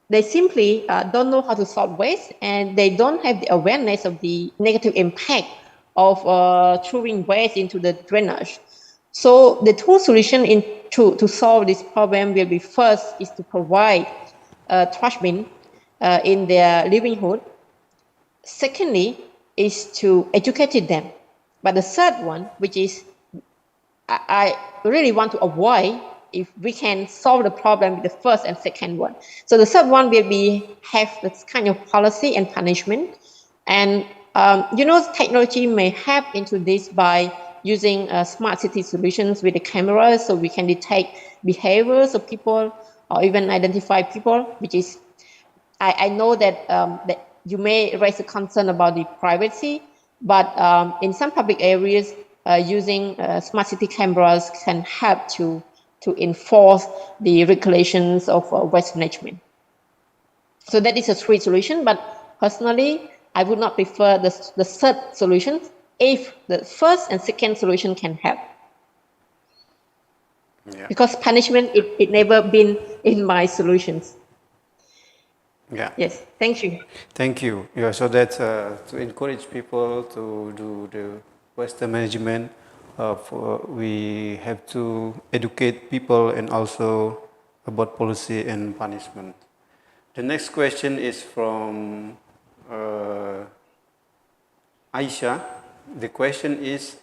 they simply don't know how to sort waste, and they don't have the awareness of the negative impact of throwing waste into the drainage. So the two solutions to solve this problem will be, first is to provide a trash bin in their livelihood. Secondly is to educate them. But the third one, which is I really want to avoid, if we can solve the problem with the first and second one. So the third one will be have this kind of policy and punishment. And technology may help into this by using smart city solutions with the cameras, so we can detect behaviors of people or even identify people, which is, I know that you may raise a concern about the privacy, but in some public areas, using smart city cameras can help to enforce the regulations of waste management. So that is a three solution, but personally, I would not prefer the third solution if the first and second solution can help. Yeah. Because punishment, it never been in my solutions. Yeah. Yes, thank you. Thank you. Yeah, so that's to encourage people to do the waste management. We have to educate people and also about policy and punishment. The next question is from Aisha. The question is,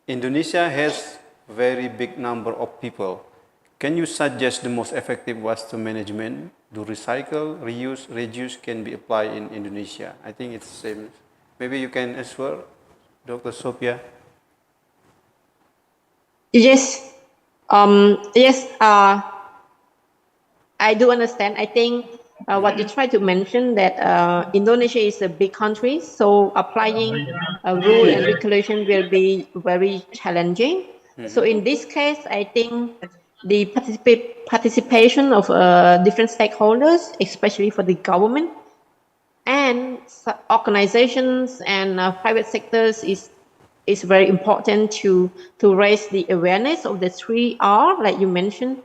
Indonesia has very big number of people. Can you suggest the most effective waste management? Do recycle, reuse, reduce can be applied in Indonesia? I think it's the same. Maybe you can answer, Dr. Sophia. Yes. Yes. I do understand. I think what you try to mention that Indonesia is a big country, so applying a rule and regulation will be very challenging. So in this case, I think the participation of different stakeholders, especially for the government and organizations and private sectors, is very important to raise the awareness of the 3R, like you mentioned.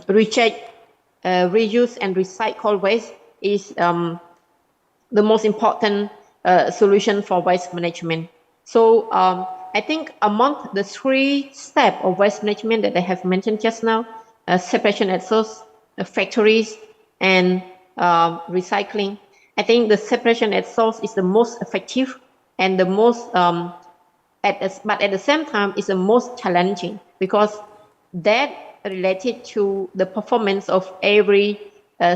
Reject, reuse, and recycle waste is the most important solution for waste management. So I think among the 3 steps of waste management that I have mentioned just now, separation at source, factories, and recycling, I think the separation at source is the most effective and the most, but at the same time, is the most challenging because that related to the performance of every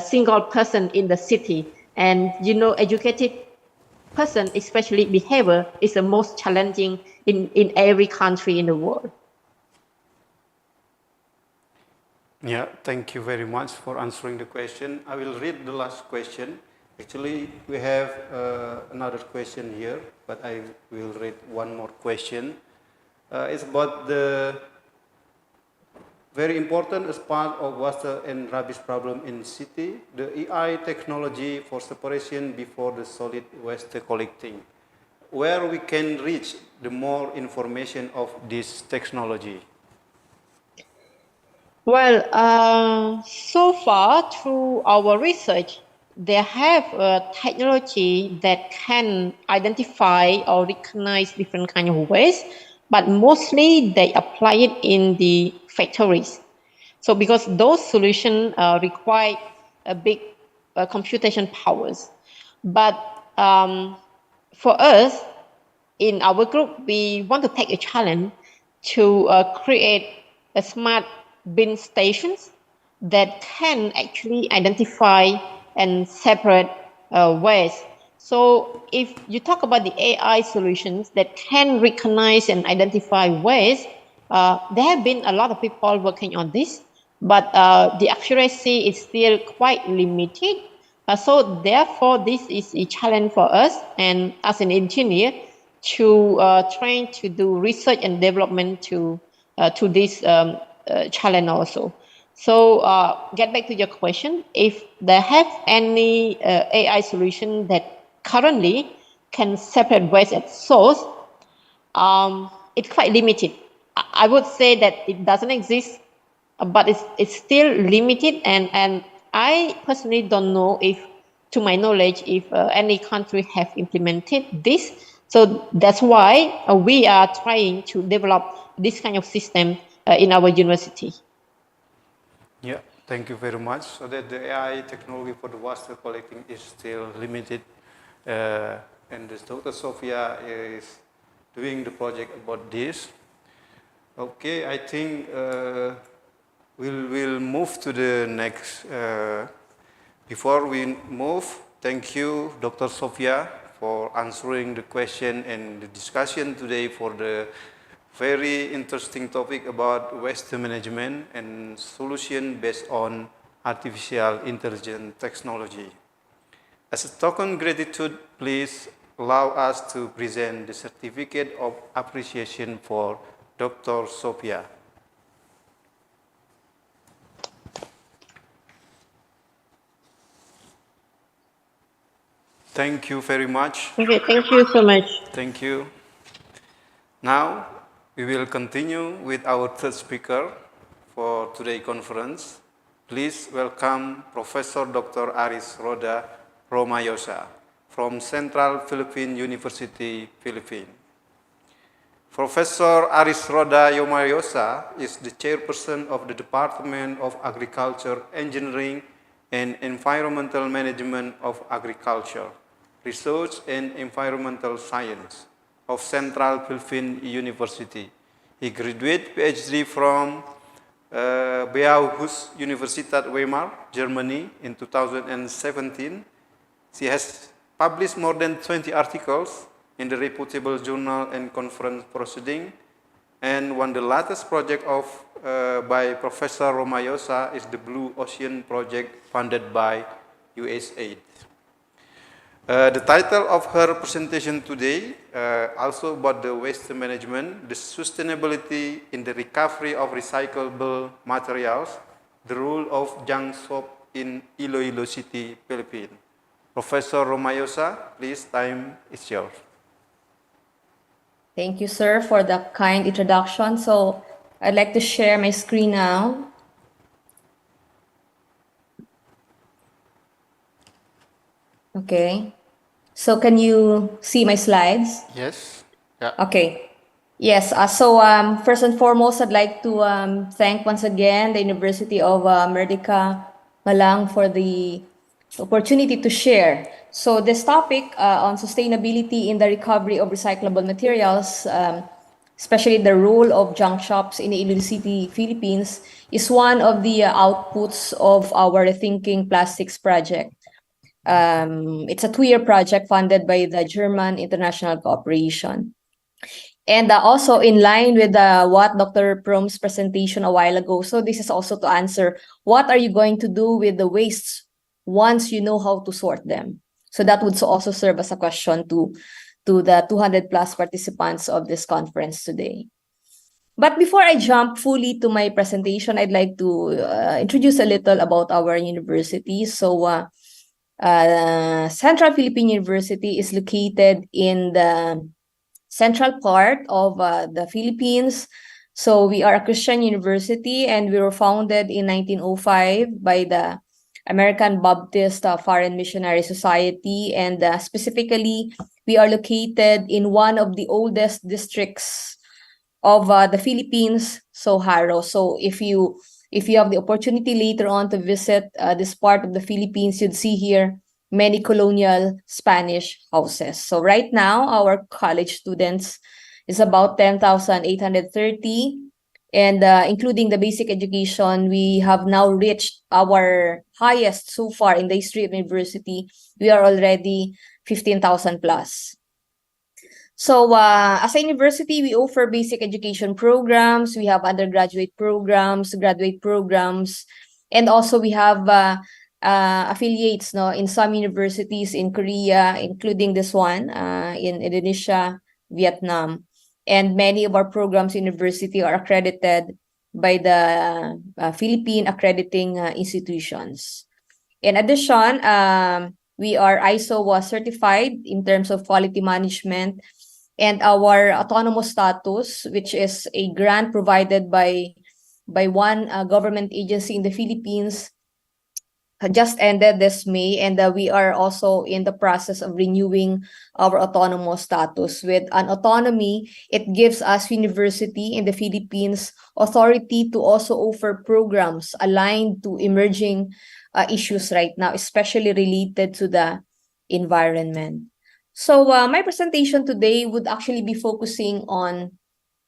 single person in the city. And educated person, especially behavior, is the most challenging in every country in the world. Yeah, thank you very much for answering the question. I will read the last question. Actually, we have another question here, but I will read one more question. It's about the very important as part of water and rubbish problem in city, the AI technology for separation before the solid waste collecting. Where we can reach the more information of this technology? Well, so far through our research, they have a technology that can identify or recognize different kind of waste, but mostly they apply it in the factories. So because those solutions require a big computation powers. But for us, in our group, we want to take a challenge to create a smart bin stations that can actually identify and separate waste. So if you talk about the AI solutions that can recognize and identify waste, there have been a lot of people working on this, but the accuracy is still quite limited. So therefore, this is a challenge for us, and as an engineer, to trying to do research and development to this challenge also. So get back to your question, if they have any AI solution that currently can separate waste at source, it's quite limited. I would say that it doesn't exist, but it's still limited, and I personally don't know if, to my knowledge, if any country have implemented this. So that's why we are trying to develop this kind of system in our university. Yeah, thank you very much. So that the AI technology for the water collecting is still limited, and this Dr. Sophia is doing the project about this. Okay, I think we'll move to the next. Before we move, thank you, Dr. Sophia, for answering the question and the discussion today for the very interesting topic about waste management and solution based on artificial intelligence technology. As a token gratitude, please allow us to present the certificate of appreciation for Dr. Sophia. Thank you very much. Okay, thank you so much. Thank you. Now, we will continue with our third speaker for today's conference. Please welcome Professor Dr. Aris Roda Romayosa from Central Philippine University, Philippines. Professor Aris Roda Romayosa is the chairperson of the Department of Agriculture, Engineering, and environmental management of agriculture, research and environmental science of Central Philippine University. He graduated PhD from Bauhaus Universitat Weimar, Germany in 2017. She has published more than 20 articles in the reputable journal and conference proceeding, and one of the latest project by Professor Romayosa is the Blue Ocean Project funded by USAID. The title of her presentation today also about the waste management, the sustainability in the recovery of recyclable materials, the role of junk shop in Iloilo City, Philippines. Professor Romayosa, please, time is yours. Thank you, sir, for the kind introduction. So I'd like to share my screen now. Okay. So can you see my slides? Yes. Yeah. Okay. Yes. First and foremost, I'd like to thank once again the University of Merdeka, Malang for the opportunity to share. So this topic on sustainability in the recovery of recyclable materials, especially the role of junk shops in Iloilo City, Philippines, is one of the outputs of our Rethinking Plastics project. It's a 2-year project funded by the German International Cooperation. And also in line with what Dr. Prom's presentation a while ago, so this is also to answer, what are you going to do with the wastes once you know how to sort them? So that would also serve as a question to the 200 plus participants of this conference today. But before I jump fully to my presentation, I'd like to introduce a little about our university. So Central Philippine University is located in the central part of the Philippines. So we are a Christian university, and we were founded in 1905 by the American Baptist Foreign Missionary Society, and specifically, we are located in one of the oldest districts of the Philippines, Soharo. So if you have the opportunity later on to visit this part of the Philippines, you'd see here many colonial Spanish houses. So right now, our college students is about 10,830. And including the basic education, we have now reached our highest so far in the history of university. We are already 15,000 plus. So as a university, we offer basic education programs. We have undergraduate programs, graduate programs, and also we have affiliates in some universities in Korea, including this one in Indonesia, Vietnam. And many of our programs in university are accredited by the Philippine accrediting institutions. In addition, we are ISO certified in terms of quality management, and our autonomous status, which is a grant provided by one government agency in the Philippines, just ended this May, and we are also in the process of renewing our autonomous status. With an autonomy, it gives us university in the Philippines authority to also offer programs aligned to emerging issues right now, especially related to the environment. So my presentation today would actually be focusing on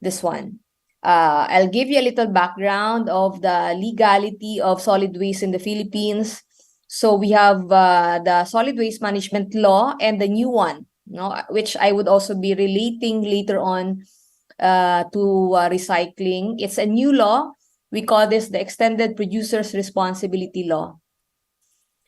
this one. I'll give you a little background of the legality of solid waste in the Philippines. So we have the solid waste management law and the new one, which I would also be relating later on to recycling. It's a new law. We call this the Extended Producer's Responsibility Law.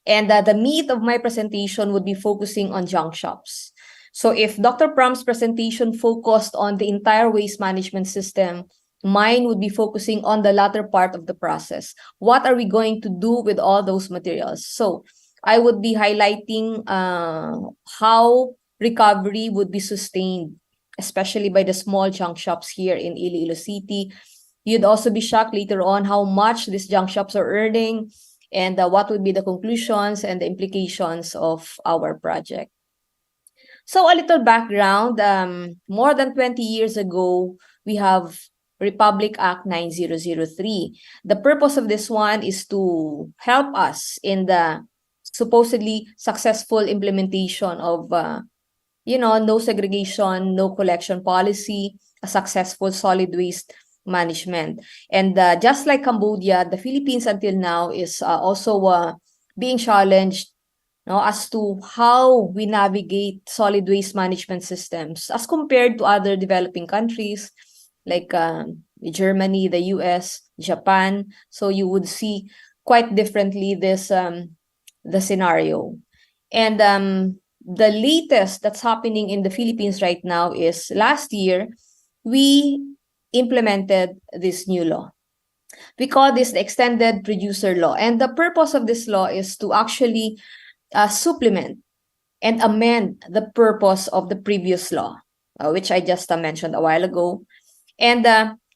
And the meat of my presentation would be focusing on junk shops. So if Dr. Pram's presentation focused on the entire waste management system, mine would be focusing on the latter part of the process. What are we going to do with all those materials? So I would be highlighting how recovery would be sustained, especially by the small junk shops here in Iloilo City. You'd also be shocked later on how much these junk shops are earning, and what would be the conclusions and the implications of our project. So a little background, more than 20 years ago, we have Republic Act 9003. The purpose of this one is to help us in the supposedly successful implementation of no segregation, no collection policy, a successful solid waste management. And just like Cambodia, the Philippines until now is also being challenged as to how we navigate solid waste management systems as compared to other developing countries like Germany, the US, Japan. So you would see quite differently this the scenario. And the latest that's happening in the Philippines right now is last year, we implemented this new law. We call this the Extended Producer Law. And the purpose of this law is to actually supplement and amend the purpose of the previous law, which I just mentioned a while ago. And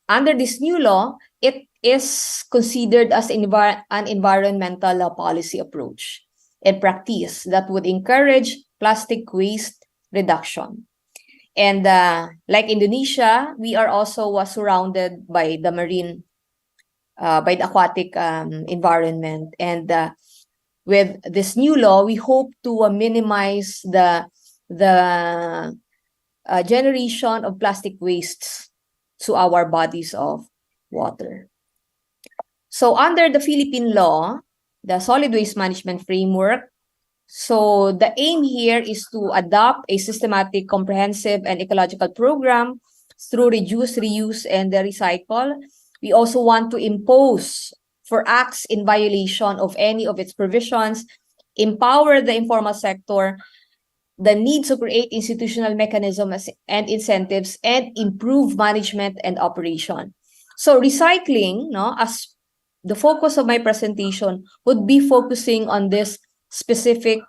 under this new law, it is considered as an environmental policy approach and practice that would encourage plastic waste reduction. And like Indonesia, we are also surrounded by the marine, by the aquatic environment. And with this new law, we hope to minimize the generation of plastic wastes to our bodies of water. So under the Philippine law, the solid waste management framework, so the aim here is to adopt a systematic, comprehensive, and ecological program through reduce, reuse, and recycle. We also want to impose for acts in violation of any of its provisions, empower the informal sector, the need to create institutional mechanisms and incentives, and improve management and operation. So recycling, as the focus of my presentation, would be focusing on this specific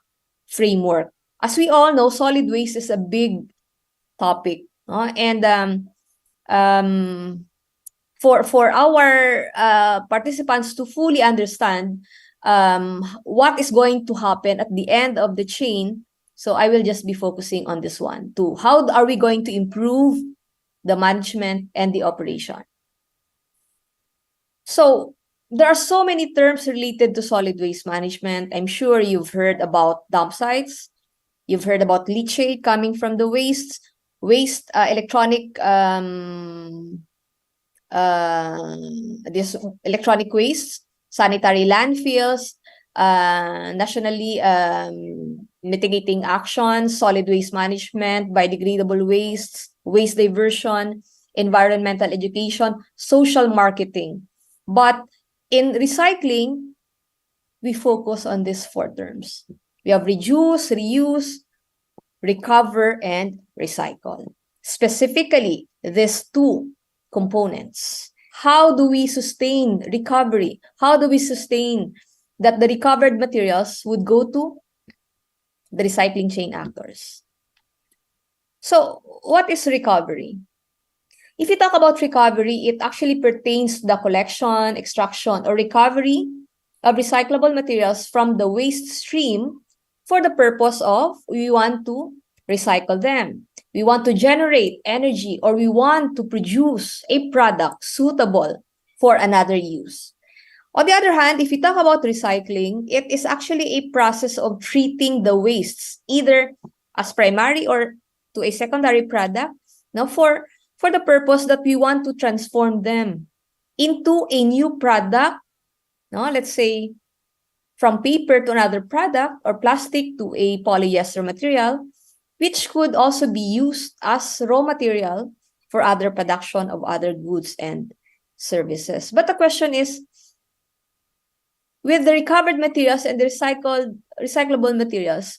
framework. As we all know, solid waste is a big topic, and for our participants to fully understand what is going to happen at the end of the chain, so I will just be focusing on this one, to how are we going to improve the management and the operation. So there are so many terms related to solid waste management. I'm sure you've heard about dump sites. You've heard about leachate coming from the waste, electronic this electronic waste, sanitary landfills, nationally mitigating actions, solid waste management, biodegradable wastes, waste diversion, environmental education, social marketing. But in recycling, we focus on these four terms. We have reduce, reuse, recover, and recycle. Specifically, these two components. How do we sustain recovery? How do we sustain that the recovered materials would go to the recycling chain actors? So, what is recovery? If you talk about recovery, it actually pertains to the collection, extraction, or recovery of recyclable materials from the waste stream for the purpose of we want to recycle them. We want to generate energy, or we want to produce a product suitable for another use. On the other hand, if you talk about recycling, it is actually a process of treating the wastes either as primary or to a secondary product, for the purpose that we want to transform them into a new product, let's say from paper to another product, or plastic to a polyester material, which could also be used as raw material for other production of other goods and services. But the question is, with the recovered materials and the recyclable materials,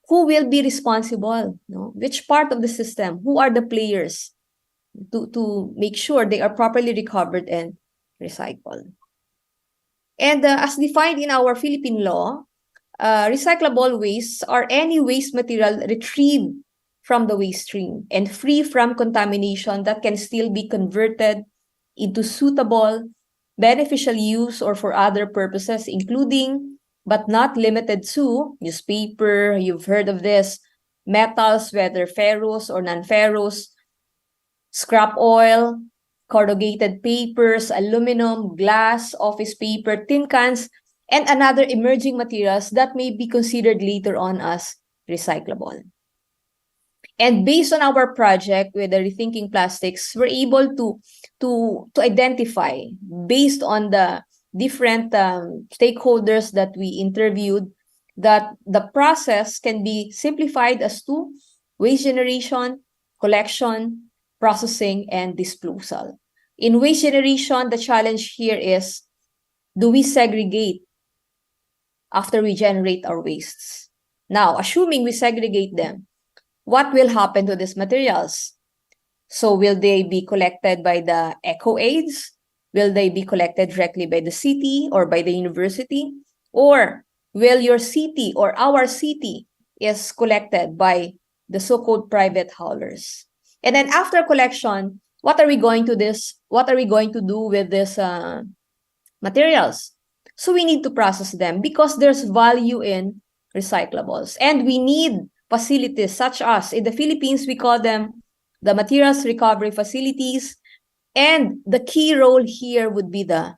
who will be responsible? Which part of the system? Who are the players to make sure they are properly recovered and recycled? And as defined in our Philippine law, recyclable wastes are any waste material retrieved from the waste stream and free from contamination that can still be converted into suitable, beneficial use or for other purposes, including but not limited to newspaper, you've heard of this, metals, whether ferrous or non-ferrous, scrap oil, corrugated papers, aluminum, glass, office paper, tin cans, and another emerging materials that may be considered later on as recyclable. And based on our project with the Rethinking Plastics, we're able to identify, based on the different stakeholders that we interviewed, that the process can be simplified as to waste generation, collection, processing, and disposal. In waste generation, the challenge here is, do we segregate after we generate our wastes? Now, assuming we segregate them, what will happen to these materials? So will they be collected by the eco-aids? Will they be collected directly by the city or by the university? Or will your city or our city is collected by the so-called private haulers? And then after collection, what are we going to do with these materials? So we need to process them because there's value in recyclables. And we need facilities such as, in the Philippines, we call them the materials recovery facilities. And the key role here would be the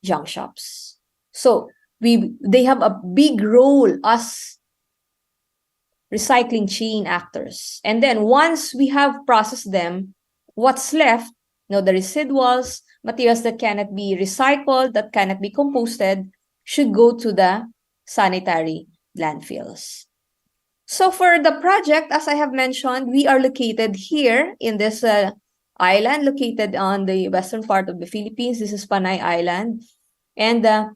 junk shops. So they have a big role as recycling chain actors. And then once we have processed them, what's left, the residuals, materials that cannot be recycled, that cannot be composted, should go to the sanitary landfills. So for the project, as I have mentioned, we are located here in this island, located on the western part of the Philippines. This is Panay Island. And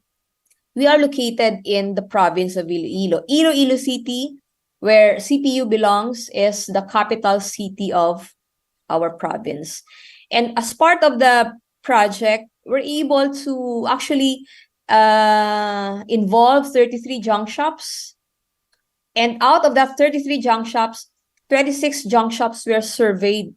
we are located in the province of Iloilo. Iloilo City, where CPU belongs, is the capital city of our province. And as part of the project, we're able to actually involve 33 junk shops. And out of that 33 junk shops, 26 junk shops were surveyed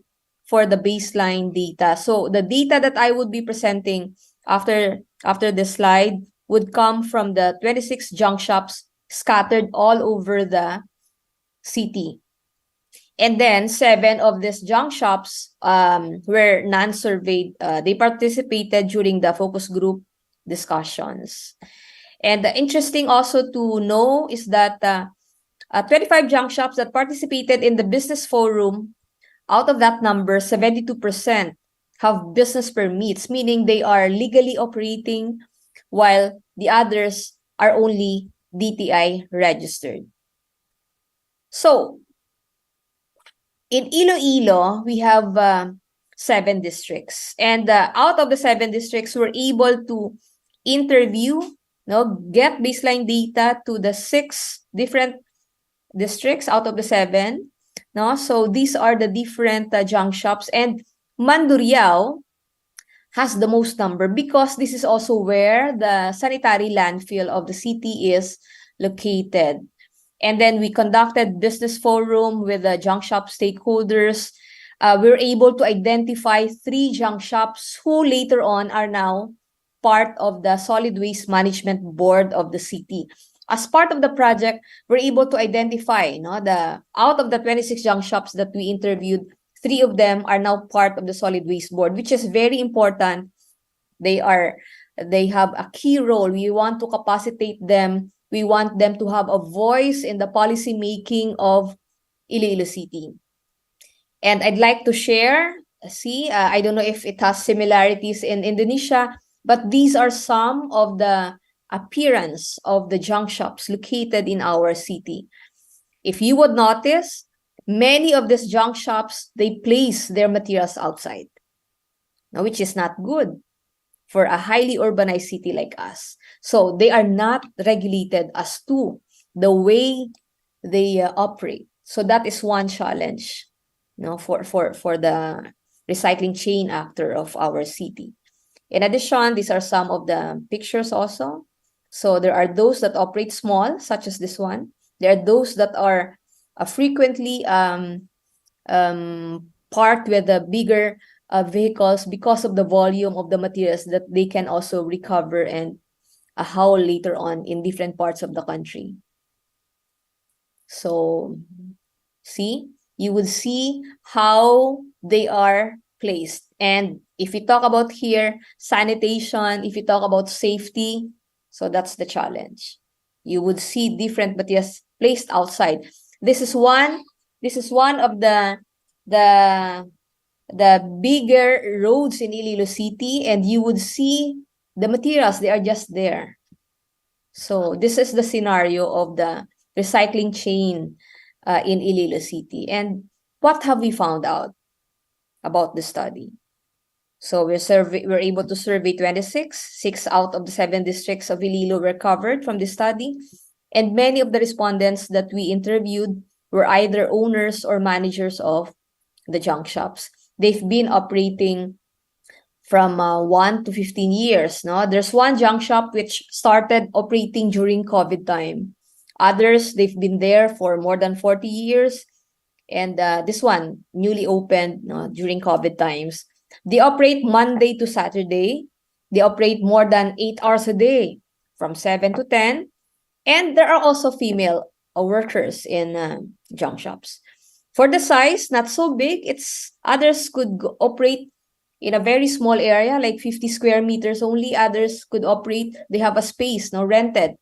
for the baseline data. So the data that I would be presenting after this slide would come from the 26 junk shops scattered all over the city. And then 7 of these junk shops were non-surveyed. They participated during the focus group discussions. And interesting also to know is that 25 junk shops that participated in the business forum, out of that number, 72% have business permits, meaning they are legally operating, while the others are only DTI registered. So, in Iloilo, we have 7 districts. And out of the 7 districts, we're able to interview, get baseline data to the 6 different districts out of the 7. So these are the different junk shops. And Mandurriao has the most number because this is also where the sanitary landfill of the city is located. And then we conducted business forum with the junk shop stakeholders. We were able to identify 3 junk shops who later on are now part of the Solid Waste Management Board of the city. As part of the project, we're able to identify, out of the 26 junk shops that we interviewed, 3 of them are now part of the Solid Waste Board, which is very important. They have a key role. We want to capacitate them. We want them to have a voice in the policy making of Iloilo City. And I'd like to share, I don't know if it has similarities in Indonesia, but these are some of the appearance of the junk shops located in our city. If you would notice, many of these junk shops, they place their materials outside, which is not good for a highly urbanized city like us. So they are not regulated as to the way they operate. So that is one challenge, for the recycling chain actor of our city. In addition, these are some of the pictures also. So there are those that operate small, such as this one. There are those that are frequently parked with the bigger vehicles because of the volume of the materials that they can also recover and haul later on in different parts of the country. So, you would see how they are placed. And if we talk about here, sanitation, if we talk about safety, so that's the challenge. You would see different materials placed outside. This is one of the bigger roads in Iloilo City, and you would see the materials, they are just there. So this is the scenario of the recycling chain in Iloilo City. And what have we found out about the study? So we're able to survey 26. 6 out of the 7 districts of Iloilo were covered from the study. And many of the respondents that we interviewed were either owners or managers of the junk shops. They've been operating from 1 to 15 years. No, there's one junk shop which started operating during COVID time. Others, they've been there for more than 40 years. And this one, newly opened during COVID times. They operate Monday to Saturday. They operate more than 8 hours a day, from 7 to 10. And there are also female workers in junk shops. For the size, not so big. Others could operate in a very small area, like 50 square meters only. Others could operate, they have a space, rented.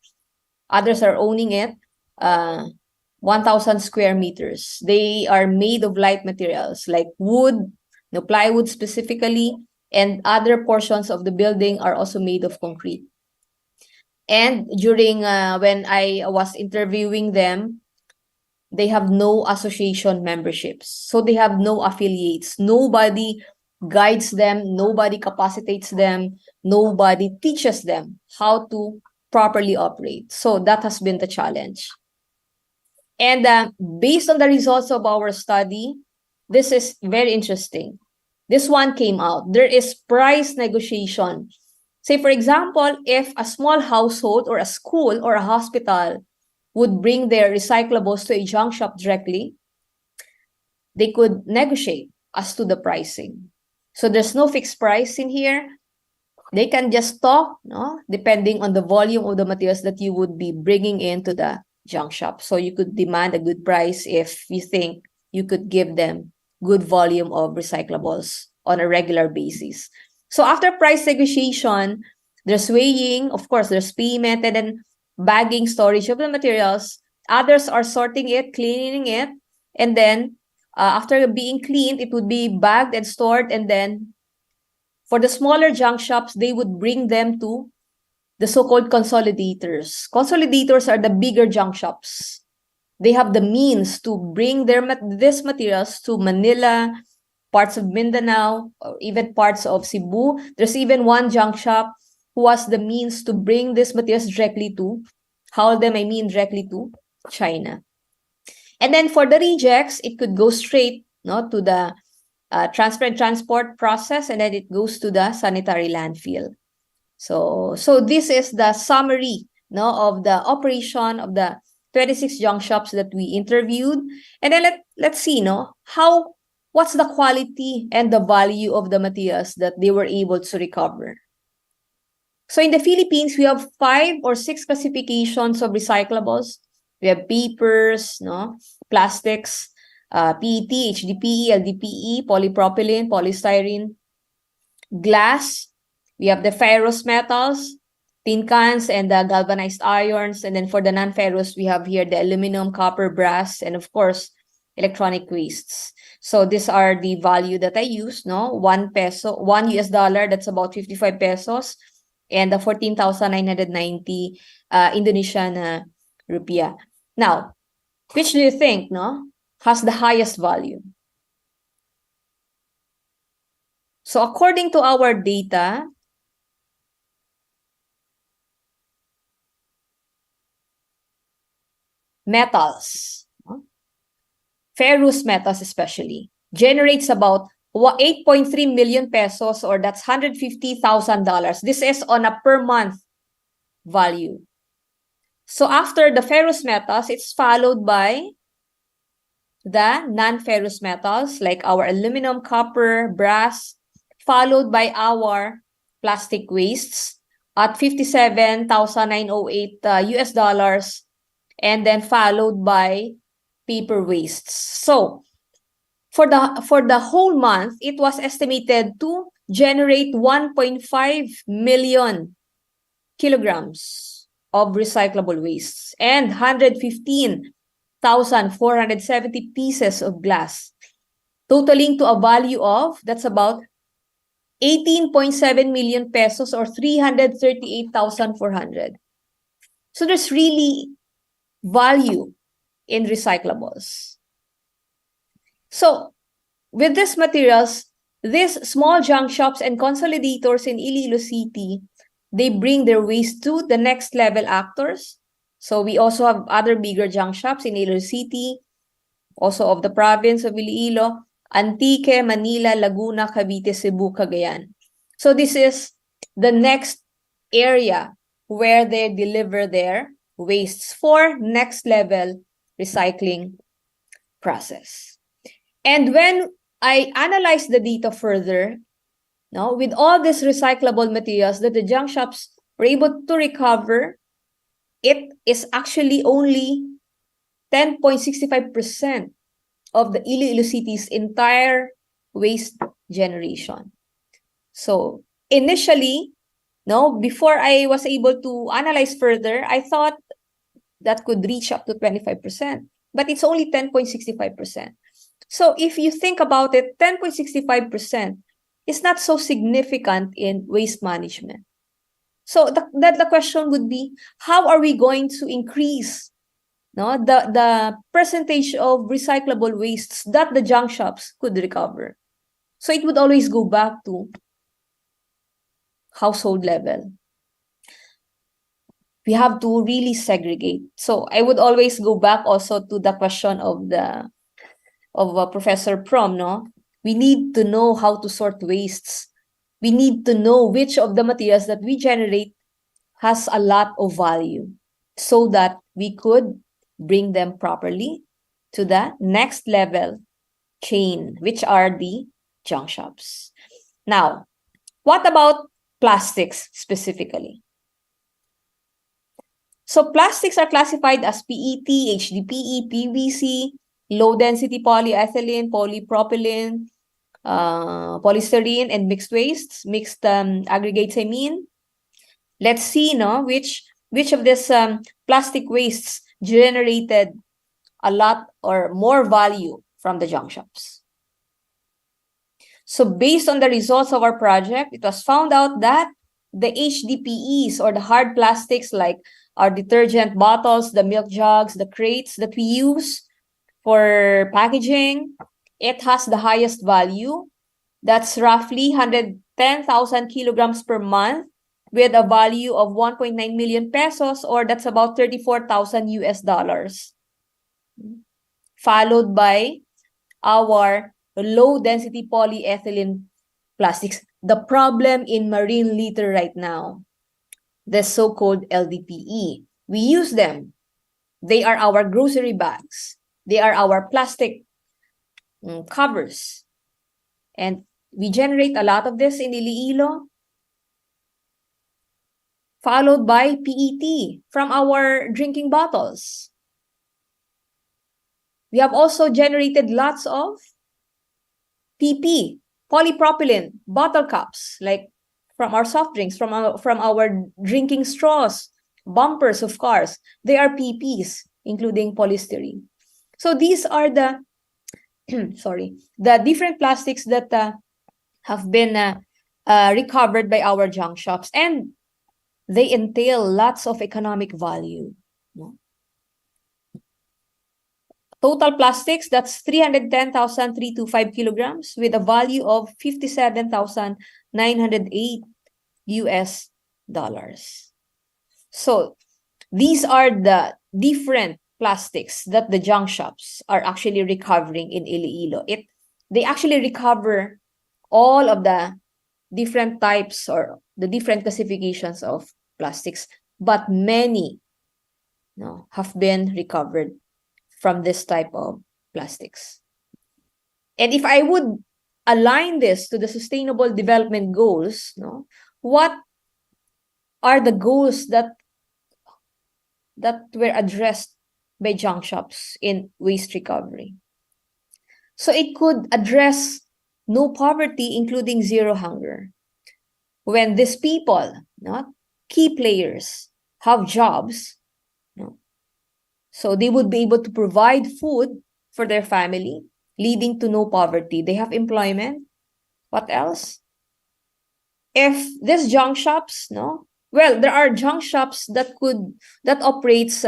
Others are owning it, 1,000 square meters. They are made of light materials like wood, plywood specifically, and other portions of the building are also made of concrete. And during when I was interviewing them, they have no association memberships. So they have no affiliates. Nobody guides them. Nobody capacitates them. Nobody teaches them how to properly operate. So that has been the challenge. And based on the results of our study, this is very interesting. This one came out. There is price negotiation. Say, for example, if a small household or a school or a hospital would bring their recyclables to a junk shop directly, they could negotiate as to the pricing. So there's no fixed price in here. They can just talk, depending on the volume of the materials that you would be bringing into the junk shop. So you could demand a good price if you think you could give them good volume of recyclables on a regular basis. So after price negotiation, there's weighing, of course, there's payment, and then bagging, storage of the materials. Others are sorting it, cleaning it, and then after being cleaned, it would be bagged and stored. And then for the smaller junk shops, they would bring them to the so-called consolidators. Consolidators are the bigger junk shops. They have the means to bring these materials to Manila, parts of Mindanao, or even parts of Cebu. There's even one junk shop who has the means to bring these materials directly to China. And then for the rejects, it could go straight to the transport process, and then it goes to the sanitary landfill. So this is the summary of the operation of the 26 junk shops that we interviewed. And then let's see what's the quality and the value of the materials that they were able to recover. So in the Philippines, we have 5 or 6 classifications of recyclables. We have papers, plastics, PET, HDPE, LDPE, polypropylene, polystyrene, glass. We have the ferrous metals, tin cans, and the galvanized irons. And then for the non-ferrous, we have here the aluminum, copper, brass, and of course, electronic wastes. So these are the value that I use, $1, $1, that's about 55 pesos, and the 14,990 Indonesian rupiah. Now, which do you think has the highest value? So according to our data, metals, ferrous metals especially, generates about 8.3 million pesos, or that's $150,000. This is on a per month value. So after the ferrous metals, it's followed by the non-ferrous metals like our aluminum, copper, brass, followed by our plastic wastes at $57,908 US dollars, and then followed by paper wastes. So For the whole month, it was estimated to generate 1.5 million kilograms of recyclable wastes and 115,470 pieces of glass, totaling to a value of, that's about 18.7 million pesos or 338,400. So there's really value in recyclables. So with these materials, these small junk shops and consolidators in Iloilo City, they bring their waste to the next level actors. So we also have other bigger junk shops in Iloilo City, also of the province of Iloilo, Antique, Manila, Laguna, Cavite, Cebu, Cagayan. So this is the next area where they deliver their wastes for next level recycling process. And when I analyze the data further, now with all these recyclable materials that the junk shops were able to recover, it is actually only 10.65% of the Iloilo City's entire waste generation. So initially, before I was able to analyze further, I thought that could reach up to 25%, but it's only 10.65%. So if you think about it, 10.65% is not so significant in waste management. So the question would be, how are we going to increase the percentage of recyclable wastes that the junk shops could recover? So it would always go back to household level. We have to really segregate. So I would always go back also to the question of Professor Prom, we need to know how to sort wastes. We need to know which of the materials that we generate has a lot of value so that we could bring them properly to the next level chain, which are the junk shops. Now, what about plastics specifically? So plastics are classified as PET, HDPE, PVC, low-density polyethylene, polypropylene, polystyrene, and mixed wastes, mixed aggregates, I mean. Let's see which of these plastic wastes generated a lot or more value from the junk shops. So based on the results of our project, it was found out that the HDPEs, or the hard plastics like our detergent bottles, the milk jugs, the crates that we use for packaging, it has the highest value. That's roughly 110,000 kilograms per month with a value of 1.9 million pesos, or that's about 34,000 US dollars. Followed by our low-density polyethylene plastics. The problem in marine litter right now, the so-called LDPE. We use them. They are our grocery bags. They are our plastic covers. And we generate a lot of this in Iloilo. Followed by PET from our drinking bottles. We have also generated lots of PP, polypropylene bottle cups, like from our soft drinks, from our drinking straws, bumpers of cars. They are PPs, including polystyrene. So these are the the different plastics that have been recovered by our junk shops, and they entail lots of economic value. Total plastics, that's 310,325 kilograms with a value of 57,908 US dollars. So these are the different plastics that the junk shops are actually recovering in Iloilo. They actually recover all of the different types or the different classifications of plastics, but many have been recovered from this type of plastics. And if I would align this to the Sustainable Development Goals, what are the goals that were addressed by junk shops in waste recovery? So it could address no poverty, including zero hunger. When these people, key players, have jobs, so they would be able to provide food for their family, leading to no poverty. They have employment. What else? If these junk shops, well, there are junk shops that operates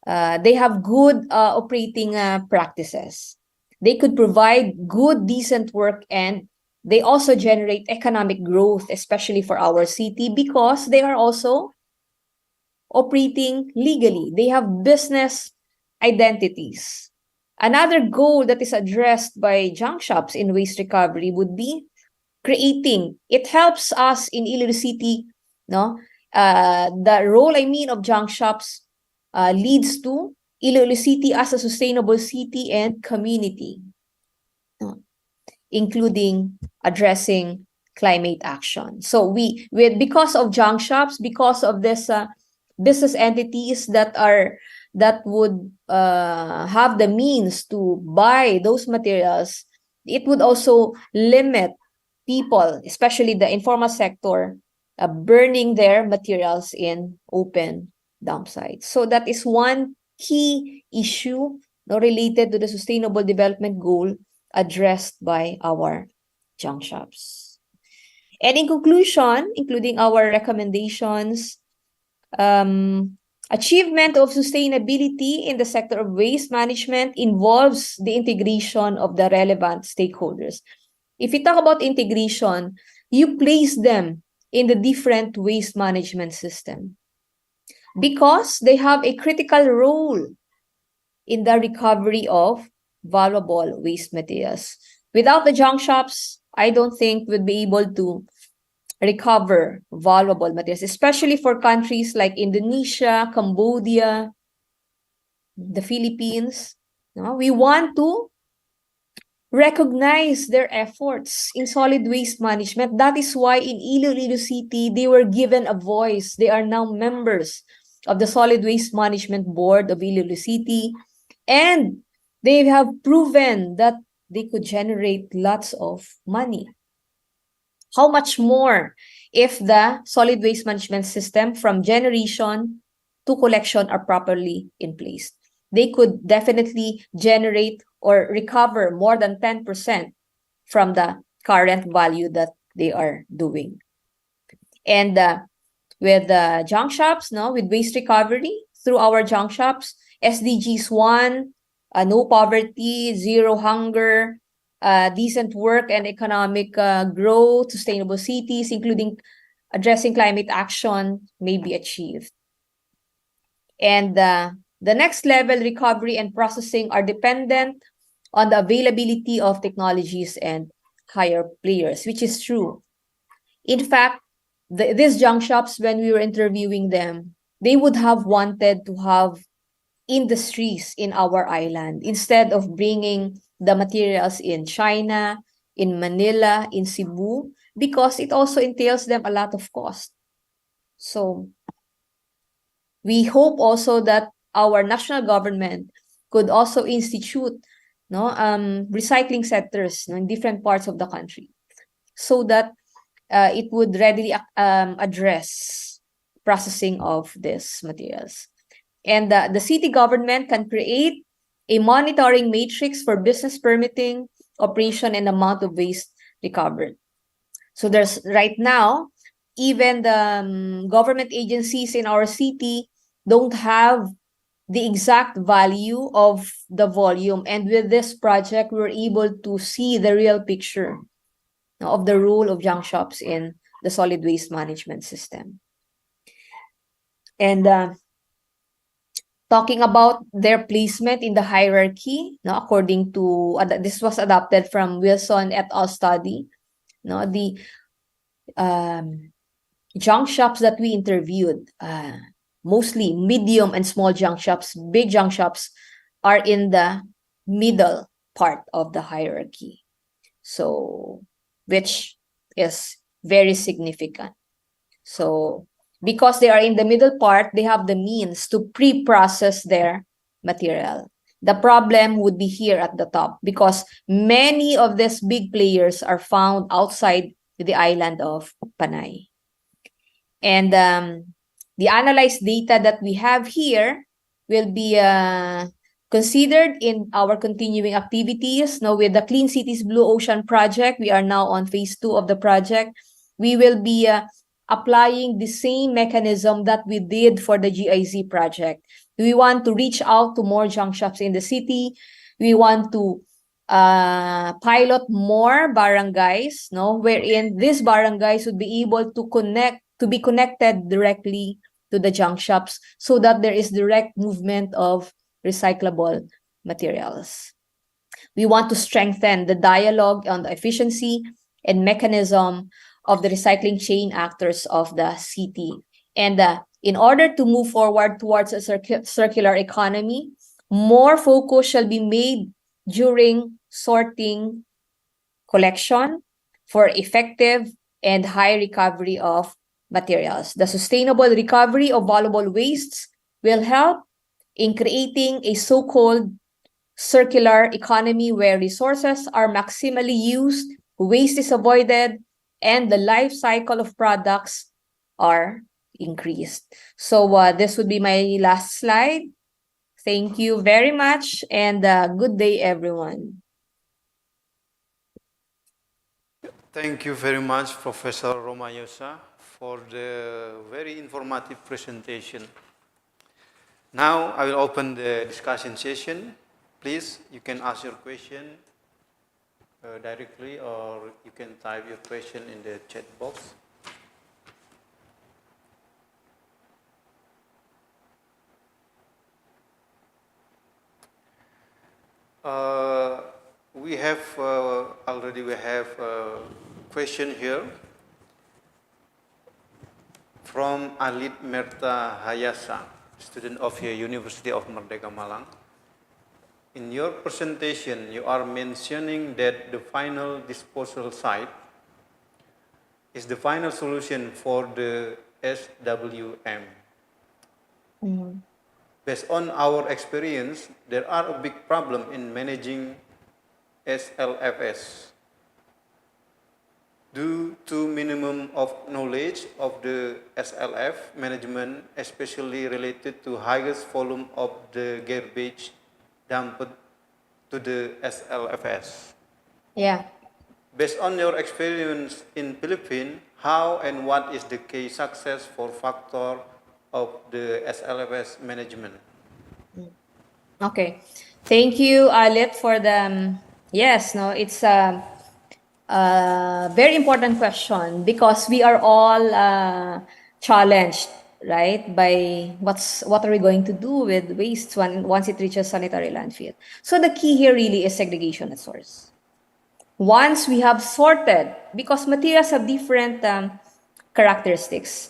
they have good operating practices. They could provide good, decent work, and they also generate economic growth, especially for our city, because they are also operating legally. They have business identities. Another goal that is addressed by junk shops in waste recovery would be creating. It helps us in Iloilo City, the role, of junk shops leads to Iloilo City as a sustainable city and community, including addressing climate action. So because of junk shops, because of this business entities that would have the means to buy those materials, it would also limit people, especially the informal sector, burning their materials in open dump sites. So that is one key issue related to the Sustainable Development Goal addressed by our junk shops. And in conclusion, including our recommendations, achievement of sustainability in the sector of waste management involves the integration of the relevant stakeholders. If we talk about integration, you place them in the different waste management system because they have a critical role in the recovery of valuable waste materials. Without the junk shops, I don't think we'd be able to recover valuable materials, especially for countries like Indonesia, Cambodia, the Philippines. We want to recognize their efforts in solid waste management. That is why in Iloilo City, they were given a voice. They are now members of the Solid Waste Management Board of Iloilo City, and they have proven that they could generate lots of money. How much more if the solid waste management system from generation to collection are properly in place? They could definitely generate or recover more than 10% from the current value that they are doing. And with the junk shops, with waste recovery through our junk shops, SDGs 1, no poverty, zero hunger, decent work and economic growth, sustainable cities, including addressing climate action, may be achieved. And the next level, recovery and processing, are dependent on the availability of technologies and higher players, which is true. In fact, these junk shops, when we were interviewing them, they would have wanted to have industries in our island instead of bringing the materials in China, in Manila, in Cebu, because it also entails them a lot of cost. So we hope also that our national government could also institute recycling centers in different parts of the country so that it would readily address processing of these materials. And the city government can create a monitoring matrix for business permitting, operation, and amount of waste recovered. So there's right now, even the government agencies in our city don't have the exact value of the volume. And with this project, we're able to see the real picture of the role of junk shops in the solid waste management system. And talking about their placement in the hierarchy, according to, this was adopted from Wilson et al. Study, the junk shops that we interviewed, mostly medium and small junk shops, big junk shops are in the middle part of the hierarchy. So, which is very significant. So, because they are in the middle part, they have the means to pre-process their material. the problem would be here at the top because many of these big players are found outside the island of Panay. And the analyzed data that we have here will be considered in our continuing activities. Now, with the Clean Cities Blue Ocean project, we are now on phase 2 of the project. We will be applying the same mechanism that we did for the GIZ project. We want to reach out to more junk shops in the city. We want to pilot more barangays, wherein these barangays would be able to be connected directly to the junk shops so that there is direct movement of recyclable materials. We want to strengthen the dialogue on the efficiency and mechanism of the recycling chain actors of the city. And in order to move forward towards a circular economy, more focus shall be made during sorting, collection for effective and high recovery of materials. The sustainable recovery of valuable wastes will help in creating a so-called circular economy where resources are maximally used, waste is avoided, and the life cycle of products are increased. So this would be my last slide. Thank you very much, and good day, everyone. Thank you very much, Professor Romayosa, for the very informative presentation. Now I will open the discussion session. Please, you can ask your question directly, or you can type your question in the chat box. We have a question here from Alit Merta Hayasa, student of the University of Merdeka, Malang. In your presentation, you are mentioning that the final disposal site is the final solution for the SWM. Mm-hmm. Based on our experience, there are a big problem in managing SLFS due to minimum of knowledge of the SLF management, especially related to highest volume of the garbage dumped to the SLFS. Yeah. Based on your experience in Philippines, how and what is the key success for factor of the SLFS management? Okay. Thank you, Alit, for the it's a very important question because we are all challenged, right, by what are we going to do with waste once it reaches sanitary landfill. So the key here really is segregation at source. Once we have sorted, because materials have different characteristics.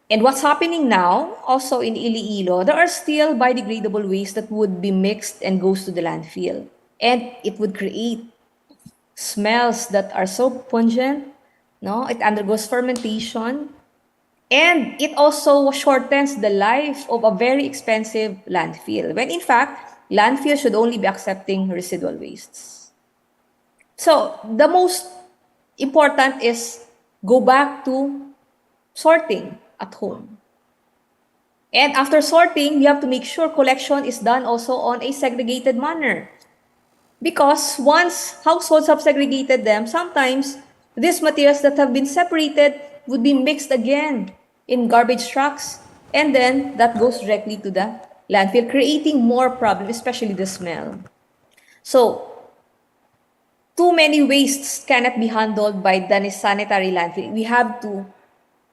And what's happening now, also in Iloilo, there are still biodegradable waste that would be mixed and goes to the landfill. And it would create smells that are so pungent, it undergoes fermentation, and it also shortens the life of a very expensive landfill, when in fact, landfill should only be accepting residual wastes. So the most important is go back to sorting at home. And after sorting, we have to make sure collection is done also on a segregated manner. Because once households have segregated them, sometimes these materials that have been separated would be mixed again in garbage trucks. And then that goes directly to the landfill, creating more problems, especially the smell. So, too many wastes cannot be handled by the sanitary landfill. We have to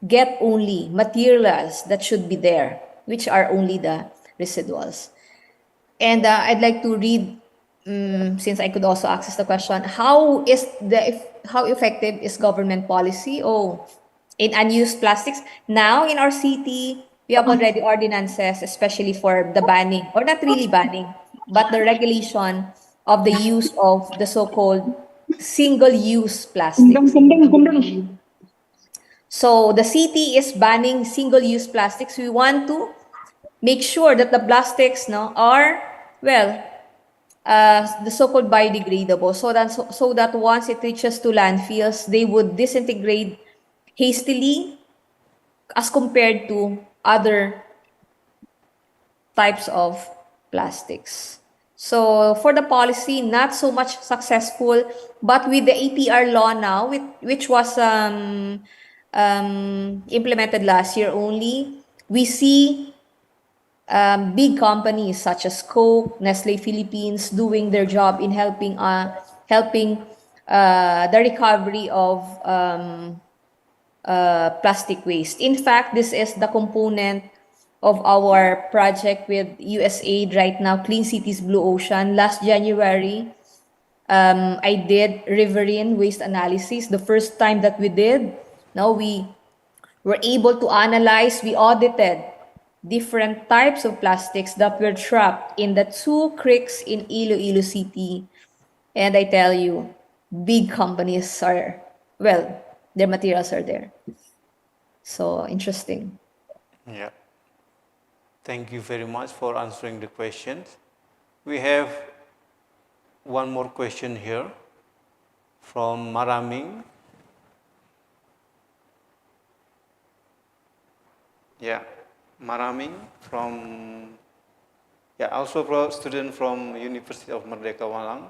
get only materials that should be there, which are only the residuals. And I'd like to read, since I could also access the question, how effective is government policy? In unused plastics. Now in our city, we have already ordinances, especially for the banning, or not really banning, but the regulation of the use of the so-called single-use plastics. So the city is banning single-use plastics. We want to make sure that the plastics are the so-called biodegradable, so that once it reaches to landfills, they would disintegrate hastily as compared to other types of plastics. So for the policy, not so much successful, but with the APR law now, which was implemented last year only, we see big companies such as Coke, Nestle Philippines doing their job in helping the recovery of plastic waste. In fact, this is the component of our project with USAID right now, Clean Cities Blue Ocean. Last January, I did riverine waste analysis. The first time that we did, now we were able to analyze, we audited different types of plastics that were trapped in the 2 creeks in Iloilo City. And I tell you, big companies are, well, their materials are there. So interesting. Yeah. Thank you very much for answering the questions. We have one more question here from Maraming. Yeah, Maraming from, also a student from University of Merdeka, Malang.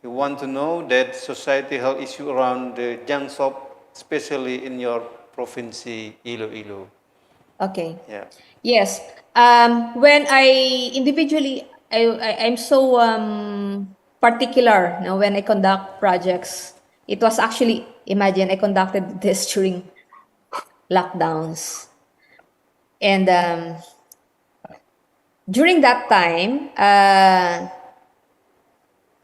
You want to know that society health issue around the junk shop, especially in your province, Iloilo. Okay. Yeah. Yes. When I individually, I'm so particular, when I conduct projects. It was actually, imagine, I conducted this during lockdowns. And during that time,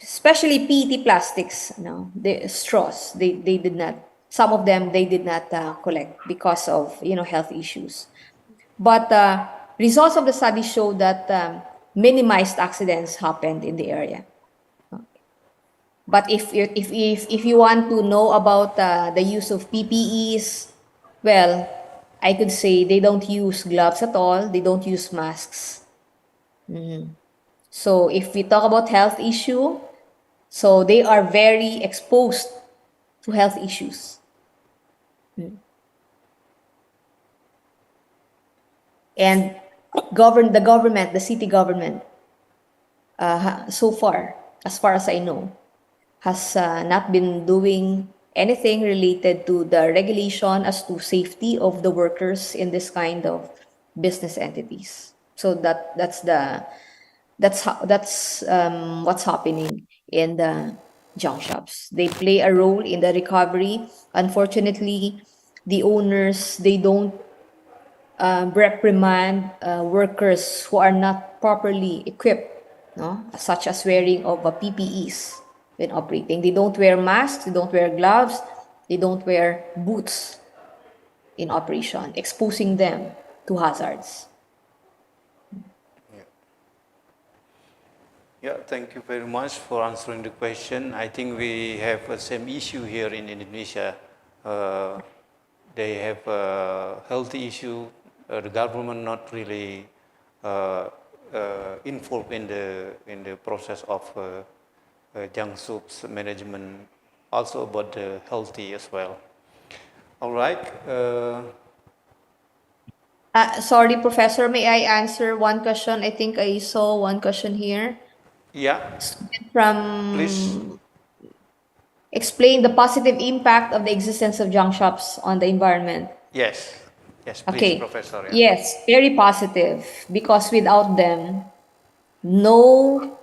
especially PET plastics, the straws, they did not, some of them, they did not collect because of, health issues. But results of the study show that minimized accidents happened in the area. But if you want to know about the use of PPEs, well, I could say they don't use gloves at all. They don't use masks. So if we talk about health issue, so they are very exposed to health issues. And the government, the city government, so far as I know, has not been doing anything related to the regulation as to safety of the workers in this kind of business entities. So that's what's happening in the junk shops. They play a role in the recovery. Unfortunately, the owners, they don't reprimand workers who are not properly equipped, such as wearing of PPEs when operating. They don't wear masks, they don't wear gloves, they don't wear boots in operation, exposing them to hazards. Yeah, thank you very much for answering the question. I think we have the same issue here in Indonesia. They have a healthy issue. The government not really involved in the process of junk soups management, also about the healthy as well. All right. Sorry, Professor, may I answer one question? I think I saw one question here. Yeah. From Please. Explain the positive impact of the existence of junk shops on the environment. Yes. Yes, please, Okay. Professor. Yeah. Yes, very positive, because without them, no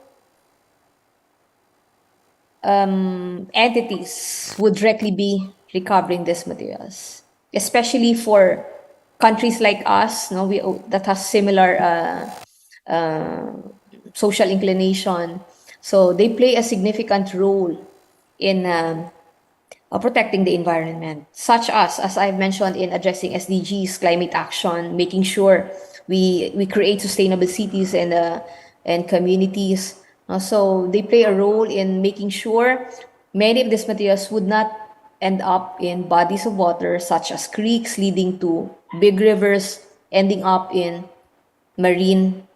entities would directly be recovering these materials, especially for countries like us, that has similar social inclination. So they play a significant role in protecting the environment, such as I've mentioned, in addressing SDGs, climate action, making sure we create sustainable cities and communities. So they play a role in making sure many of these materials would not end up in bodies of water, such as creeks leading to big rivers, ending up in marine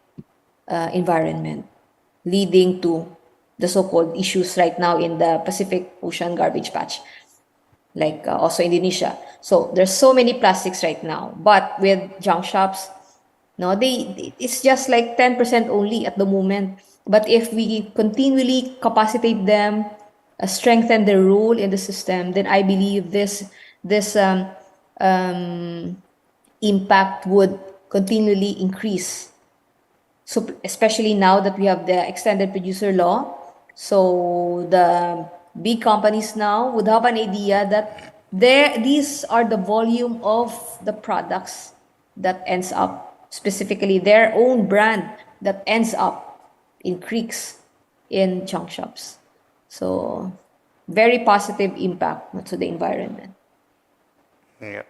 environment. leading to the so-called issues right now in the Pacific Ocean garbage patch, like also Indonesia. So there's so many plastics right now, but with junk shops, no, it's just like 10% only at the moment. But if we continually capacitate them, strengthen their role in the system, then I believe this impact would continually increase. So especially now that we have the extended producer law, so the big companies now would have an idea that these are the volume of the products that ends up, specifically their own brand, that ends up in creeks, in junk shops. So very positive impact to the environment. Yeah.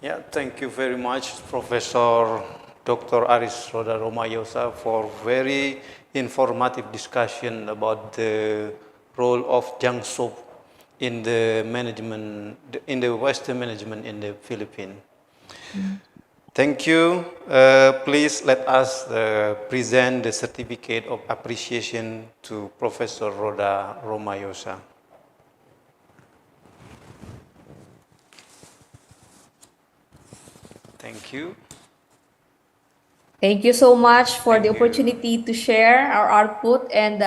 Yeah, thank you very much, Professor Dr. Aris Roda Romayosa, for very informative discussion about the role of junk soap in the management, in the waste management in the Philippines. Thank you. Please let us present the certificate of appreciation to Professor Roda Romayosa. Thank you. Thank you so much for Thank the you. opportunity to share our output, and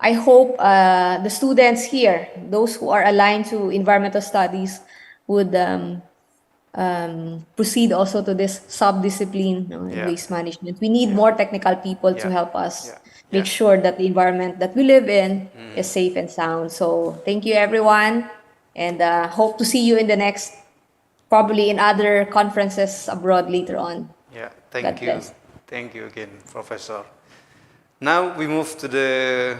I hope the students here, those who are aligned to environmental studies, would proceed also to this sub-discipline in Yeah. waste management. We need more technical people to Yeah. help us Yeah. make Yes. sure that the environment that we live in is safe and sound. So thank you, everyone, and hope to see you in the next, probably in other conferences abroad later on. Yeah, God thank you. bless. Thank you again, Professor. Now we move to the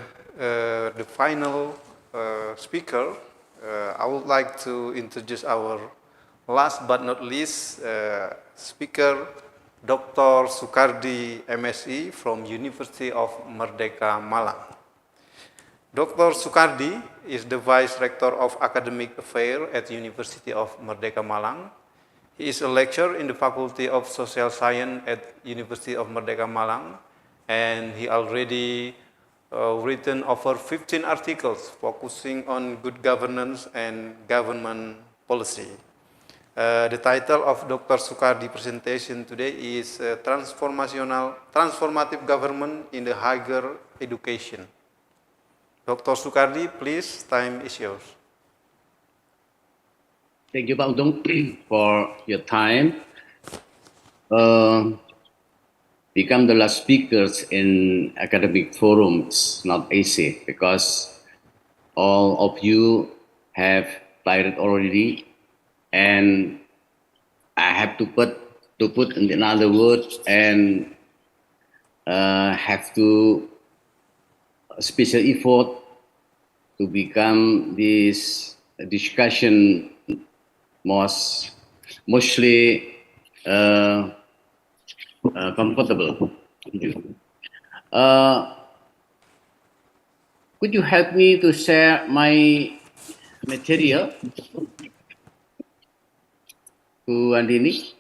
final speaker. I would like to introduce our last but not least speaker, Dr. Sukardi, MSc from University of Merdeka, Malang. Dr. Sukardi is the Vice Rector of Academic Affairs at University of Merdeka, Malang. He is a lecturer in the Faculty of Social Science at University of Merdeka, Malang, and he already written over 15 articles focusing on good governance and government policy. The title of Dr. Sukardi presentation today is Transformative Government in the Higher Education. Dr. Sukardi, please, time is yours. Thank you, Pak Untung, for your time. Become the last speakers in academic forums, not easy, because all of you have tired already, and I have to put in other words and have to special effort to become this discussion mostly comfortable. Could you help me to share my material to Andini?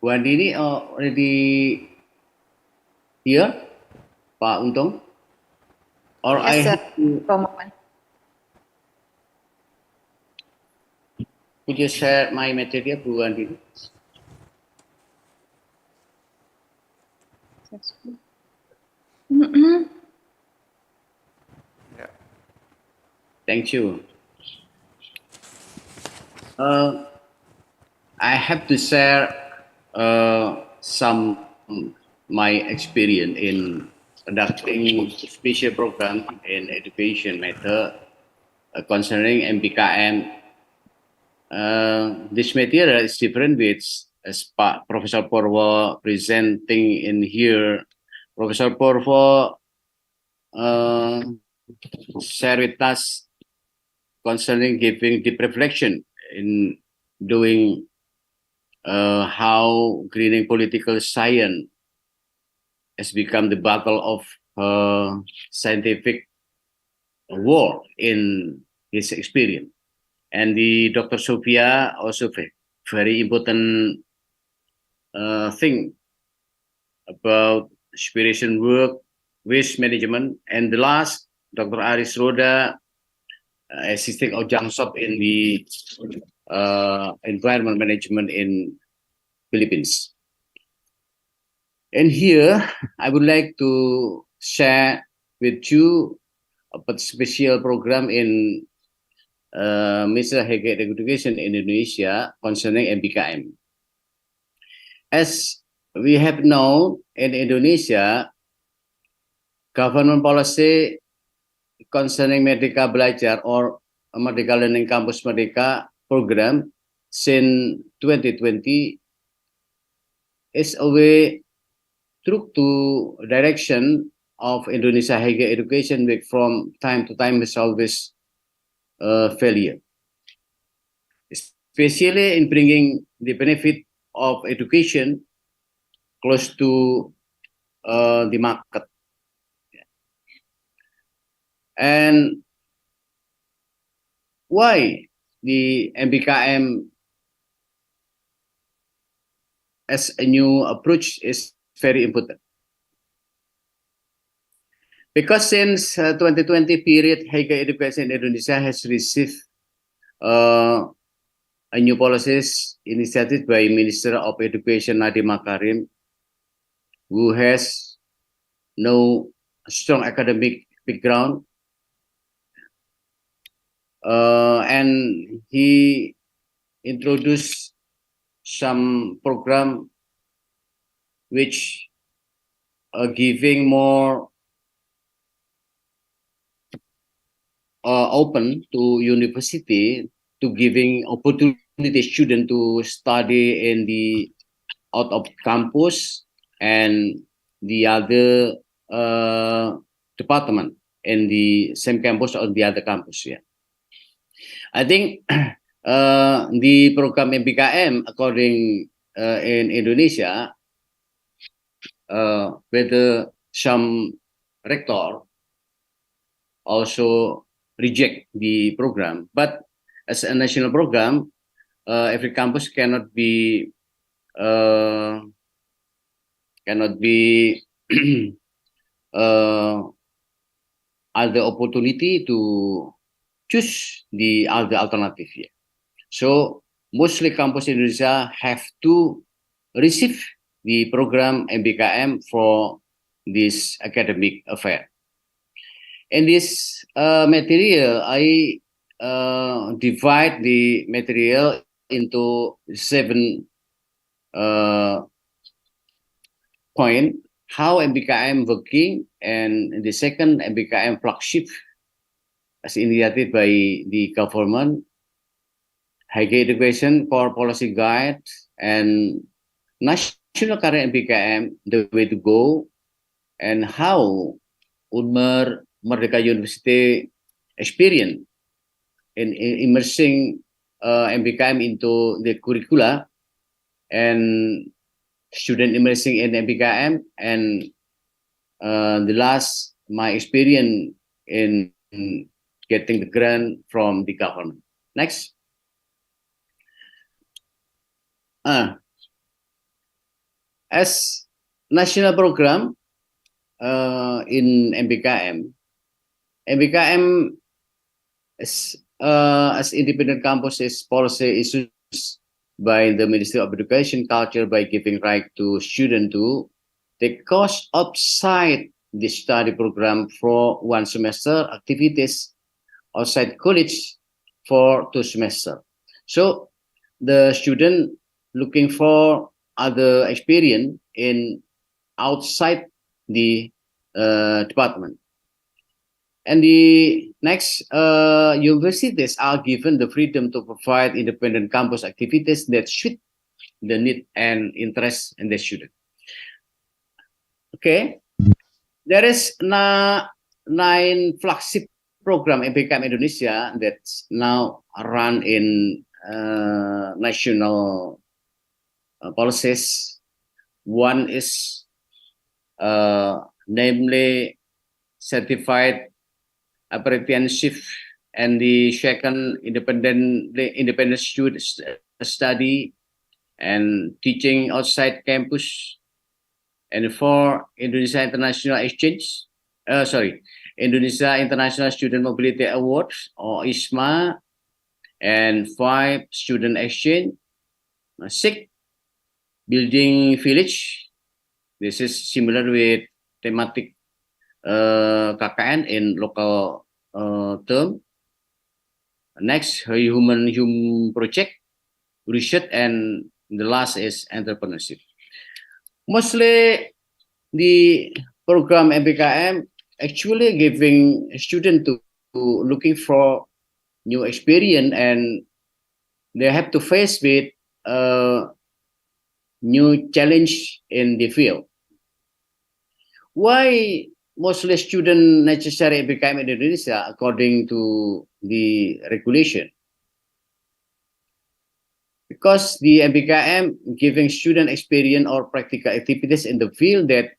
Bu Andini already here, Pak Untung? Or Yes, I sir. have to, For a moment. could you share my material, Bu Andini? Yeah. Thank you. I have to share some my experience in conducting special program in education matter concerning MPKM. This material is different with as Professor Porwo presenting in here. Professor Porwo share with us concerning giving deep reflection in doing how greening political science has become the battle of scientific world in his experience. And the Dr. Sophia also very important thing about inspiration work, waste management, and the last, Dr. Aris Roda, assisting Ojang Sop in the environment management in Philippines. And here, I would like to share with you a special program in Mr. Higher Education in Indonesia concerning MBKM. As we have known, in Indonesia, government policy concerning Merdeka Belajar or Merdeka Learning Campus Merdeka program since 2020 is a way through to direction of Indonesia higher education, which from time to time is always failure, especially in bringing the benefit of education close to the market. And why the MBKM as a new approach is very important? Because since 2020 period, higher education in Indonesia has received a new policies initiated by Minister of Education Nadiem Makarim, who has no strong academic background, and he introduced some program which are giving more open to university, to giving opportunity student to study in the out of campus and the other department in the same campus or the other campus. Yeah, I think the program MBKM according in Indonesia, whether some rector also reject the program, but as a national program, every campus cannot be other opportunity to choose the other alternative here. So mostly campus in Indonesia have to receive the program MBKM for this academic affair. In this material, I divide the material into 7 points. How MBKM working, and the second MBKM flagship as initiated by the government, higher education core policy guide, and national current MBKM, the way to go, and how Unmer Merdeka University experience in immersing MBKM into the curricula, and student immersing in MBKM, and the last, my experience in getting the grant from the government. Next. As national program in MBKM, MBKM as independent campuses policy issues by the Ministry of Education Culture by giving right to students to take course outside the study program for 1 semester, activities outside college for 2 semesters. So the student looking for other experience in outside the department. And the next, universities are given the freedom to provide independent campus activities that suit the need and interest in the student. Okay, there is 9 flagship program MBKM Indonesia that's now run in national policies. One is namely certified apprenticeship, and the second independent student study and teaching outside campus, and four Indonesia International Exchange, Indonesia International Student Mobility Awards or ISMA, and five student exchange, six building village. This is similar with thematic KKN in local term. Next, human project, research, and the last is entrepreneurship. Mostly the program MBKM actually giving student to looking for new experience, and they have to face with new challenge in the field. Why mostly student necessary MBKM in Indonesia according to the regulation? Because the MBKM giving student experience or practical activities in the field that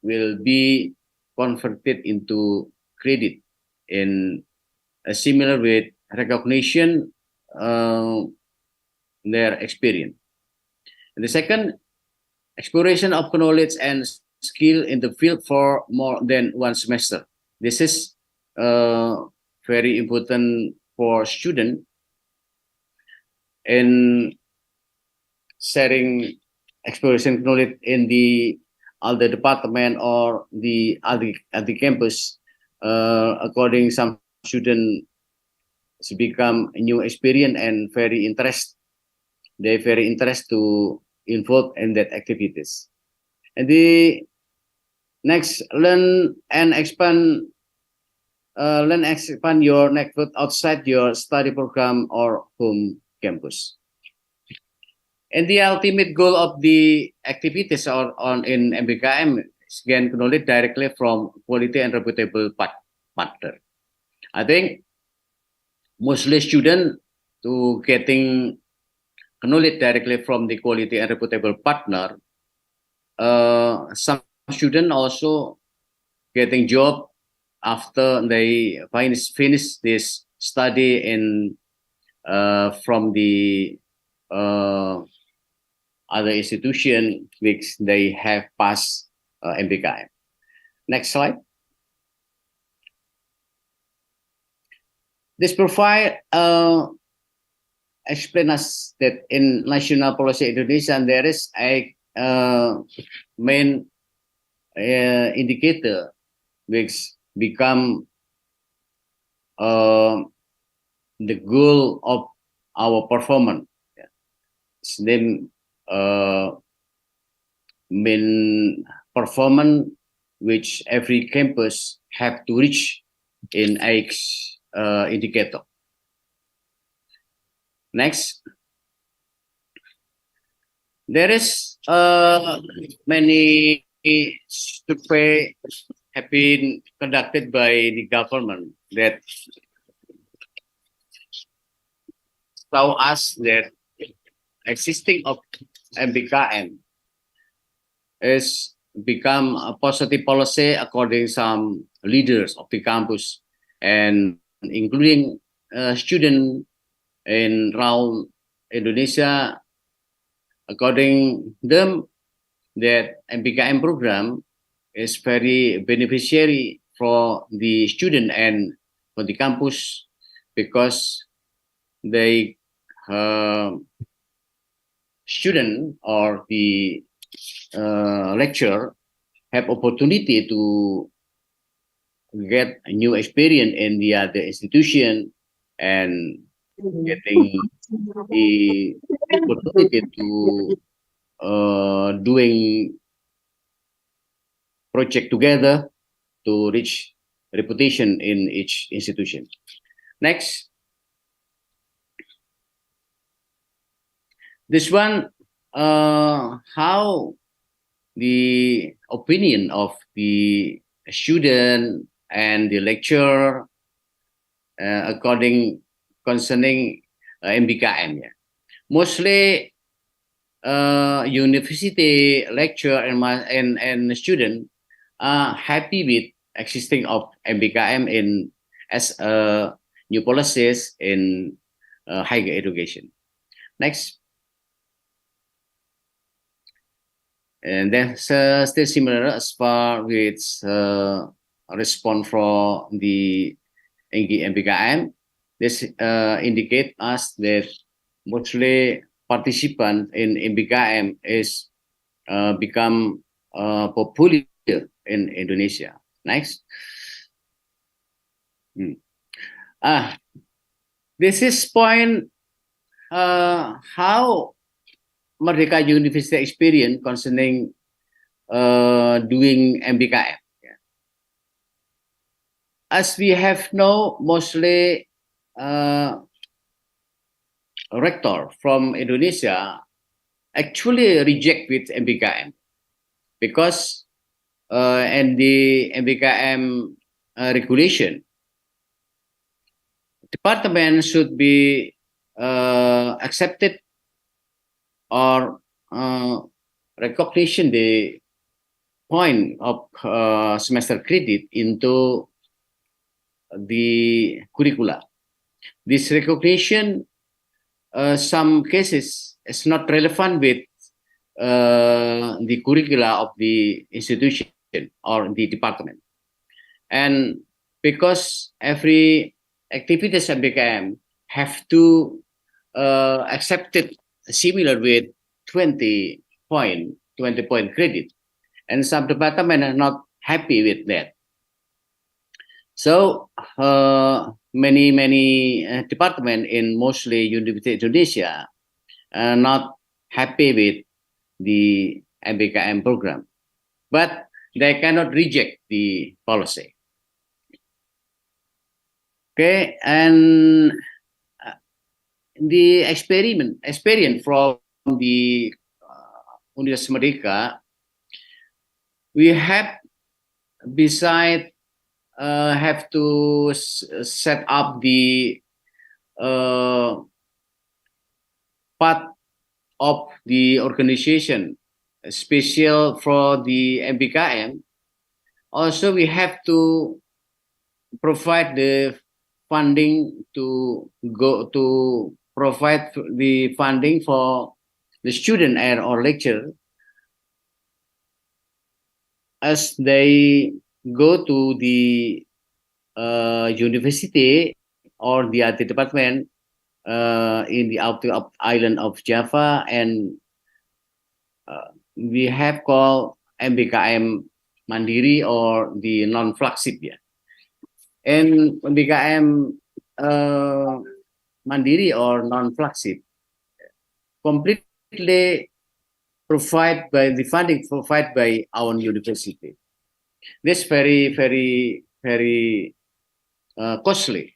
will be converted into credit in a similar with recognition their experience. And the second, exploration of knowledge and skill in the field for more than one semester. This is very important for student in sharing exploration knowledge in the other department or the other campus. According some student become a new experience and very interest. They very interest to involve in that activities. And the next, learn and expand your network outside your study program or home campus. And the ultimate goal of the activities in MBKM is gain knowledge directly from quality and reputable partner. I think mostly students to getting knowledge directly from the quality and reputable partner. Some students also getting job after they finish this study in from the other institution which they have passed MBKM. Next slide. This profile explain us that in national policy Indonesia there is a main indicator which become the goal of our performance. It's named main performance which every campus have to reach in each indicator. Next, there is many survey have been conducted by the government that show us that existing of MBKM is become a positive policy according some leaders of the campus and including students in around Indonesia. According them, that MBKM program is very beneficiary for the student and for the campus because they student or the lecturer have opportunity to get a new experience in the other institution and getting the opportunity to doing project together to reach reputation in each institution. Next. This one, how the opinion of the student and the lecturer according concerning MBKM. Yeah. Mostly university lecturer and student are happy with existing of MBKM in as a new policies in higher education. Next. And then still similar as far with response for the MBKM. This indicate us that mostly participant in MBKM is become popular in Indonesia. Next. This is point how Merdeka University experience concerning doing MBKM. As we have no mostly rector from Indonesia actually reject with MBKM because and the MBKM regulation department should be accepted or recognition the point of semester credit into the curricula. This recognition, some cases, is not relevant with the curricula of the institution or the department. And because every activities at BKM have to accept it similar with 20 point credit, and some department are not happy with that. So many department in mostly University Indonesia are not happy with the MBKM program, but they cannot reject the policy. Okay, and the experience from the Universitas Merdeka, we have beside have to set up the part of the organization special for the MBKM. Also, we have to provide the funding to provide the funding for the student and or lecturer as they go to the university or the other department in the outer island of Java, and we have called MBKM Mandiri or the non-flagship. Yeah. And MBKM Mandiri or non-flagship completely provided by the funding provided by our university. This very costly.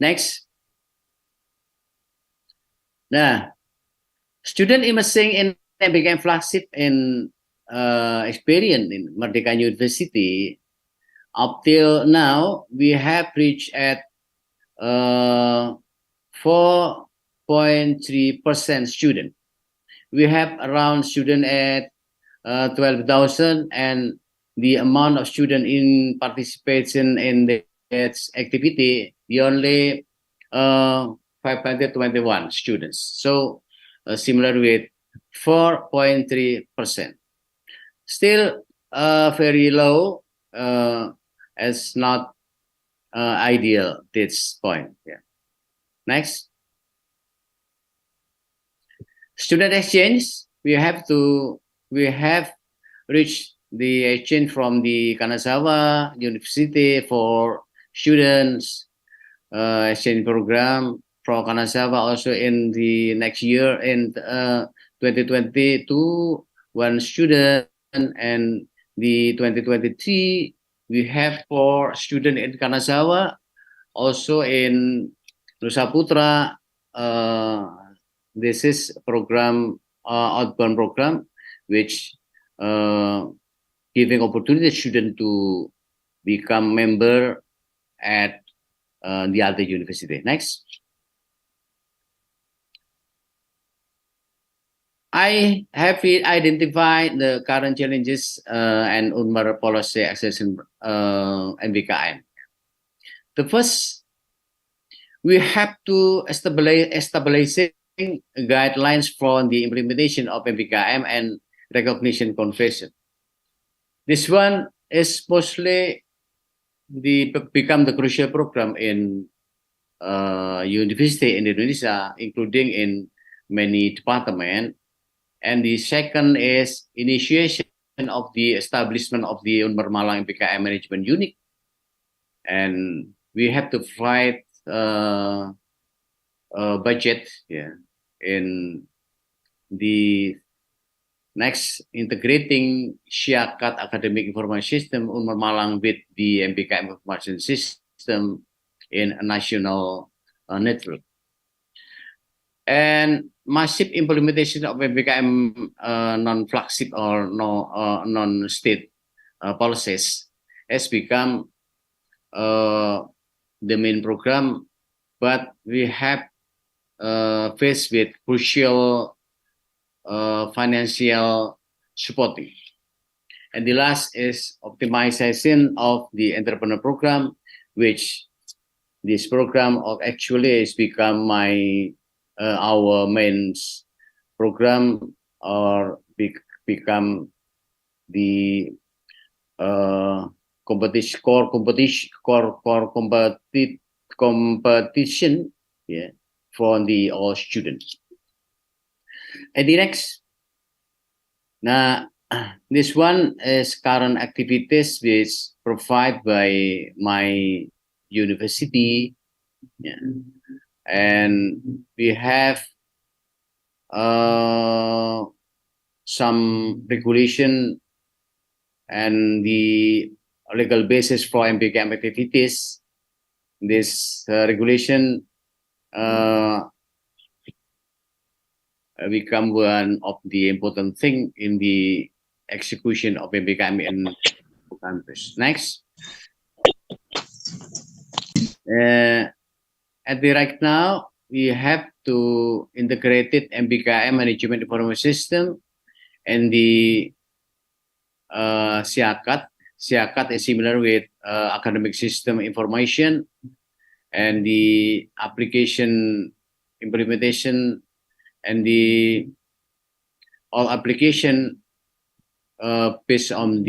Next. Now, student immersing in MBKM flagship in experience in Merdeka University. Up till now, we have reached at 4.3% student. We have around student at 12,000, and the amount of student in participation in that activity, the only 521 students. So similar with 4.3%. Still very low, as not ideal this point. Yeah. Next. Student exchange, we have reached the exchange from the Kanazawa University for students exchange program from Kanazawa also in the next year in 2022 one student, and the 2023 we have 4 students in Kanazawa, also in Nusa Putra. This is program outbound program which giving opportunity to student to become member at the other university. Next. I have identified the current challenges and UNMER policy accession MBKM. The first, we have to establishing guidelines for the implementation of MBKM and recognition convention. This one is mostly become the crucial program in university in Indonesia, including in many departments. And the second is initiation of the establishment of the UNMER Malang MBKM Management Unit. And we have to provide budget in the next integrating Syakat academic information system UNMER Malang with the MBKM information system in a national network. And massive implementation of MBKM non-flagship or non-state policies has become the main program, but we have faced with crucial financial supporting. And the last is optimization of the entrepreneur program, which this program actually has become our main program, or become the competition for the all students. And the next, now this one is current activities which provided by my university, and we have some regulation and the legal basis for MBKM activities. This regulation become one of the important thing in the execution of MBKM in campus. Next. At the right now, we have to integrated MBKM management information system and the Syakat. Syakat is similar with academic system information, and the application implementation and the all application based on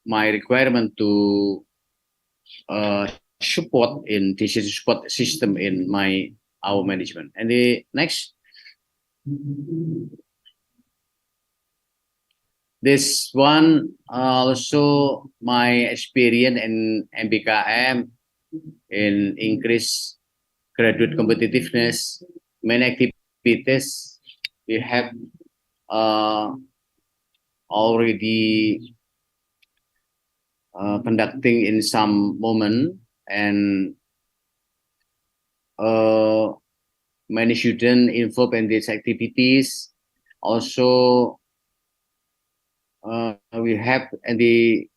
my requirement to support in decision support system in our management. And the next, this one also my experience in MBKM in increase graduate competitiveness. Many activities we have already conducting in some moment, and many students involved in these activities. Also, we have the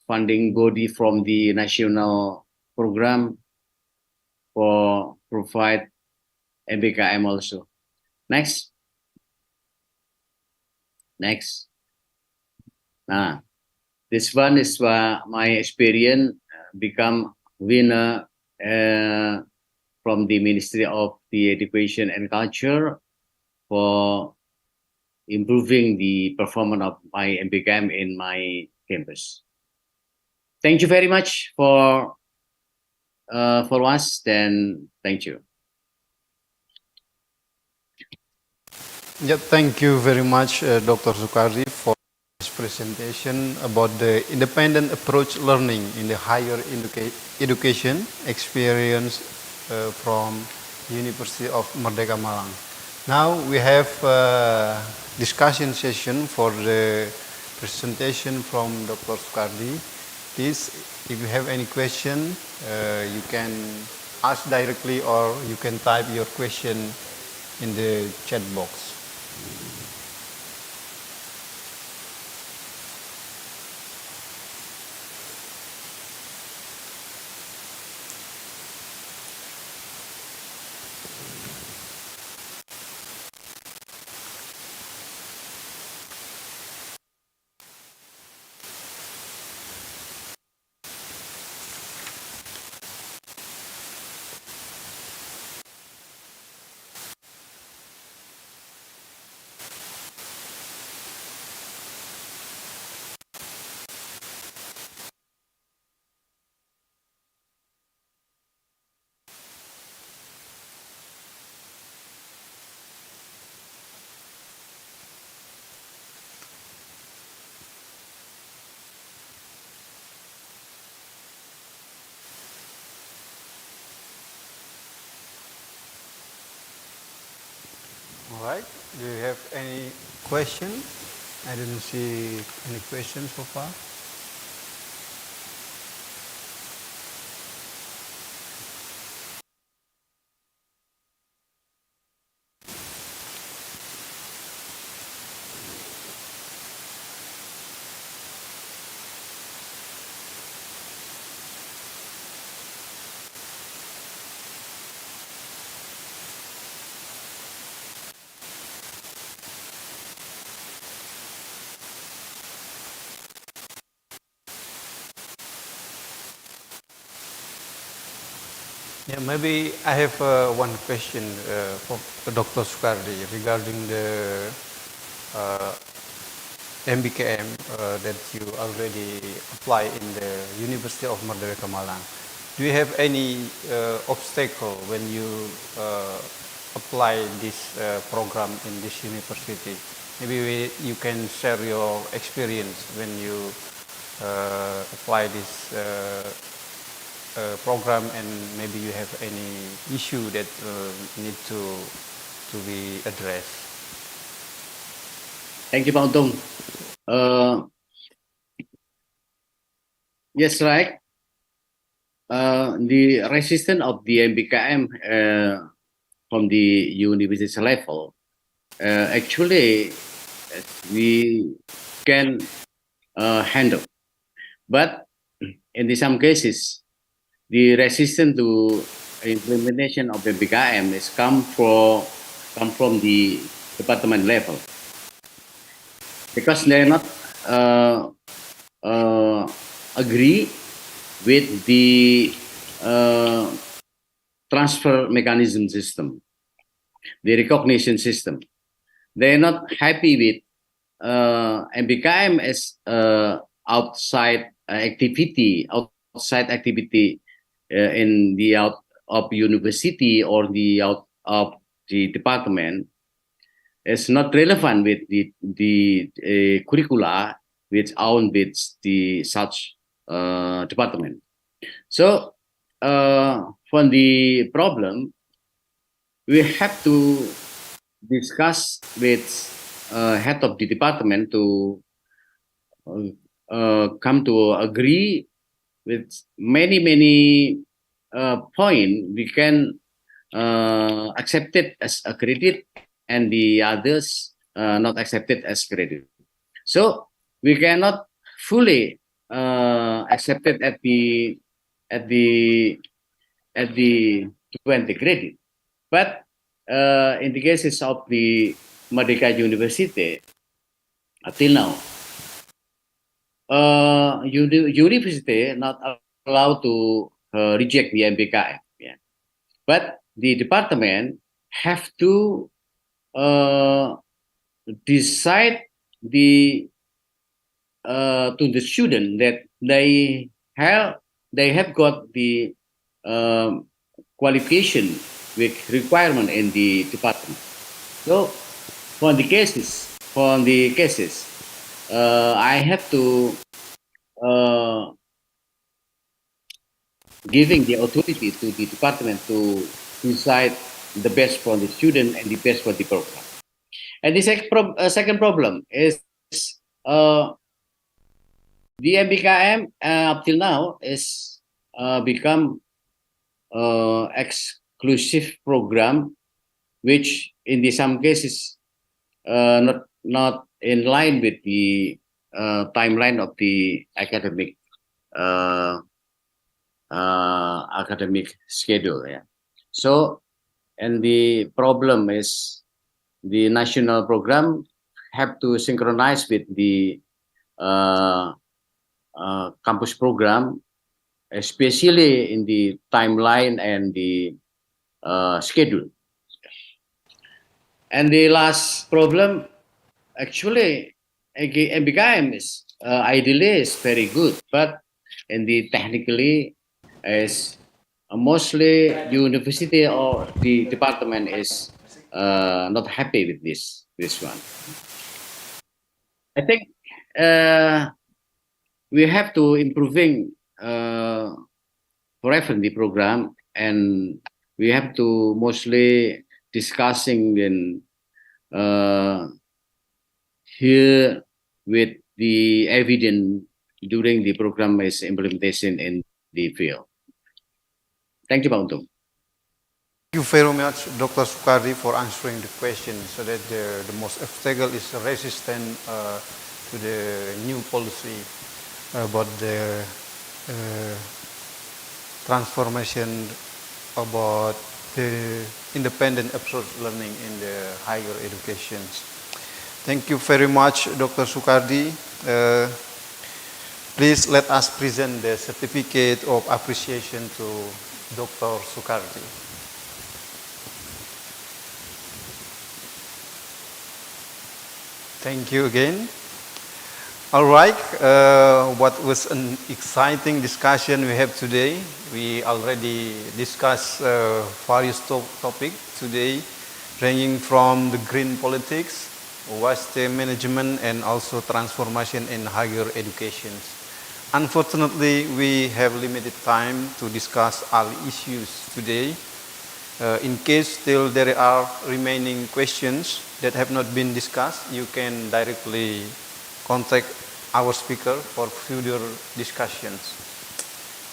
funding body from the national program for provide MBKM also. Next. Next. Nah, this one is my experience become winner from the Ministry of the Education and Culture for improving the performance of my MBKM in my campus. Thank you very much for us. Then thank you. Yeah, thank you very much, Dr. Sukardi, for this presentation about the independent approach learning in the higher education experience from University of Merdeka Malang. Now we have a discussion session for the presentation from Dr. Sukardi. Please, if you have any question, you can ask directly, or you can type your question in the chat box. Do you have any question? I didn't see any questions so far. Yeah, maybe I have one question for Dr. Sukardi regarding the MBKM that you already apply in the University of Merdeka Malang. Do you have any obstacle when you apply this program in this university? Maybe you can share your experience when you apply this program, and maybe you have any issue that need to be addressed. Thank you, Pak Untung. Yes, right. The resistance of the MBKM from the university level, actually, we can handle. But in some cases, the resistance to implementation of MBKM is come from the department level, because they're not agree with the transfer mechanism system, the recognition system. They're not happy with MBKM as outside activity in the out of university or the out of the department. Is not relevant with the curricula which own with the such department. So for the problem, we have to discuss with head of the department to come to agree with many point. We can accept it as a credit, and the others not accepted as credit. So we cannot fully accept it at the 20 credit. But in the cases of the Merdeka University, until now, university not allowed to reject the MBKM. Yeah. But the department have to decide to the student that they have got the qualification with requirement in the department. So for the cases, I have to giving the authority to the department to decide the best for the student and the best for the program. And the second problem is the MBKM up till now is become exclusive program, which in some cases not in line with the timeline of the academic schedule. Yeah. So, and the problem is the national program have to synchronize with the campus program, especially in the timeline and the schedule. And the last problem, actually, MBKM is ideally is very good, but in the technically is mostly university or the department is not happy with this one. I think we have to improving forever the program, and we have to mostly discussing in here with the evidence during the program is implementation in the field. Thank you, Pak Untung. Thank you very much, Dr. Sukardi, for answering the question so that the most obstacle is resistant to the new policy about the transformation about the independent approach learning in the higher education. Thank you very much, Dr. Sukardi. Please let us present the certificate of appreciation to Dr. Sukardi. Thank you again. All right, what was an exciting discussion we have today. We already discussed various topics today, ranging from the green politics, waste management, and also transformation in higher education. Unfortunately, we have limited time to discuss all issues today. In case still there are remaining questions that have not been discussed, you can directly contact our speaker for further discussions.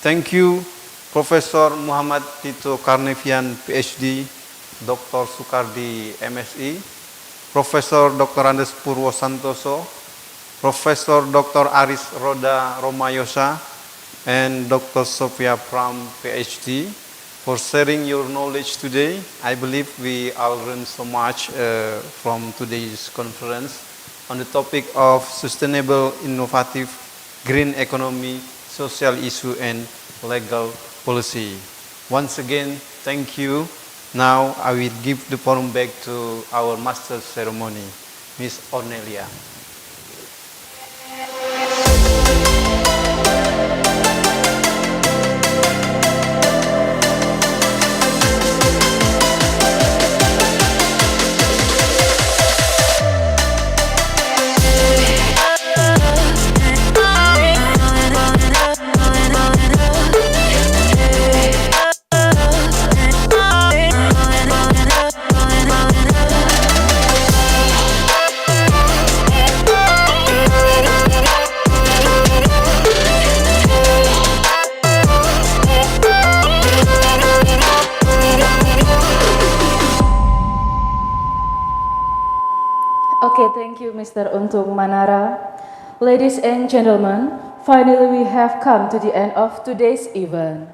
Thank you, Professor Muhammad Tito Karnevian, PhD, Dr. Sukardi, MSc, Professor Dr. Andes Purwo Santoso, Professor Dr. Aris Roda Romayosa, and Dr. Sophia Pram, PhD, for sharing your knowledge today. I believe we all learned so much from today's conference on the topic of sustainable, innovative, green economy, social issue, and legal policy. Once again, thank you. Now I will give the forum back to our master ceremony, Ms. Ornelia. Okay, thank you, Mr. Untung Manara. Ladies and gentlemen, finally we have come to the end of today's event.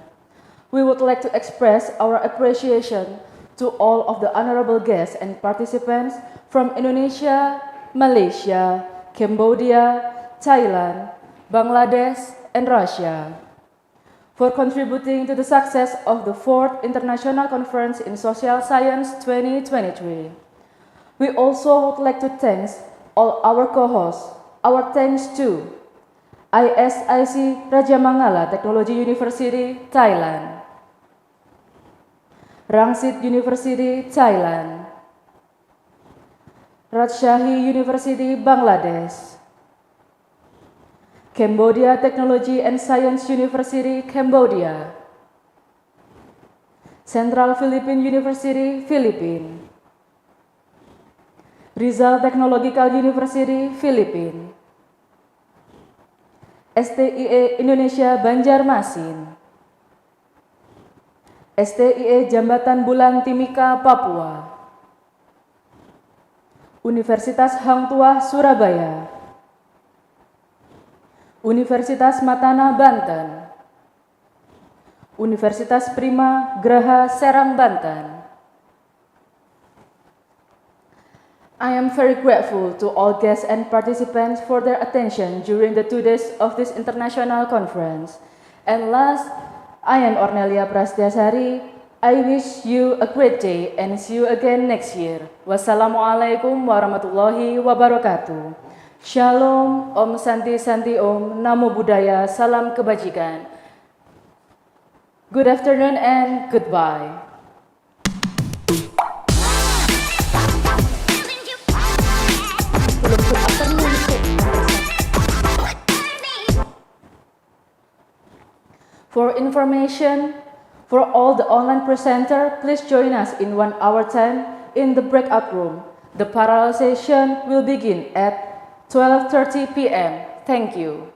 We would like to express our appreciation to all of the honorable guests and participants from Indonesia, Malaysia, Cambodia, Thailand, Bangladesh, and Russia for contributing to the success of the 4th International Conference in Social Science 2023. We also would like to thank all our co-hosts. Our thanks to ISIC Rajamangala Technology University, Thailand, Rangsit University, Thailand, Rajshahi University, Bangladesh, Cambodia Technology and Science University, Cambodia, Central Philippine University, Philippines, Rizal Technological University, Philippines, STIE Indonesia Banjarmasin, STIE Jambatan Bulan Timika, Papua, Universitas Hang Tuah, Surabaya, Universitas Matana, Banten, Universitas Prima Graha, Serang, Banten. I am very grateful to all guests and participants for their attention during the 2 days of this international conference. And last, I am Ornelia Prastyasari. I wish you a great day and see you again next year. Wassalamualaikum warahmatullahi wabarakatuh. Shalom, Om Santi Santi Om, Namo Buddhaya, Salam Kebajikan. Good afternoon and goodbye. For information, for all the online presenter, please join us in 1 hour time in the breakout room. The parallel session will begin at 12:30 p.m. Thank you.